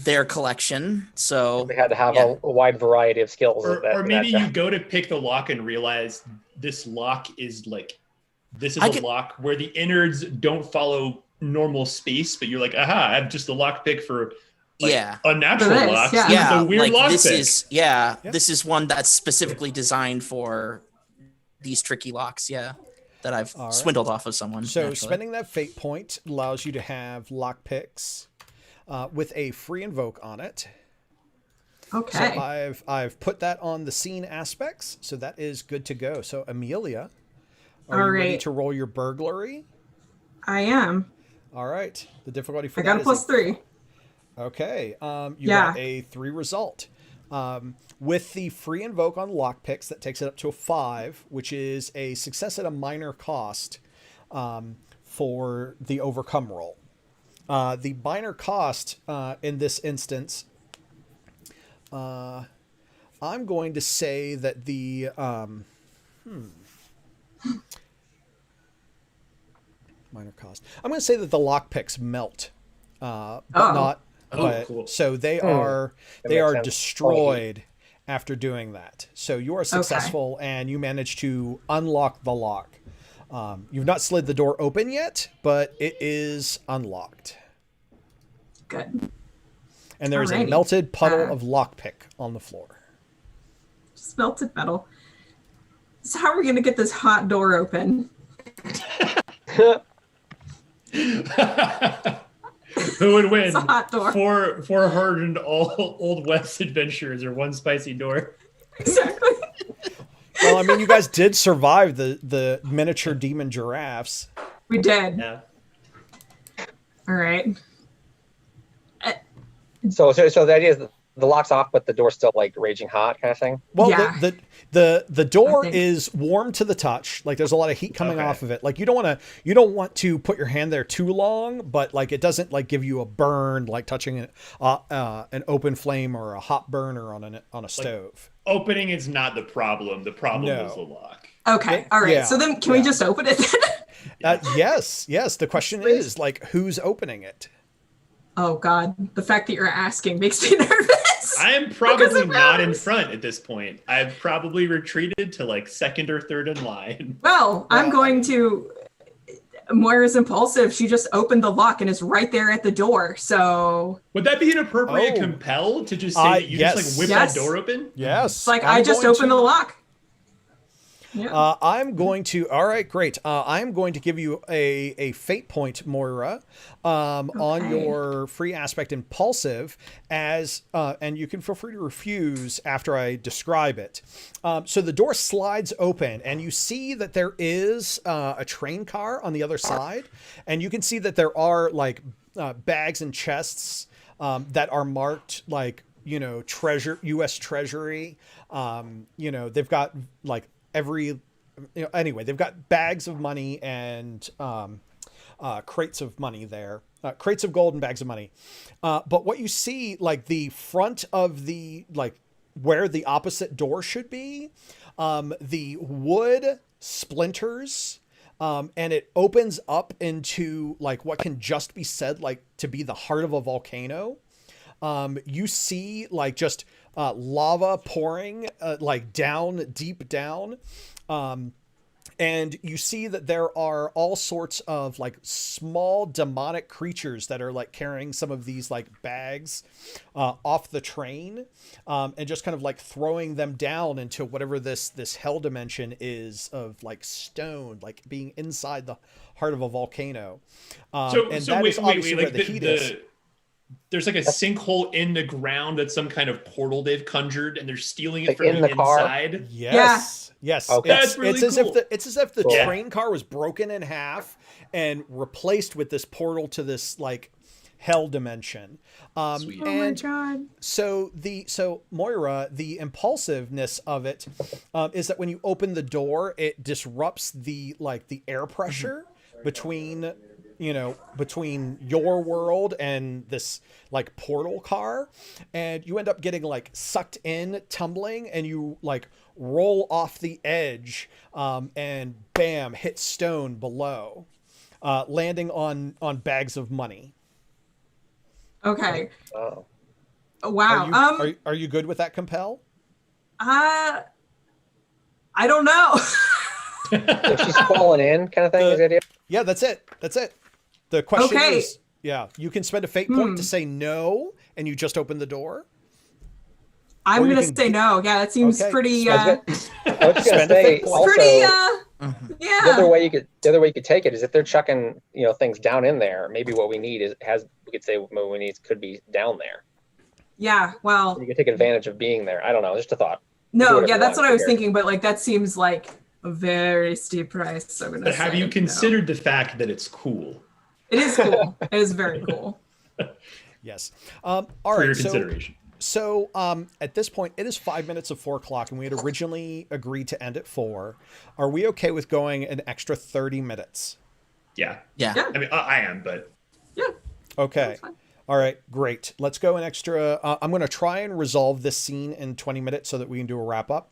their collection. So they had to have a wide variety of skills. Or maybe you go to pick the lock and realize this lock is like, this is a lock where the innards don't follow normal space, but you're like, aha, I have just the lock pick for a natural lock. Yeah. So it's a weird lock this pick. This is one that's specifically designed for these tricky locks. Yeah. That I've swindled off of someone. So spending that fate point allows you to have lock picks with a free invoke on it. Okay. So I've put that on the scene aspects, so that is good to go. So Amelia, are you ready to roll your burglary? I am. All right. The difficulty for I got a +3. Okay. You got a 3 result. With the free invoke on lockpicks, that takes it up to a 5, which is a success at a minor cost for the overcome roll. The minor cost in this instance, I'm going to say that the Minor cost. I'm going to say that the lockpicks melt, but Oh. not. Oh, but, cool. So they That are makes sense. destroyed after doing that. So you are successful, and you manage to unlock the lock. You've not slid the door open yet, but it is unlocked. Good. And there is a Alrighty. melted puddle of lockpick on the floor. Just melted metal. So how are we going to get this hot door open? Who would win? It's a hot door. Four hardened Old West adventurers or one spicy door? Exactly. Well, I mean, you guys did survive the miniature demon giraffes. We did. Yeah. All right. So the idea is that the lock's off, but the door's still like raging hot, kind of thing. Well, Yeah. the door I think- is warm to the touch. Like there's a lot of heat coming Okay. off of it. Like you don't want to put your hand there too long, but like it doesn't like give you a burn like touching an open flame or a hot burner on a stove. Opening is not the problem. The problem No. is the lock. Okay. All right. Yeah, So then can we yeah. just open it then? Yes. The question is like who's opening it? Oh, God. The fact that you're asking makes me nervous. I am Because probably of not in those. front at this point. I've probably retreated to like second or third in line. Well, I'm going to. Moira's impulsive. She just opened the lock and is right there at the door. So Would that be an appropriate Oh. compel to just say that you yes. just like whip Yes. that door open? Yes. it's like I just opened the lock. Yeah. I'm going to. All right, great. I'm going to give you a fate point, Moira, on Okay. your free aspect impulsive, and you can feel free to refuse after I describe it. So the door slides open, and you see that there is a train car on the other side, and you can see that there are like bags and chests that are marked like treasure, U.S. Treasury. They've got like anyway, they've got bags of money and crates of money there, crates of gold and bags of money. But what you see, like the front of the, like where the opposite door should be, the wood splinters, and it opens up into like what can just be said like to be the heart of a volcano. You see like just lava pouring like down, deep down. And you see that there are all sorts of like small demonic creatures that are like carrying some of these like bags off the train, and just kind of like throwing them down into whatever this hell dimension is of like stone, like being inside the heart of a volcano. And that is obviously where like the heat is. there's like a sinkhole in the ground that's some kind of portal they've conjured, and they're stealing it Like from in the the car? inside. Yes. Okay. That's really it's as cool. if the Cool. train car was broken in half and replaced with this portal to this like hell dimension. Sweet. Oh my And God. so Moira, the impulsiveness of it is that when you open the door, it disrupts the air pressure between your world and this like portal car, and you end up getting like sucked in, tumbling, and you like roll off the edge, and bam, hit stone below, landing on bags of money. Okay. Oh. Wow. Are you good with that compel? I don't know. If she's fallen in, kind of thing, is the idea? Yeah, that's it. The question Okay. is, yeah, you can spend a fate point to say no, and you just open the door. I'm Or you gonna can- say no. Yeah, that seems Okay. pretty. I was just gonna Spend a say, fate point. also, Pretty. the Yeah. other way you could take it is if they're chucking things down in there. Maybe what we need we could say what we need could be down there. Yeah. Well. You could take advantage of being there. I don't know, just a thought. Do No. whatever Yeah, you that's want what I was here. thinking. But like that seems like a very steep price. So I'm gonna But have say you no. considered the fact that it's cool It is cool. It is very cool. Yes. All for right. your So, consideration? So at this point, it is 5 minutes of 4 o'clock, and we had originally agreed to end at 4. Are we okay with going an extra 30 minutes? Yeah. Yeah. Yeah. I mean, I am, but Yeah. Okay. That's fine. All right, great. Let's go an extra. I'm going to try and resolve this scene in 20 minutes so that we can do a wrap up.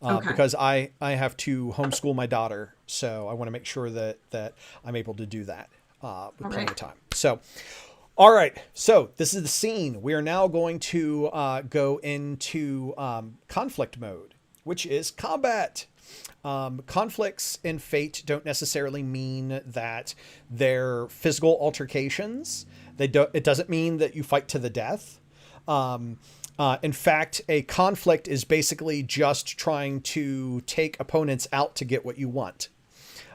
Okay. because I have to homeschool my daughter. So I want to make sure that I'm able to do that with plenty of time. So, all right. So this is the scene. We are now going to go into conflict mode, which is combat. Conflicts in Fate don't necessarily mean that they're physical altercations. It doesn't mean that you fight to the death. In fact, a conflict is basically just trying to take opponents out to get what you want.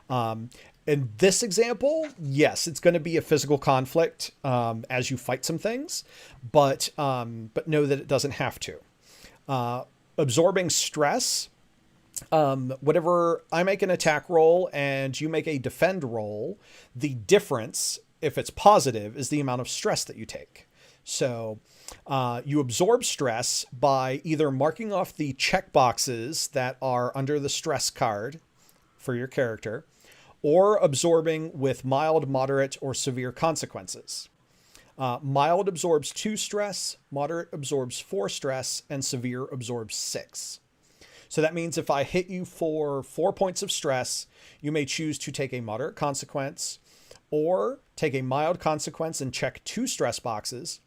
In this example, yes, it's going to be a physical conflict as you fight some things, but know that it doesn't have to. Absorbing stress. Whatever I make an attack roll and you make a defend roll, the difference, if it's positive, is the amount of stress that you take. So you absorb stress by either marking off the check boxes that are under the stress card for your character, or absorbing with mild, moderate, or severe consequences. Mild absorbs 2 stress, moderate absorbs 4 stress, and severe absorbs 6. So that means if I hit you for 4 points of stress, you may choose to take a moderate consequence, or take a mild consequence and check 2 stress boxes,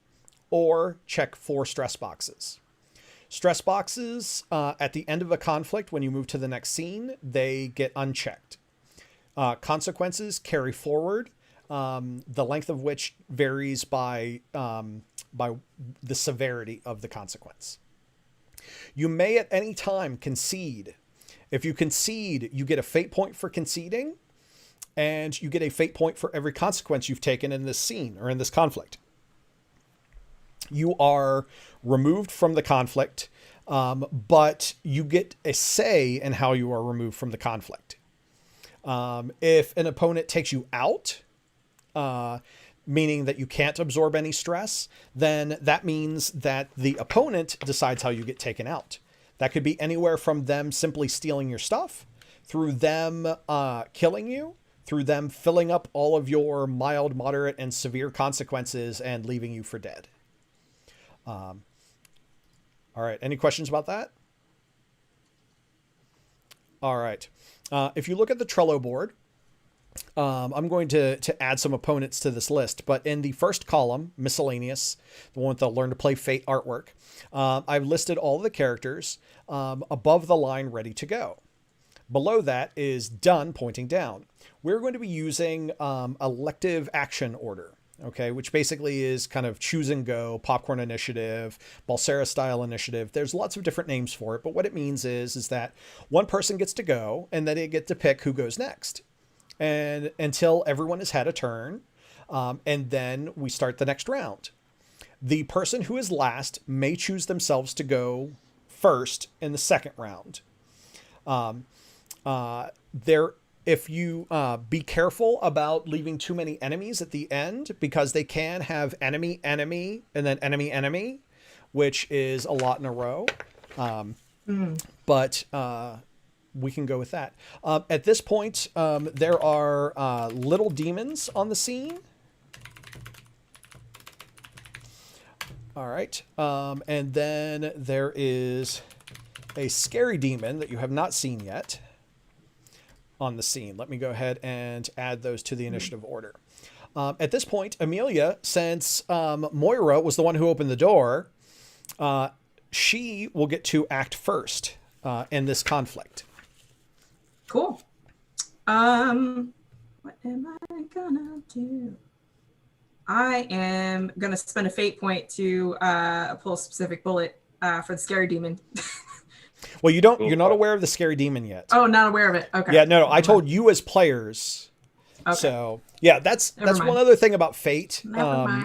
or check 4 stress boxes. Stress boxes, at the end of a conflict, when you move to the next scene, they get unchecked. Consequences carry forward, the length of which varies by the severity of the consequence. You may at any time concede. If you concede, you get a fate point for conceding, and you get a fate point for every consequence you've taken in this scene or in this conflict. You are removed from the conflict, but you get a say in how you are removed from the conflict. If an opponent takes you out, meaning that you can't absorb any stress, then that means that the opponent decides how you get taken out. That could be anywhere from them simply stealing your stuff, through them killing you, through them filling up all of your mild, moderate, and severe consequences and leaving you for dead. All right. Any questions about that? All right. If you look at the Trello board, I'm going to add some opponents to this list, but in the first column, miscellaneous, the one with the Learn to Play Fate artwork, I've listed all of the characters above the line ready to go. Below that is done, pointing down. We're going to be using elective action order, okay, which basically is kind of choose and go, popcorn initiative, Balsera style initiative. There's lots of different names for it, but what it means is that one person gets to go and then they get to pick who goes next. And until everyone has had a turn, and then we start the next round. The person who is last may choose themselves to go first in the second round. If you be careful about leaving too many enemies at the end, because they can have enemy, enemy, and then enemy, enemy, which is a lot in a row. But we can go with that. At this point, there are little demons on the scene. All right. And then there is a scary demon that you have not seen yet on the scene. Let me go ahead and add those to the initiative order. At this point, Amelia, since Moira was the one who opened the door, she will get to act first in this conflict. Cool. What am I gonna do? I am gonna spend a fate point to pull a specific bullet for the scary demon. Well, you're not aware of the scary demon yet. Oh, not aware of it. Okay. Yeah, no, I told you as players. Okay. So yeah, that's one other thing about Fate,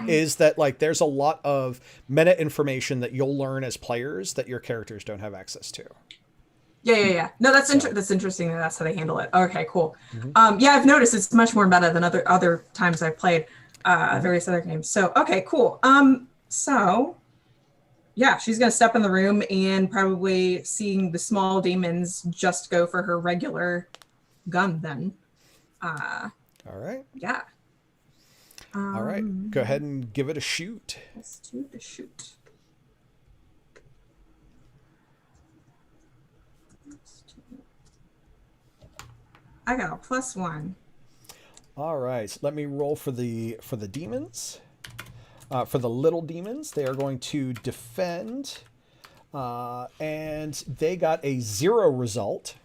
is that like there's a lot of meta information that you'll learn as players that your characters don't have access to. Yeah. No, that's interesting that that's how they handle it. Okay, cool. Yeah, I've noticed it's much more meta than other times I've played various other games. So okay, cool. So yeah, she's gonna step in the room and probably seeing the small demons just go for her regular gun then. All right. Yeah. All right. Go ahead and give it a shoot. Let's do the shoot. I got a +1. All right, let me roll for the demons. For the little demons, they are going to defend, and they got a 0 result,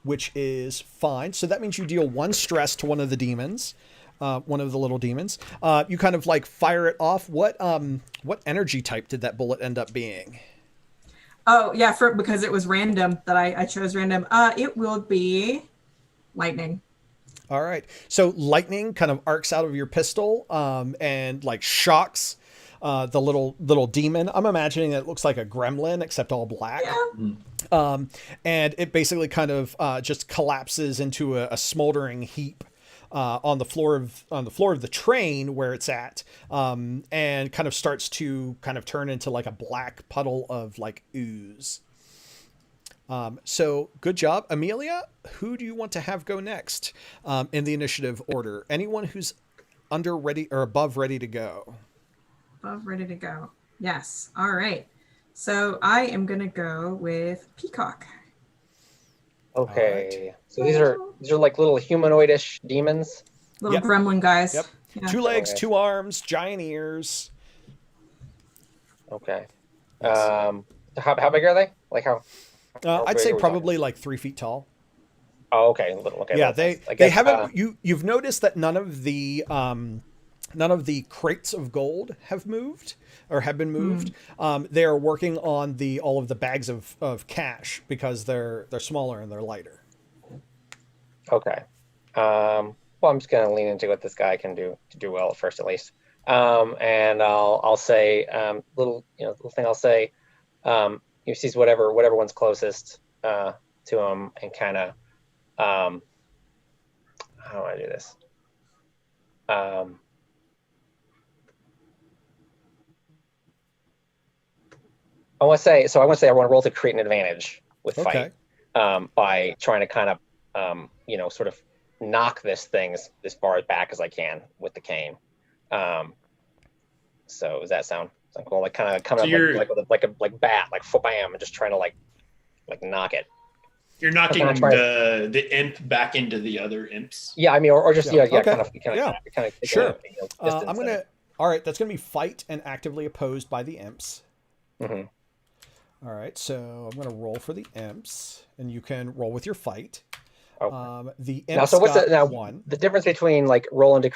which is fine. So that means you deal 1 stress to one of the demons, one of the little demons. You kind of like fire it off. What energy type did that bullet end up being? Oh yeah, because it was random that I chose random. It will be lightning. All right. So lightning kind of arcs out of your pistol, and like shocks the little demon. I'm imagining it looks like a gremlin except all black. Yeah. And it basically kind of just collapses into a smoldering heap on the floor of the train where it's at, and kind of starts to kind of turn into like a black puddle of like ooze. So good job, Amelia. Who do you want to have go next in the initiative order? Anyone who's under ready or above ready to go. Above ready to go. Yes. All right. So I am gonna go with Peacock. Okay. So these are like little humanoidish demons. Little Yep. gremlin guys. Yep. Yeah. 2 legs, Okay. 2 arms, giant ears. Okay. Yes. How big are they? Like how I'd big say are we probably like 3 feet tall. Oh, okay. Little, okay. Yeah, little they ones. I they guess, haven't. You've noticed that none of the crates of gold have moved or have been moved. They are working on all of the bags of cash because they're smaller and they're lighter. Okay. Well, I'm just gonna lean into what this guy can do to do well at first, at least. And I'll say little thing I'll say. He sees whatever one's closest to him, and kind of how do I do this? I want to say I want to roll to create an advantage with Okay. fight, by trying to kind of sort of knock this thing as far back as I can with the cane. So does that sound cool? Like kind of So you're- like a bat, like bam, and just trying to like knock it. You're knocking Okay, try the imp back into the other imps. Yeah, I mean, or just Yeah, yeah, okay. kind of Sure. distance I'm gonna. All right, that's gonna be fight and actively opposed by the imps. Mm-hmm. All right, so I'm gonna roll for the imps, and you can roll with your fight. Okay. The imps Now, so what's got the 1. the difference between like rolling to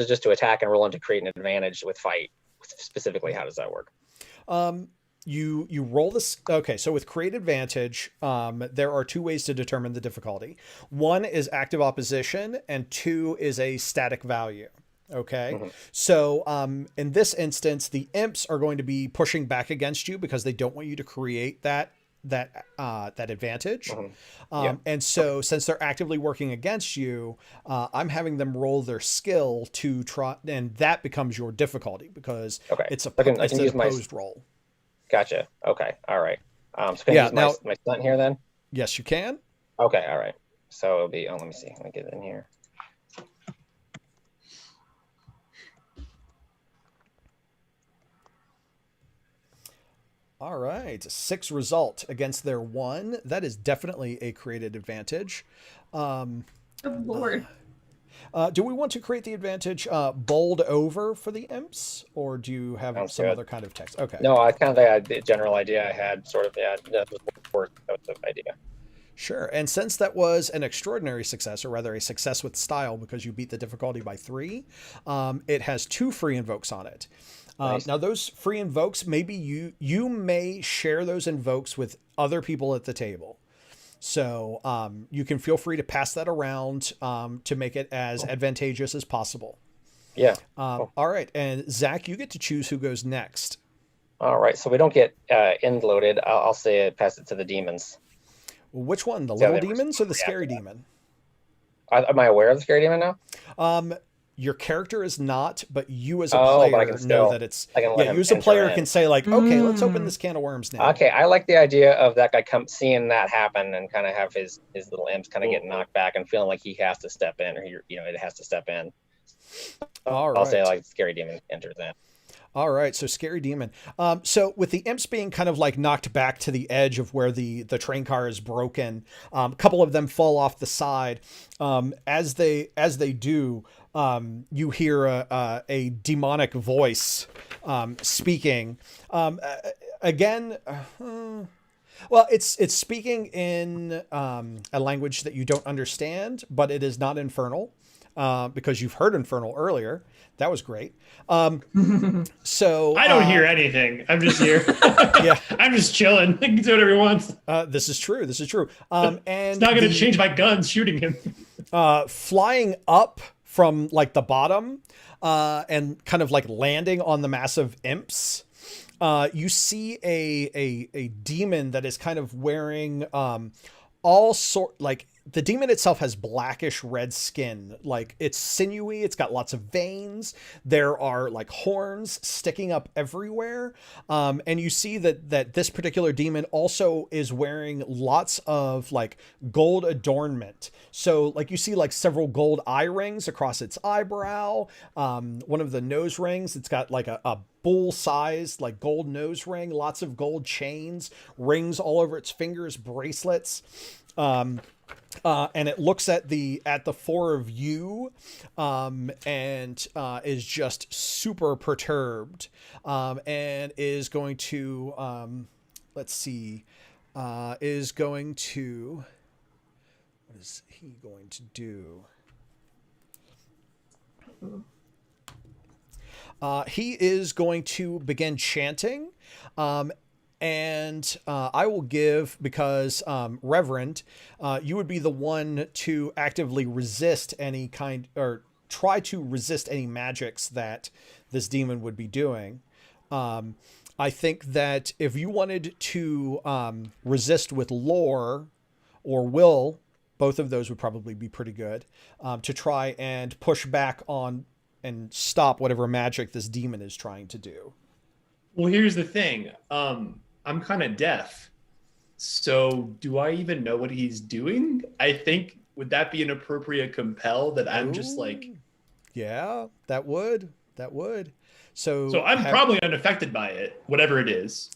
just to attack and rolling to create an advantage with fight? Specifically, how does that work? You roll this. Okay, so with create advantage, there are 2 ways to determine the difficulty. 1 is active opposition, and 2 is a static value. Okay, Mhm. so in this instance, the imps are going to be pushing back against you because they don't want you to create that advantage. Mhm. Yeah. And so since they're actively working against you, I'm having them roll their skill to try, and that becomes your difficulty because Okay. it's I can an use my- opposed roll. Gotcha. Okay. All right. So can Yeah, I use now- my stunt here then? Yes, you can. Okay. All right. So it'll be. Oh, let me see. Let me get it in here. All right, 6 result against their 1. That is definitely a created advantage. Good Lord. Do we want to create the advantage bold over for the imps, or do you have Sounds some good. other kind of text? Okay. No, I kind of the general idea I had. Sort of. Yeah. That was the idea. Sure. And since that was an extraordinary success, or rather a success with style because you beat the difficulty by 3, it has 2 free invokes on it. Nice. Now, those free invokes, maybe you may share those invokes with other people at the table. So you can feel free to pass that around to make it as advantageous as possible. Yeah. All right. And Zach, you get to choose who goes next. All right. So we don't get end loaded. I'll say pass it to the demons. Which one? The Yeah, little they were- demons or the yeah, scary yeah. demon? Am I aware of the scary demon now? Your character is not, but you as a Oh, but I player can know still- that it's. I can let Yeah, him you as a enter player in. can say like, okay, let's open Mm. this can of worms now. Okay, I like the idea of that guy seeing that happen and kind of have his little imps kind of get knocked back and feeling like he has to step in, or it has to step in. All I'll say right. like scary demon enters in. All right, so scary demon. So with the imps being kind of like knocked back to the edge of where the train car is broken, a couple of them fall off the side. As they do, you hear a demonic voice speaking. Again, well, it's speaking in a language that you don't understand, but it is not infernal, because you've heard infernal earlier. That was great. So I don't hear anything. I'm just here. Yeah, I'm just chilling. He can do whatever he wants. this is true. This is true. And It's not going to change my guns shooting him. flying up from like the bottom, and kind of like landing on the massive imps. You see a demon that is kind of wearing the demon itself has blackish red skin. Like, it's sinewy, it's got lots of veins, there are like horns sticking up everywhere, and you see that this particular demon also is wearing lots of like gold adornment. So like you see like several gold eye rings across its eyebrow, one of the nose rings, it's got like a bull-sized like gold nose ring, lots of gold chains, rings all over its fingers, bracelets. And it looks at the four of you, and is just super perturbed, and is going to, let's see, is going to, what is he going to do? He is going to begin chanting, and I will give, because Reverend, you would be the one to actively resist any kind, or try to resist any magics that this demon would be doing. I think that if you wanted to resist with lore or will, both of those would probably be pretty good, to try and push back on and stop whatever magic this demon is trying to do. Well, here's the thing. I'm kind of deaf. So do I even know what he's doing? I think, would that be an appropriate compel that I'm just like... Yeah, that would. So I'm probably unaffected by it, whatever it is.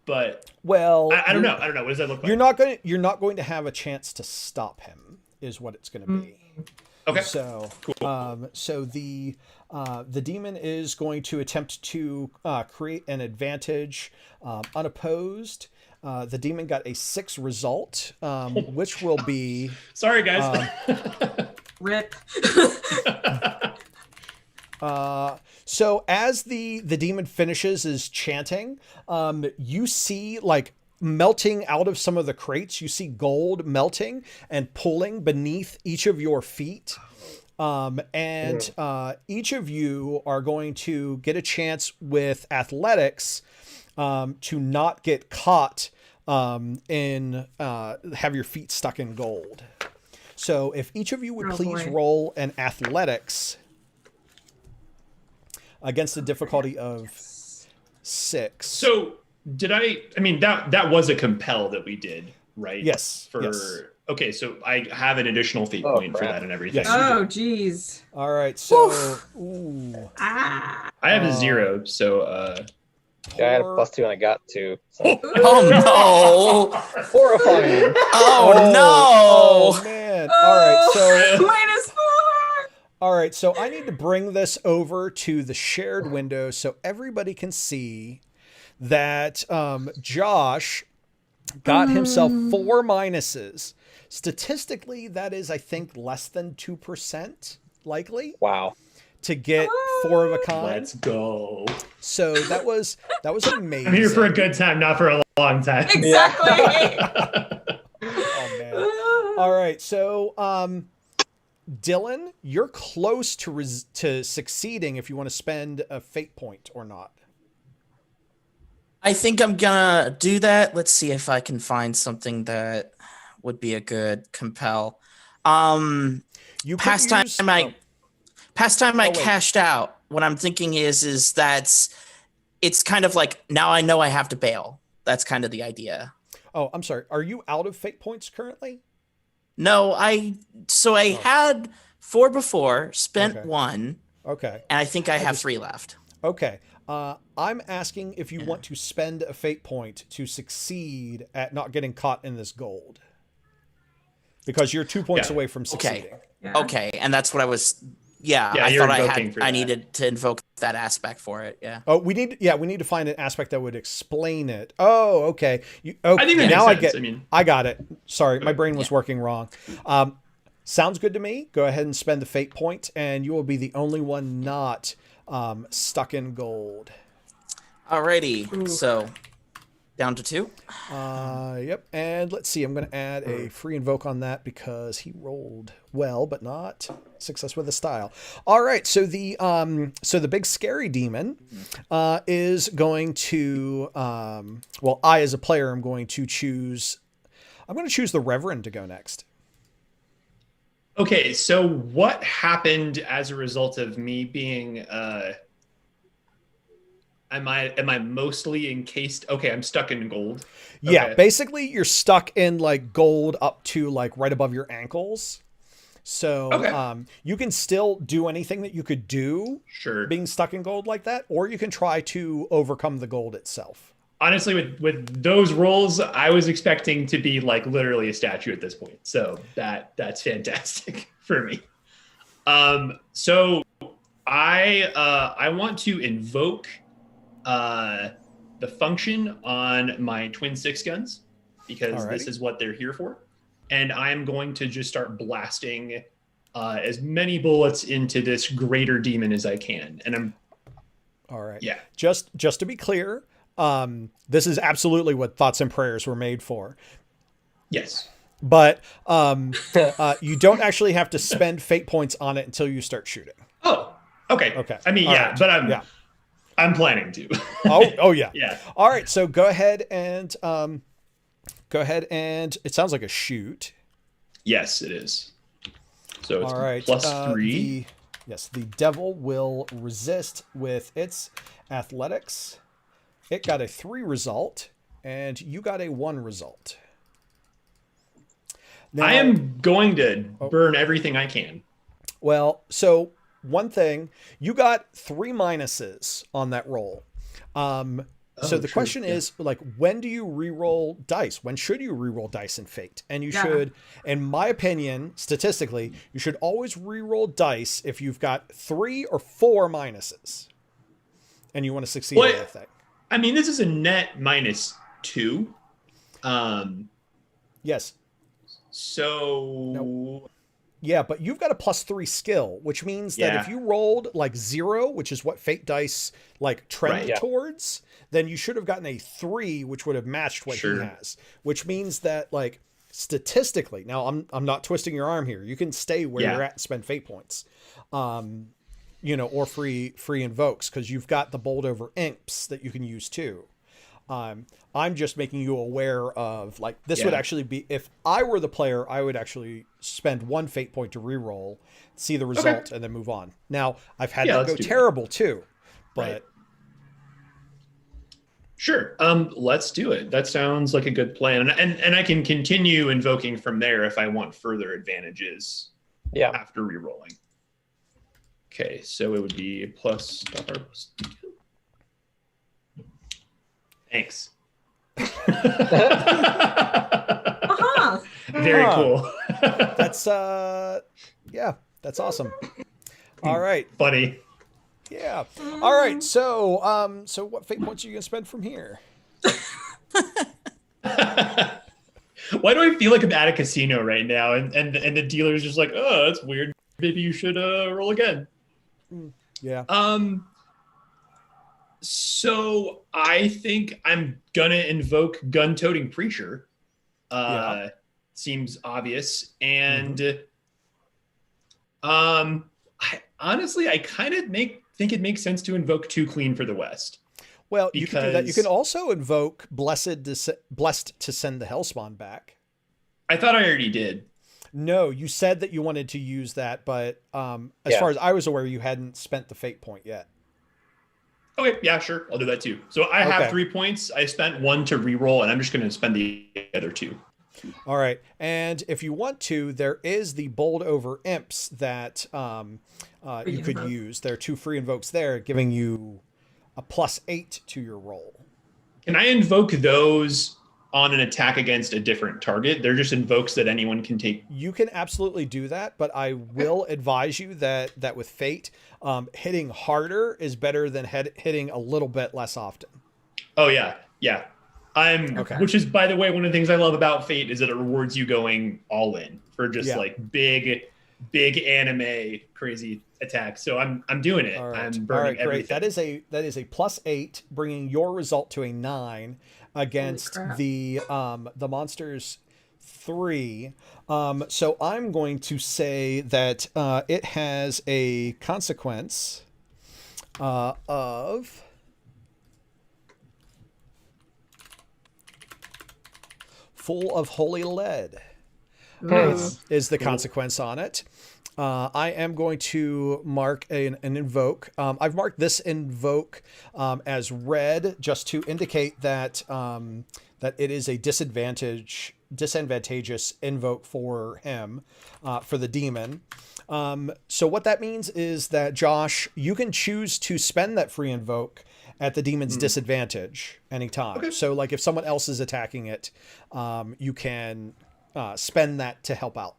But well, I don't know. I don't know. What does that look like? You're not going to have a chance to stop him, is what it's going to be. Okay. So, cool. So the demon is going to attempt to create an advantage, unopposed. The demon got a 6 result, which will be... Sorry, guys. Rip. So as the demon finishes his chanting, you see like melting out of some of the crates, you see gold melting and pulling beneath each of your feet. And each of you are going to get a chance with athletics to not get caught in have your feet stuck in gold. So if each of you would please roll an athletics against a difficulty of 6. So I mean, that was a compel that we did, right? Yes. Yes. Okay, so I have an additional fate point for that and everything. Yes, Oh, geez. All right, so Ah. I have a 0, so Yeah, I had a +2 and I got 2. So. Oh no! Horrifying. Oh no! Oh man! All right, so -4. all right, so I need to bring this over to the shared window so everybody can see that Josh got himself 4 minuses. Statistically, that is, I think, less than 2% likely. Wow. To get 4 of a kind. Let's go. So that was amazing. I'm here for a good time, not for a long time. Exactly. Oh man! All right, so Dylan, you're close to succeeding if you want to spend a fate point or not. I think I'm gonna do that. Let's see if I can find something that would be a good compel. Past time I cashed out. What I'm thinking is that it's kind of like, now I know I have to bail. That's kind of the idea. Oh, I'm sorry. Are you out of fate points currently? No, I had 4 before, spent 1. Okay. And I think I have 3 left. Okay. I'm asking if you want to spend a fate point to succeed at not getting caught in this gold. Because you're 2 points away from succeeding. Yeah. Okay, and that's what I was. Yeah, Yeah, I you're thought invoking for I that. needed to invoke that aspect for it. Yeah. Oh, we need to find an aspect that would explain it. Oh, okay. I think that now makes sense. I got it. Sorry, my brain was working wrong. Sounds good to me. Go ahead and spend the fate point, and you will be the only one not stuck in gold. Alrighty, so down to 2. Yep. And let's see. I'm going to add a free invoke on that because he rolled well, but not success with a style. All right. So the big scary demon is going to. Well, I as a player am going to choose. I'm going to choose the Reverend to go next. Okay, so what happened as a result of me being am I mostly encased? Okay, I'm stuck in gold. Yeah, Okay. basically you're stuck in like gold up to like right above your ankles. So Okay. you can still do anything that you could do Sure. being stuck in gold like that, or you can try to overcome the gold itself. Honestly, with those rolls, I was expecting to be like literally a statue at this point. So that's fantastic for me. So I want to invoke the function on my twin 6 guns because Alrighty. this is what they're here for, and I'm going to just start blasting as many bullets into this greater demon as I can. And I'm All right. yeah. Just to be clear, this is absolutely what Thoughts and Prayers were made for. Yes. But you don't actually have to spend fate points on it until you start shooting. Oh. Okay. Okay. I mean, All yeah, right. but Yeah. I'm planning to. Oh yeah. Yeah. All right. So go ahead and it sounds like a shoot. Yes, it is. So it's All right. +3. The devil will resist with its athletics. It got a 3 result, and you got a 1 result. Now, I am going to burn everything I can. Well, so one thing, you got 3 minuses on that roll. So the true. question is, like, when do you re-roll dice? When should you re-roll dice in Fate? And you should, in my opinion, statistically, you should always re-roll dice if you've got 3 or 4 minuses, and you want to succeed What? in that thing. I mean, this is a net -2. Yes. So Yeah, but you've got a +3 skill, which means that Yeah. if you rolled like 0, which is what Fate dice like trend Right, yeah. towards, then you should have gotten a 3, which would have matched what Sure. he has. Which means that like statistically, now I'm not twisting your arm here. You can stay where Yeah. you're at and spend Fate points, or free invokes because you've got the bold over imps that you can use too. I'm just making you aware of like this would Yeah. actually be if I were the player, I would actually spend 1 fate point to reroll, see the result, and then move on. Now I've had that let's go do that. terrible too, but Right. Sure. Let's do it. That sounds like a good plan. And I can continue invoking from there if I want further advantages Yeah. after rerolling. Okay, so it would be plus star plus. Thanks. Uh-huh. Very Huh. cool. that's that's awesome. All right, Funny. yeah. All right, so what fate points are you gonna spend from here? Why do I feel like I'm at a casino right now and the dealer's just like, oh, that's weird. Maybe you should roll again. Yeah. So I think I'm gonna invoke gun-toting preacher. Yeah. Seems obvious, and I honestly kind of think it makes sense to invoke Too Clean for the West. Well, you can do that. You because- can also invoke blessed to send the Hellspawn back. I thought I already did. No, you said that you wanted to use that, but as Yeah. far as I was aware, you hadn't spent the fate point yet. Okay, yeah, sure, I'll do that too. So I have Okay. 3 points. I spent 1 to reroll, and I'm just going to spend the other 2. All right, and if you want to, there is the bold over imps that you could invoke. use. There are 2 free invokes there, giving you a +8 to your roll. Can I invoke those on an attack against a different target? They're just invokes that anyone can take. You can absolutely do that, but I will advise you that with Fate, hitting harder is better than hitting a little bit less often. Oh yeah. Okay. Which is, by the way, one of the things I love about Fate is that it rewards you going all in for just like big anime crazy attacks. So I'm doing it. All right. I'm burning everything. Great. That is a +8, bringing your result to a 9 against the monster's 3. So I'm going to say that it has a consequence of full of holy lead. Is the consequence on it. I am going to mark an invoke. I've marked this invoke as red just to indicate that that it is a disadvantageous invoke for him, for the demon. So what that means is that, Josh, you can choose to spend that free invoke at the demon's disadvantage anytime. Okay. So like if someone else is attacking it, you can spend that to help out.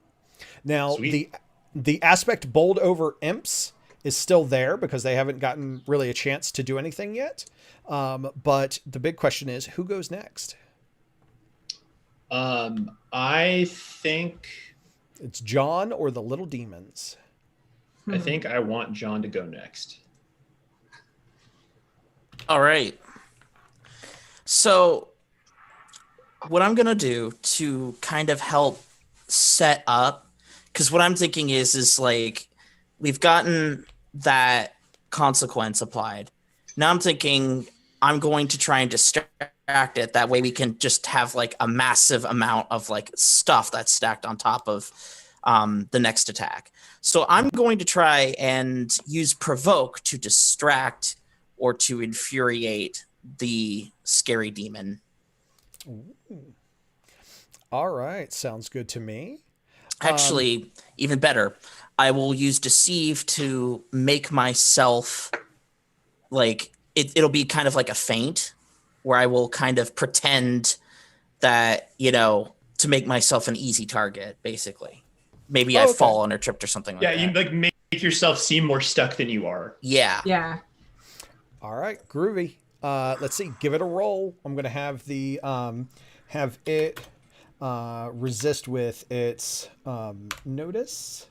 Now, Sweet. the aspect bowled over imps is still there because they haven't gotten really a chance to do anything yet. But the big question is, who goes next? I think It's John or the little demons. I think I want John to go next. All right. So what I'm going to do to kind of help set up, because what I'm thinking is like, we've gotten that consequence applied. Now I'm thinking I'm going to try and distract it. That way we can just have like a massive amount of like stuff that's stacked on top of the next attack. So I'm going to try and use provoke to distract or to infuriate the scary demon. Ooh. All right. Sounds good to me. Actually, even better, I will use deceive to make myself like it'll be kind of like a feint where I will kind of pretend that, to make myself an easy target, basically. Maybe I've fallen or tripped or something like that. Yeah, you like make yourself seem more stuck than you are. Yeah. Yeah. All right, groovy. Let's see. Give it a roll. I'm gonna have the have it resist with its notice.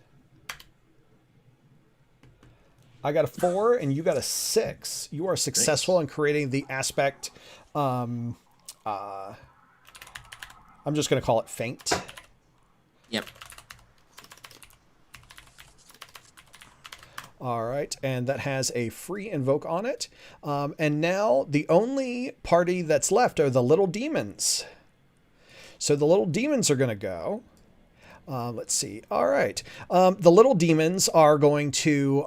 I got a 4 and you got a 6. You are successful in creating the aspect. I'm just gonna call it feint. Yep. All right, and that has a free invoke on it. And now the only party that's left are the little demons. So the little demons are going to go. Let's see. All right. The little demons are going to...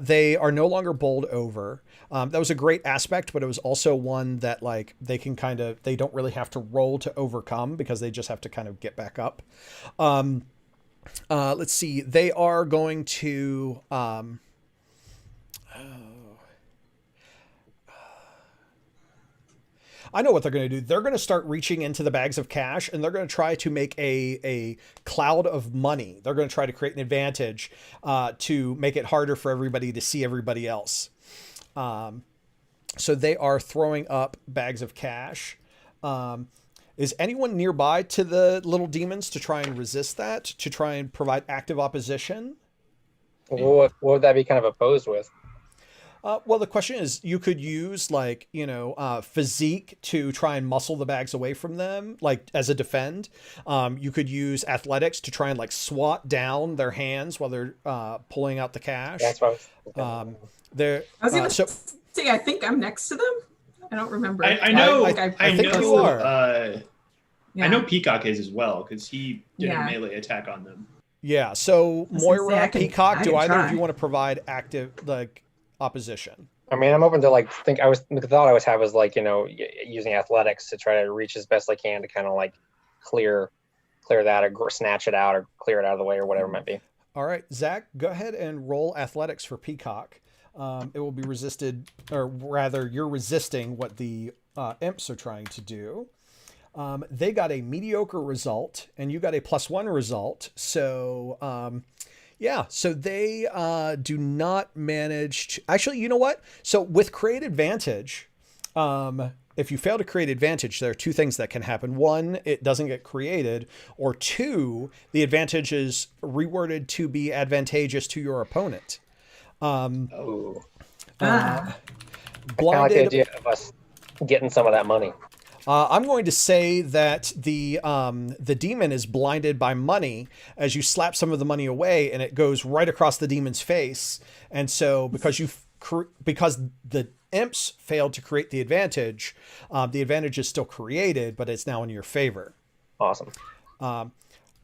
they are no longer bowled over. That was a great aspect, but it was also one that like they can they don't really have to roll to overcome because they just have to kind of get back up. Let's see. They are going to... I know what they're going to do. They're going to start reaching into the bags of cash and they're going to try to make a cloud of money. They're going to try to create an advantage to make it harder for everybody to see everybody else. So they are throwing up bags of cash. Is anyone nearby to the little demons to try and resist that, to try and provide active opposition? What would that be kind of opposed with? Well, the question is, you could use physique to try and muscle the bags away from them, like as a defend. You could use athletics to try and like swat down their hands while they're pulling out the cash. That's what I was going to say, I think I'm next to them. I don't remember. I know. I think you are. I know Peacock is as well because he did a melee attack on them. Yeah. So Moira, Peacock, do either of you want to provide active opposition? I mean, I'm open to the thought I always have was using athletics to try to reach as best I can to kind of like clear that or snatch it out or clear it out of the way or whatever it might be. All right, Zach, go ahead and roll athletics for Peacock. It will be resisted, or rather, you're resisting what the imps are trying to do. They got a mediocre result, and you got a +1 result. So, yeah, so they do not manage to... Actually, you know what? So with Create Advantage, if you fail to create advantage, there are two things that can happen. One, it doesn't get created, or two, the advantage is reworded to be advantageous to your opponent. Oh. Ah. I like the idea of us getting some of that money. I'm going to say that the demon is blinded by money as you slap some of the money away, and it goes right across the demon's face. And so, because the imps failed to create the advantage is still created, but it's now in your favor. Awesome.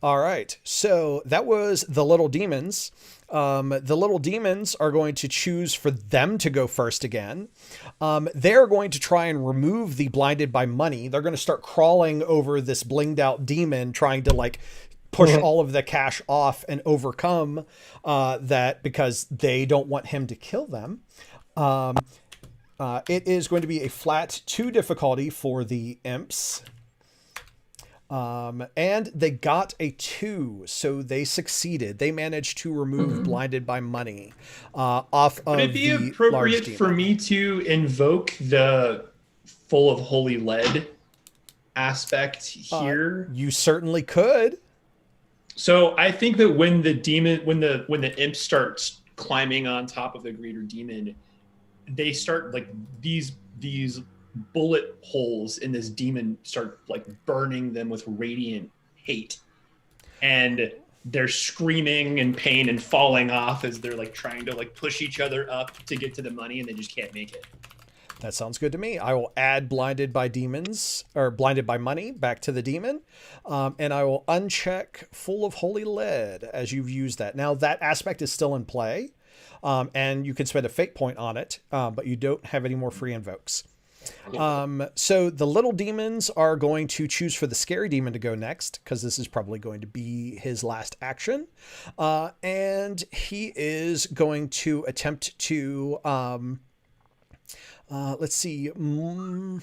All right, so that was the little demons. The little demons are going to choose for them to go first again. They're going to try and remove the blinded by money. They're going to start crawling over this blinged out demon, trying to like push all of the cash off and overcome that, because they don't want him to kill them. It is going to be a flat 2 difficulty for the imps. And they got a 2, so they succeeded. They managed to remove blinded by money off of the large demon. Would it be appropriate for me to invoke the full of holy lead aspect here? You certainly could. So I think that when the imp starts climbing on top of the greater demon, they start like these bullet holes in this demon start like burning them with radiant hate, and they're screaming in pain and falling off as they're like trying to like push each other up to get to the money, and they just can't make it. That sounds good to me. I will add blinded by money back to the demon, and I will uncheck full of holy lead as you've used that. Now that aspect is still in play, and you can spend a fate point on it, but you don't have any more free invokes. So the little demons are going to choose for the scary demon to go next, because this is probably going to be his last action. And he is going to attempt to, let's see. I'm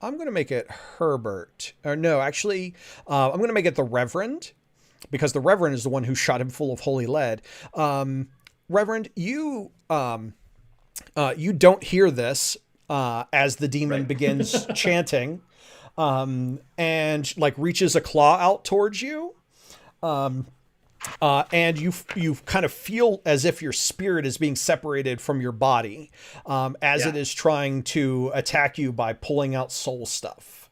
going to make it Herbert. Or no, actually, I'm going to make it the Reverend, because the Reverend is the one who shot him full of holy lead. Reverend, you don't hear this as the demon begins chanting, and like reaches a claw out towards you, and you kind of feel as if your spirit is being separated from your body as it is trying to attack you by pulling out soul stuff.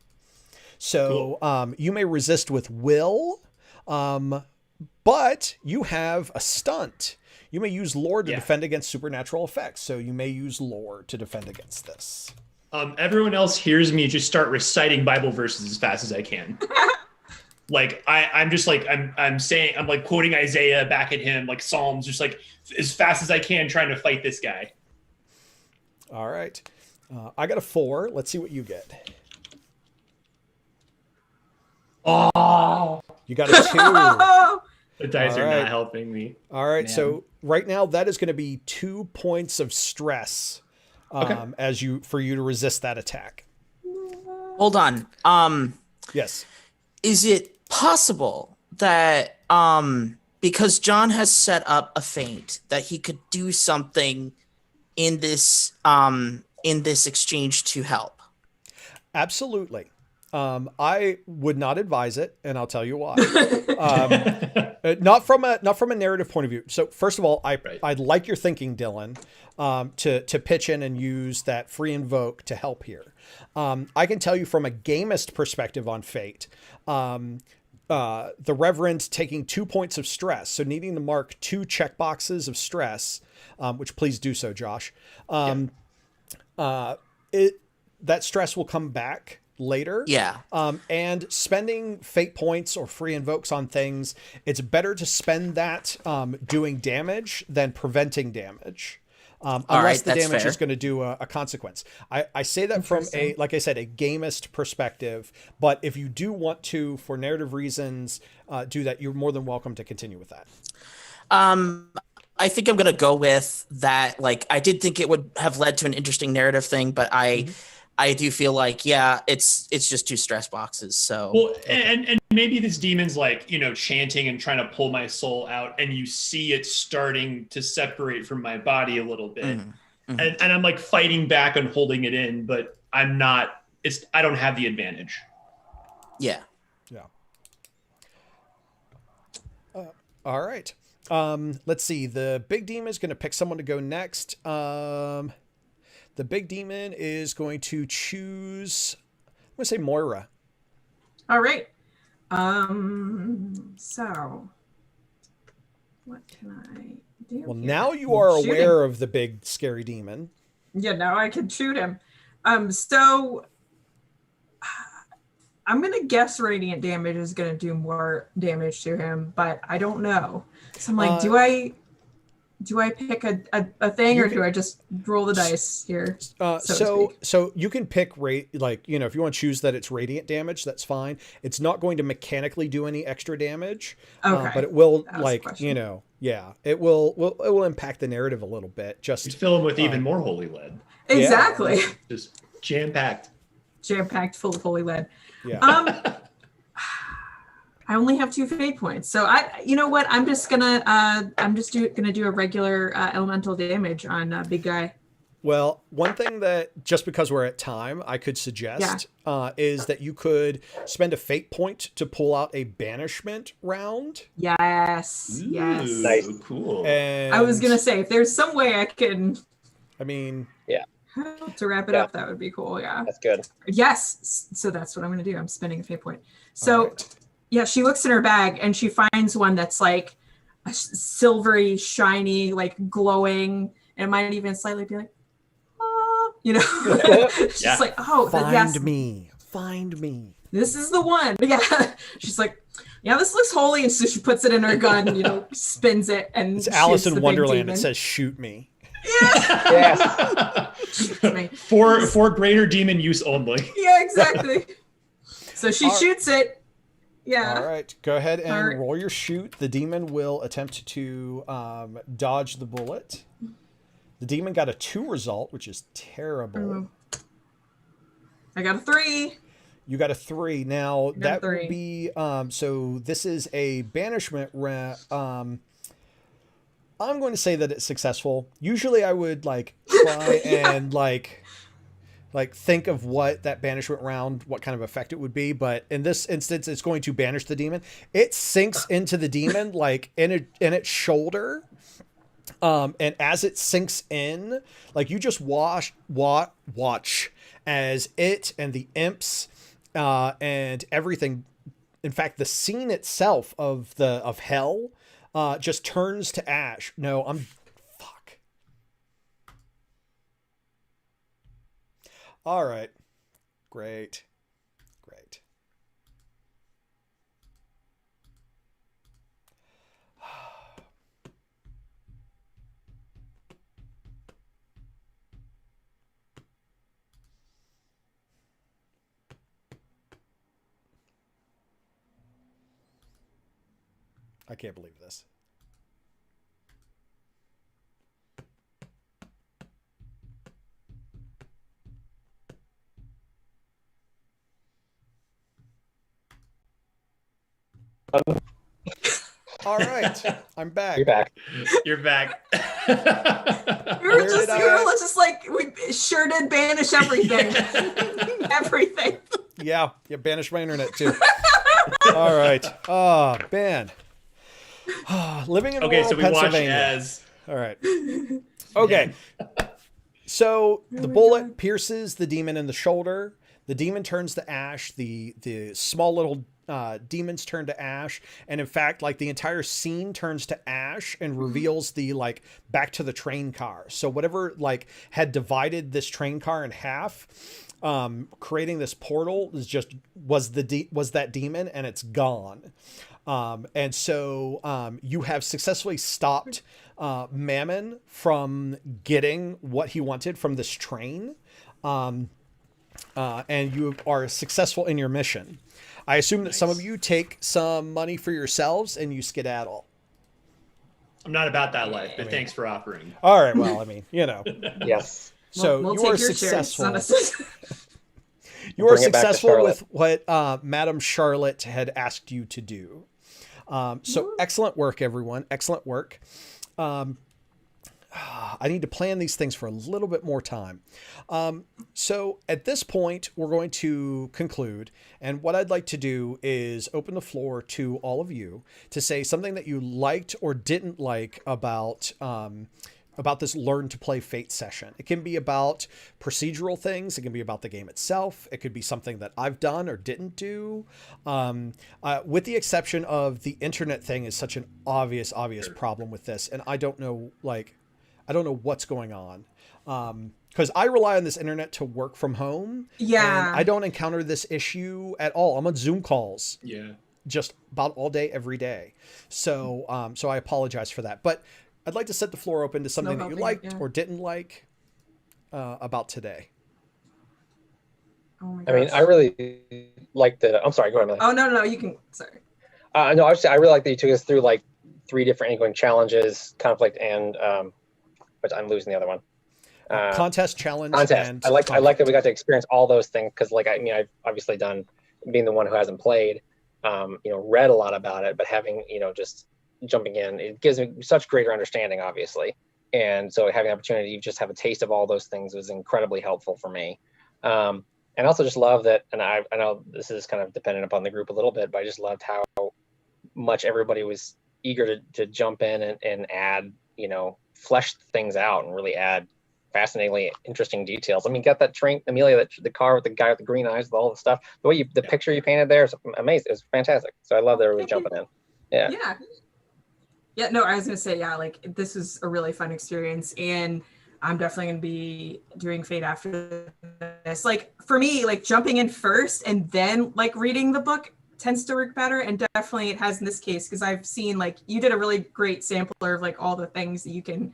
So cool. You may resist with will, but you have a stunt. You may use lore to defend against supernatural effects, so you may use lore to defend against this. Everyone else hears me just start reciting Bible verses as fast as I can. Like I'm just like I'm saying, I'm like quoting Isaiah back at him, like Psalms, just like as fast as I can, trying to fight this guy. All right, I got a 4. Let's see what you get. Oh, you got a 2. The dice are not helping me. All right, Man. So right now that is going to be 2 points of stress for you to resist that attack. Hold on. Yes. Is it possible that because John has set up a feint that he could do something in this exchange to help? Absolutely. I would not advise it, and I'll tell you why. Not from a narrative point of view. So first of all, I'd like your thinking, Dylan, to pitch in and use that free invoke to help here. I can tell you from a gamist perspective on Fate, the Reverend taking 2 points of stress, so needing to mark 2 checkboxes of stress, which please do so, Josh. That stress will come back later. Yeah. And spending fate points or free invokes on things, it's better to spend that doing damage than preventing damage. unless the that's damage fair. is going to do a consequence. I say that from like I said, a gamist perspective, but if you do want to, for narrative reasons, do that, you're more than welcome to continue with that. I think I'm gonna go with that. Like, I did think it would have led to an interesting narrative thing, but I do feel like, yeah, it's just 2 stress boxes. So Well, and maybe this demon's like, chanting and trying to pull my soul out, and you see it starting to separate from my body a little bit. And I'm like fighting back and holding it in, but I don't have the advantage. yeah. All right. Let's see. The big demon is going to pick someone to go next. The big demon is going to choose, I'm going to say Moira. All right. So what can I do? Well, here? now you are Shoot aware him. of the big scary demon. Yeah, now I can shoot him. So I'm gonna guess radiant damage is gonna do more damage to him, but I don't know. So I'm like, do I pick a thing, or do I just roll the dice here? So you can pick if you want to choose that it's radiant damage, that's fine. It's not going to mechanically do any extra damage, Okay. but it will, That was the question. it will impact the narrative a little bit. You Just fill them with even more holy lead. Exactly. Just jam-packed. Jam-packed full of holy lead. yeah. I only have 2 fate points, so you know what? I'm just gonna do a regular elemental damage on big guy. Well, one thing that, just because we're at time, I could suggest is that you could spend a fate point to pull out a banishment round. Yes. Yes. Ooh, Nice. Cool. And I was gonna say, if there's some way I can I mean, to wrap it up, that would be cool. Yeah. That's good. Yes. So that's what I'm gonna do. I'm spending a fate point. So right. yeah, she looks in her bag and she finds one that's like a silvery, shiny, like glowing, and it might even slightly be like, she's Yeah. like, oh, yes, Find me. this is the one. Yeah. She's like, yeah, this looks holy, and so she puts it in her gun, spins it, and It's Alice shoots in the big Wonderland. demon. It says, "Shoot me." Yes. Shoots me. For greater demon use only. Yeah, exactly. So she All right. shoots it. Yeah. All right, go ahead and All right. roll your shoot. The demon will attempt to dodge the bullet. The demon got a 2 result, which is terrible. I got a 3. You got a 3. Now got a that 3. will be so this is a banishment I'm going to say that it's successful. Usually I would try and think of what that banishment round, what kind of effect it would be, but in this instance it's going to banish the demon. It sinks into the demon in its shoulder. And as it sinks in, you just watch as it and the imps and everything, in fact the scene itself of hell just turns to ash. Fuck. All right. Great. I can't believe this. All right, I'm back. You're back. You're back. We were just like, we sure did banish everything. Everything. Yeah, banish my internet too. All right. Oh, man. Living in rural Okay, so we watch Pennsylvania. as All right. Okay. So the bullet pierces the demon in the shoulder. The demon turns to ash. The small little demons turn to ash. And in fact, the entire scene turns to ash and reveals the back to the train car. So whatever had divided this train car in half, creating this portal was that demon, and it's gone. And so you have successfully stopped Mammon from getting what he wanted from this train. And you are successful in your mission. I assume that some of you take some money for yourselves and you skedaddle. I'm not about that life, but thanks for offering. All right. Well, I mean, Yes. So We'll you take are your successful. shares. You are Bring it back to successful Charlotte. with what Madam Charlotte had asked you to do. So excellent work, everyone. Excellent work. I need to plan these things for a little bit more time. So at this point, we're going to conclude. And what I'd like to do is open the floor to all of you to say something that you liked or didn't like about this Learn to Play Fate session. It can be about procedural things. It can be about the game itself. It could be something that I've done or didn't do. With the exception of the internet thing is such an obvious problem with this. And I don't know what's going on. Because I rely on this internet to work from home. Yeah. And I don't encounter this issue at all. I'm on Zoom calls. Yeah. Just about all day, every day. So I apologize for that. But I'd like to set the floor open to something that you liked or didn't like about today. Oh my I mean, gosh. I really liked the. I'm sorry. Go ahead, Emily. Oh no, you can. Sorry. No, I really like that you took us through like 3 different ongoing challenges, conflict, and but I'm losing the other one. Contest, challenge, Contest. and I like conflict. that we got to experience all those things because, like, I mean, I've obviously done, being the one who hasn't played, read a lot about it, but having, just jumping in, it gives me such greater understanding, obviously. And so having the opportunity to just have a taste of all those things was incredibly helpful for me. And I also just love that, and I know this is kind of dependent upon the group a little bit, but I just loved how much everybody was eager to jump in and add, flesh things out and really add fascinatingly interesting details. I mean, got that train, Amelia, the car with the guy with the green eyes, with all the stuff. The way the picture you painted there is amazing. It was fantastic. So I love that everybody jumping in. Yeah. Yeah, no, I was gonna say, like this is a really fun experience, and I'm definitely gonna be doing Fate after this. Like for me, like jumping in first and then like reading the book tends to work better, and definitely it has in this case because I've seen, like, you did a really great sampler of like all the things that you can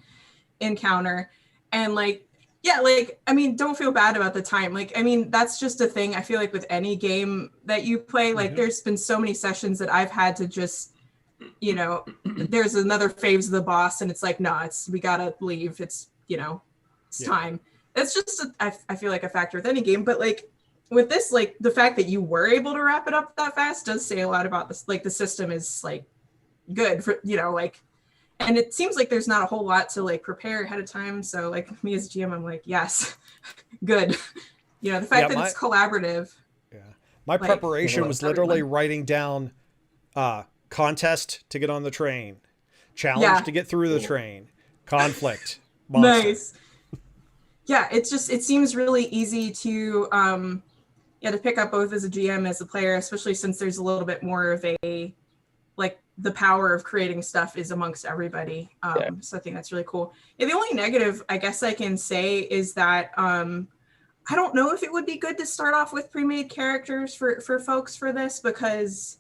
encounter, and like, yeah, like, I mean, don't feel bad about the time. Like, I mean, that's just a thing I feel like with any game that you play. Like there's been so many sessions that I've had to just, there's another phase of the boss and it's like, no, we gotta leave. It's, it's time. That's just I feel like a factor with any game, but like with this, like the fact that you were able to wrap it up that fast does say a lot about this. Like the system is like good for, like, and it seems like there's not a whole lot to like prepare ahead of time. So like me as GM, I'm like, yes, good. The fact that it's collaborative. Yeah. My preparation was literally writing down contest to get on the train, challenge to get through the train, conflict, monster. Nice. Yeah, it seems really easy to to pick up both as a GM as a player, especially since there's a little bit more of a, like, the power of creating stuff is amongst everybody. So I think that's really cool. Yeah, the only negative I guess I can say is that I don't know if it would be good to start off with pre-made characters for folks for this, because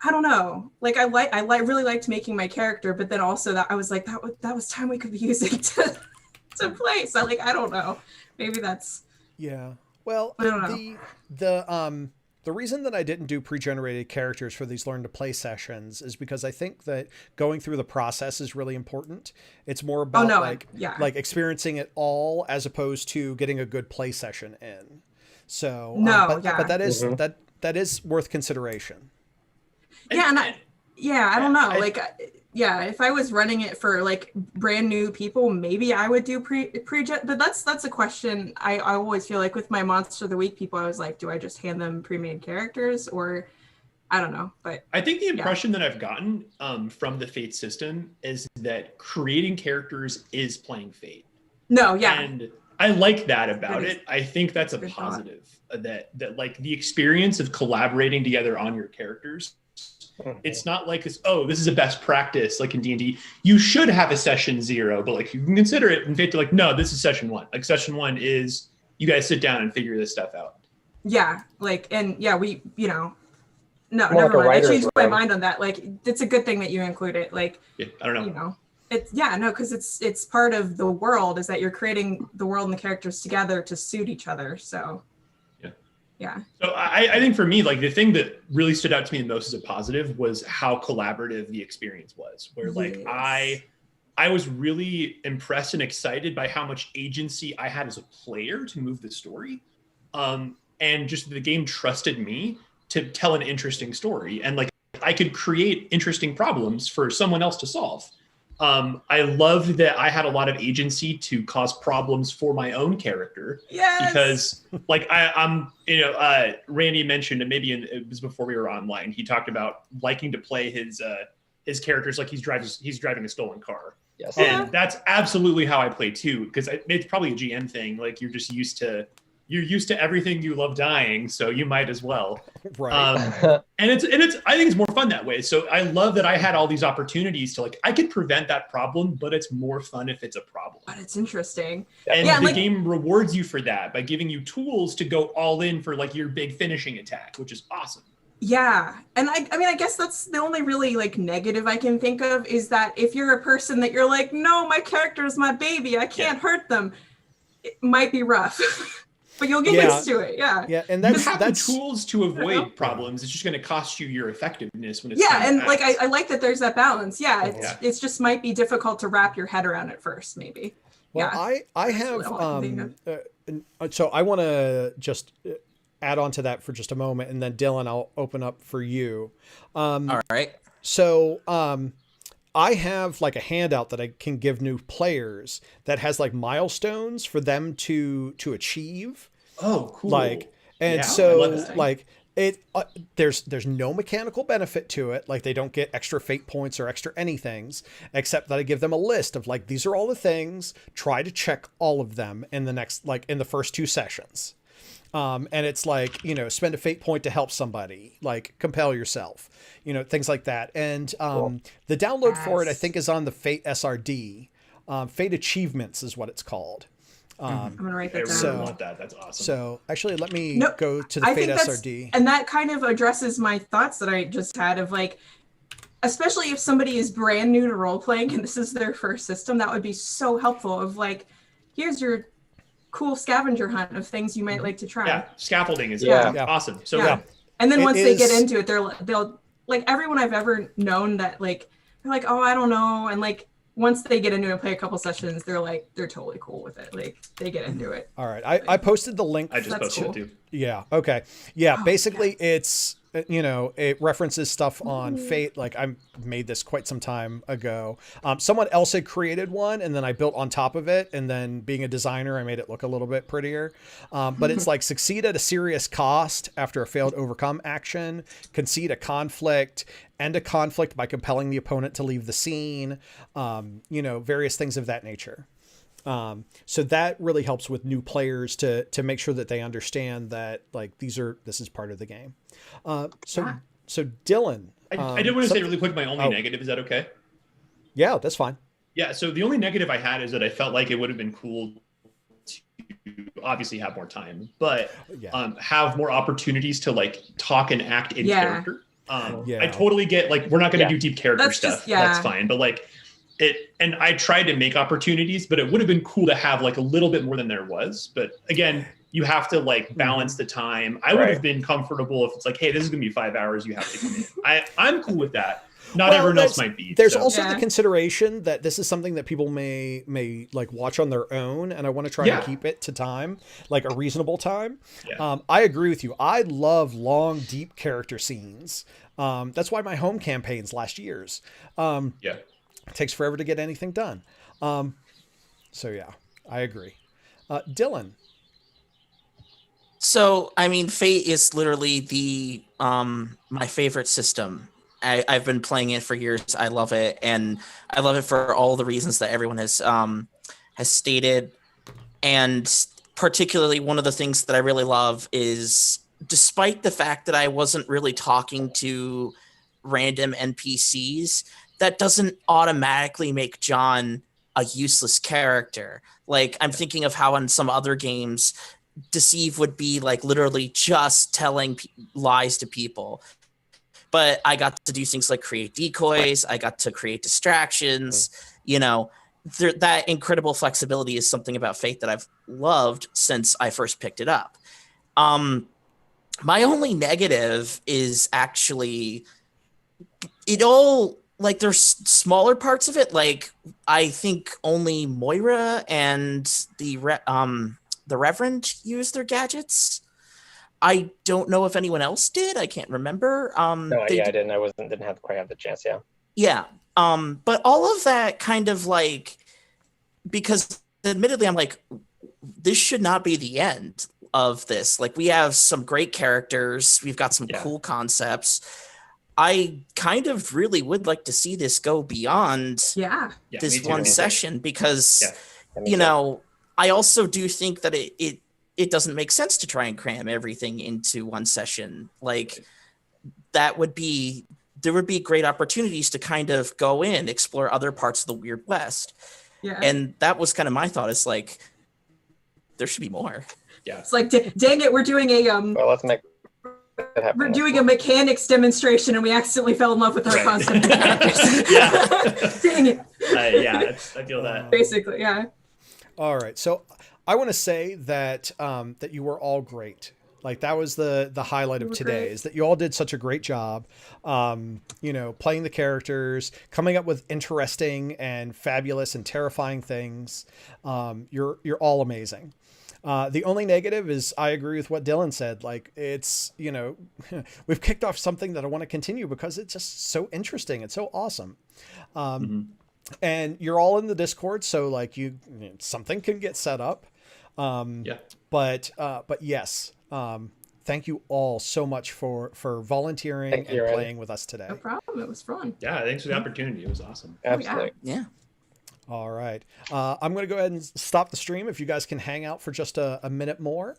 I don't know. Like I really liked making my character, but then also that I was like, that was time we could be using to play. So like, I don't know. Maybe that's. Yeah. Well, I don't know. The reason that I didn't do pre-generated characters for these Learn to Play sessions is because I think that going through the process is really important. It's more about like experiencing it all as opposed to getting a good play session in. So but that is that is worth consideration. Yeah, and I don't know. If I was running it for like brand new people, maybe I would do pre-gen, but that's a question I always feel like with my Monster of the Week people. I was like, do I just hand them pre-made characters, or I don't know. But I think the impression that I've gotten from the Fate system is that creating characters is playing Fate. No, yeah. And I like that about it. I think that's a positive, that like the experience of collaborating together on your characters. It's not like this is a best practice like in D&D. You should have a session 0, but like you can consider it in Fate to like, no, this is session 1. Like session 1 is you guys sit down and figure this stuff out. Yeah, like, and yeah, we, No, More like never a mind. I writer's changed my room. mind on that. Like, it's a good thing that you include it. Like, Yeah, I don't know. you know, it's no, because it's part of the world. Is that you're creating the world and the characters together to suit each other. So, yeah. So I think for me, like the thing that really stood out to me the most as a positive was how collaborative the experience was. Where like Yes. I was really impressed and excited by how much agency I had as a player to move the story, and just the game trusted me to tell an interesting story, and like I could create interesting problems for someone else to solve. I loved that I had a lot of agency to cause problems for my own character. Yes. Because like I'm, Randy mentioned, and maybe it was before we were online, he talked about liking to play his characters like he's driving a stolen car. Yes. And that's absolutely how I play too, because it's probably a GM thing. Like you're used to everything you love dying, so you might as well. Right. And it's I think it's more fun that way. So I love that I had all these opportunities to like I could prevent that problem, but it's more fun if it's a problem. But it's interesting. And Yeah, the like- game rewards you for that by giving you tools to go all in for like your big finishing attack, which is awesome. Yeah. And I mean, I guess that's the only really like negative I can think of is that if you're a person that you're like, no, my character is my baby, I can't hurt them, it might be rough. But you'll get used to it. Yeah. Yeah. And You that's have that's the tools to avoid problems. It's just going to cost you your effectiveness when it's time to And act. like I like that there's that balance. It's just might be difficult to wrap your head around at first, maybe. well, Yeah. I That's have really all I can think so I want to just add on to that for just a moment, and then Dylan, I'll open up for you. All right. So I have like a handout that I can give new players that has like milestones for them to achieve. Oh, cool. Like, and Yeah, I so love that. like it, there's no mechanical benefit to it. Like they don't get extra fate points or extra anythings, except that I give them a list of like, these are all the things, try to check all of them in the first 2 sessions. And it's like, spend a fate point to help somebody, like compel yourself, things like that. And the download for it, I think, is on the Fate SRD. Fate Achievements is what it's called. I'm gonna write that I down. really want that. That's awesome. So actually, let me No, go to the I Fate think that's, SRD. and that kind of addresses my thoughts that I just had of like, especially if somebody is brand new to role playing and this is their first system, that would be so helpful of like, here's your cool scavenger hunt of things you might like to try. Yeah, scaffolding is Yeah. awesome. So Yeah. And then It once they get is- into it, they'll like everyone I've ever known that like, they're like, oh, I don't know. And like, once they get into it and play a couple sessions, they're totally cool with it. Like they get into it. All right. I posted the link. I just That's posted cool. it too. Yeah. Okay. Yeah. Oh, Basically, it's, it references stuff on Fate. Like I made this quite some time ago. Someone else had created one, and then I built on top of it. And then being a designer, I made it look a little bit prettier. But it's like succeed at a serious cost after a failed overcome action, concede a conflict, end a conflict by compelling the opponent to leave the scene. Various things of that nature. So that really helps with new players to make sure that they understand that like this is part of the game. So Dylan, I did want to say really quick my only negative. Is that okay? Yeah, that's fine. Yeah. So the only negative I had is that I felt like it would have been cool to obviously have more time, but have more opportunities to like talk and act in character. I totally get like we're not going to do deep character That's stuff. just- yeah. That's fine. But like and I tried to make opportunities, but it would have been cool to have like a little bit more than there was. But again, you have to like balance the time. I would have been comfortable if it's like, hey, this is gonna be 5 hours. You have to come in. I'm cool with that. Not everyone else might be. There's so. also the consideration that this is something that people may like watch on their own, and I want to try to keep it to time, like a reasonable time. Yeah. I agree with you. I love long, deep character scenes. That's why my home campaigns last years. It takes forever to get anything done. So yeah, I agree. Dylan. So, I mean, Fate is literally the my favorite system. I've been playing it for years. I love it, and I love it for all the reasons that everyone has stated. And particularly, one of the things that I really love is, despite the fact that I wasn't really talking to random NPCs, that doesn't automatically make John a useless character. Like, I'm thinking of how in some other games, Deceive would be like literally just telling lies to people. but I got to do things like create decoys. I got to create distractions. That incredible flexibility is something about Fate that I've loved since I first picked it up. My only negative is actually it all, like, there's smaller parts of it. Like, I think only Moira and the Reverend used their gadgets. I don't know if anyone else did. I can't remember. No, yeah, I didn't. Didn't quite have the chance. Yeah. Yeah. But all of that kind of, like, because admittedly, I'm like, this should not be the end of this. Like, we have some great characters. We've got some cool concepts. I kind of really would like to see this go beyond this one session, because, I also do think that it doesn't make sense to try and cram everything into one session. Like, there would be great opportunities to kind of go in, explore other parts of the Weird West. Yeah. And that was kind of my thought, is like, there should be more. Yeah. It's like, dang it, we're doing a well, let's make that happen. We're doing a mechanics demonstration and we accidentally fell in love with our concept. Dang it. I feel that. Basically, yeah. All right. So I want to say that that you were all great. Like, that was the highlight of today, is that you all did such a great job, playing the characters, coming up with interesting and fabulous and terrifying things. You're all amazing. The only negative is, I agree with what Dylan said. Like, it's, we've kicked off something that I want to continue because it's just so interesting. It's so awesome. And you're all in the Discord, so like something can get set up. But yes. Thank you all so much for volunteering and playing with us today. No problem. It was fun. Yeah, thanks for the opportunity. It was awesome. Absolutely. Yeah. All right. I'm going to go ahead and stop the stream if you guys can hang out for just a minute more.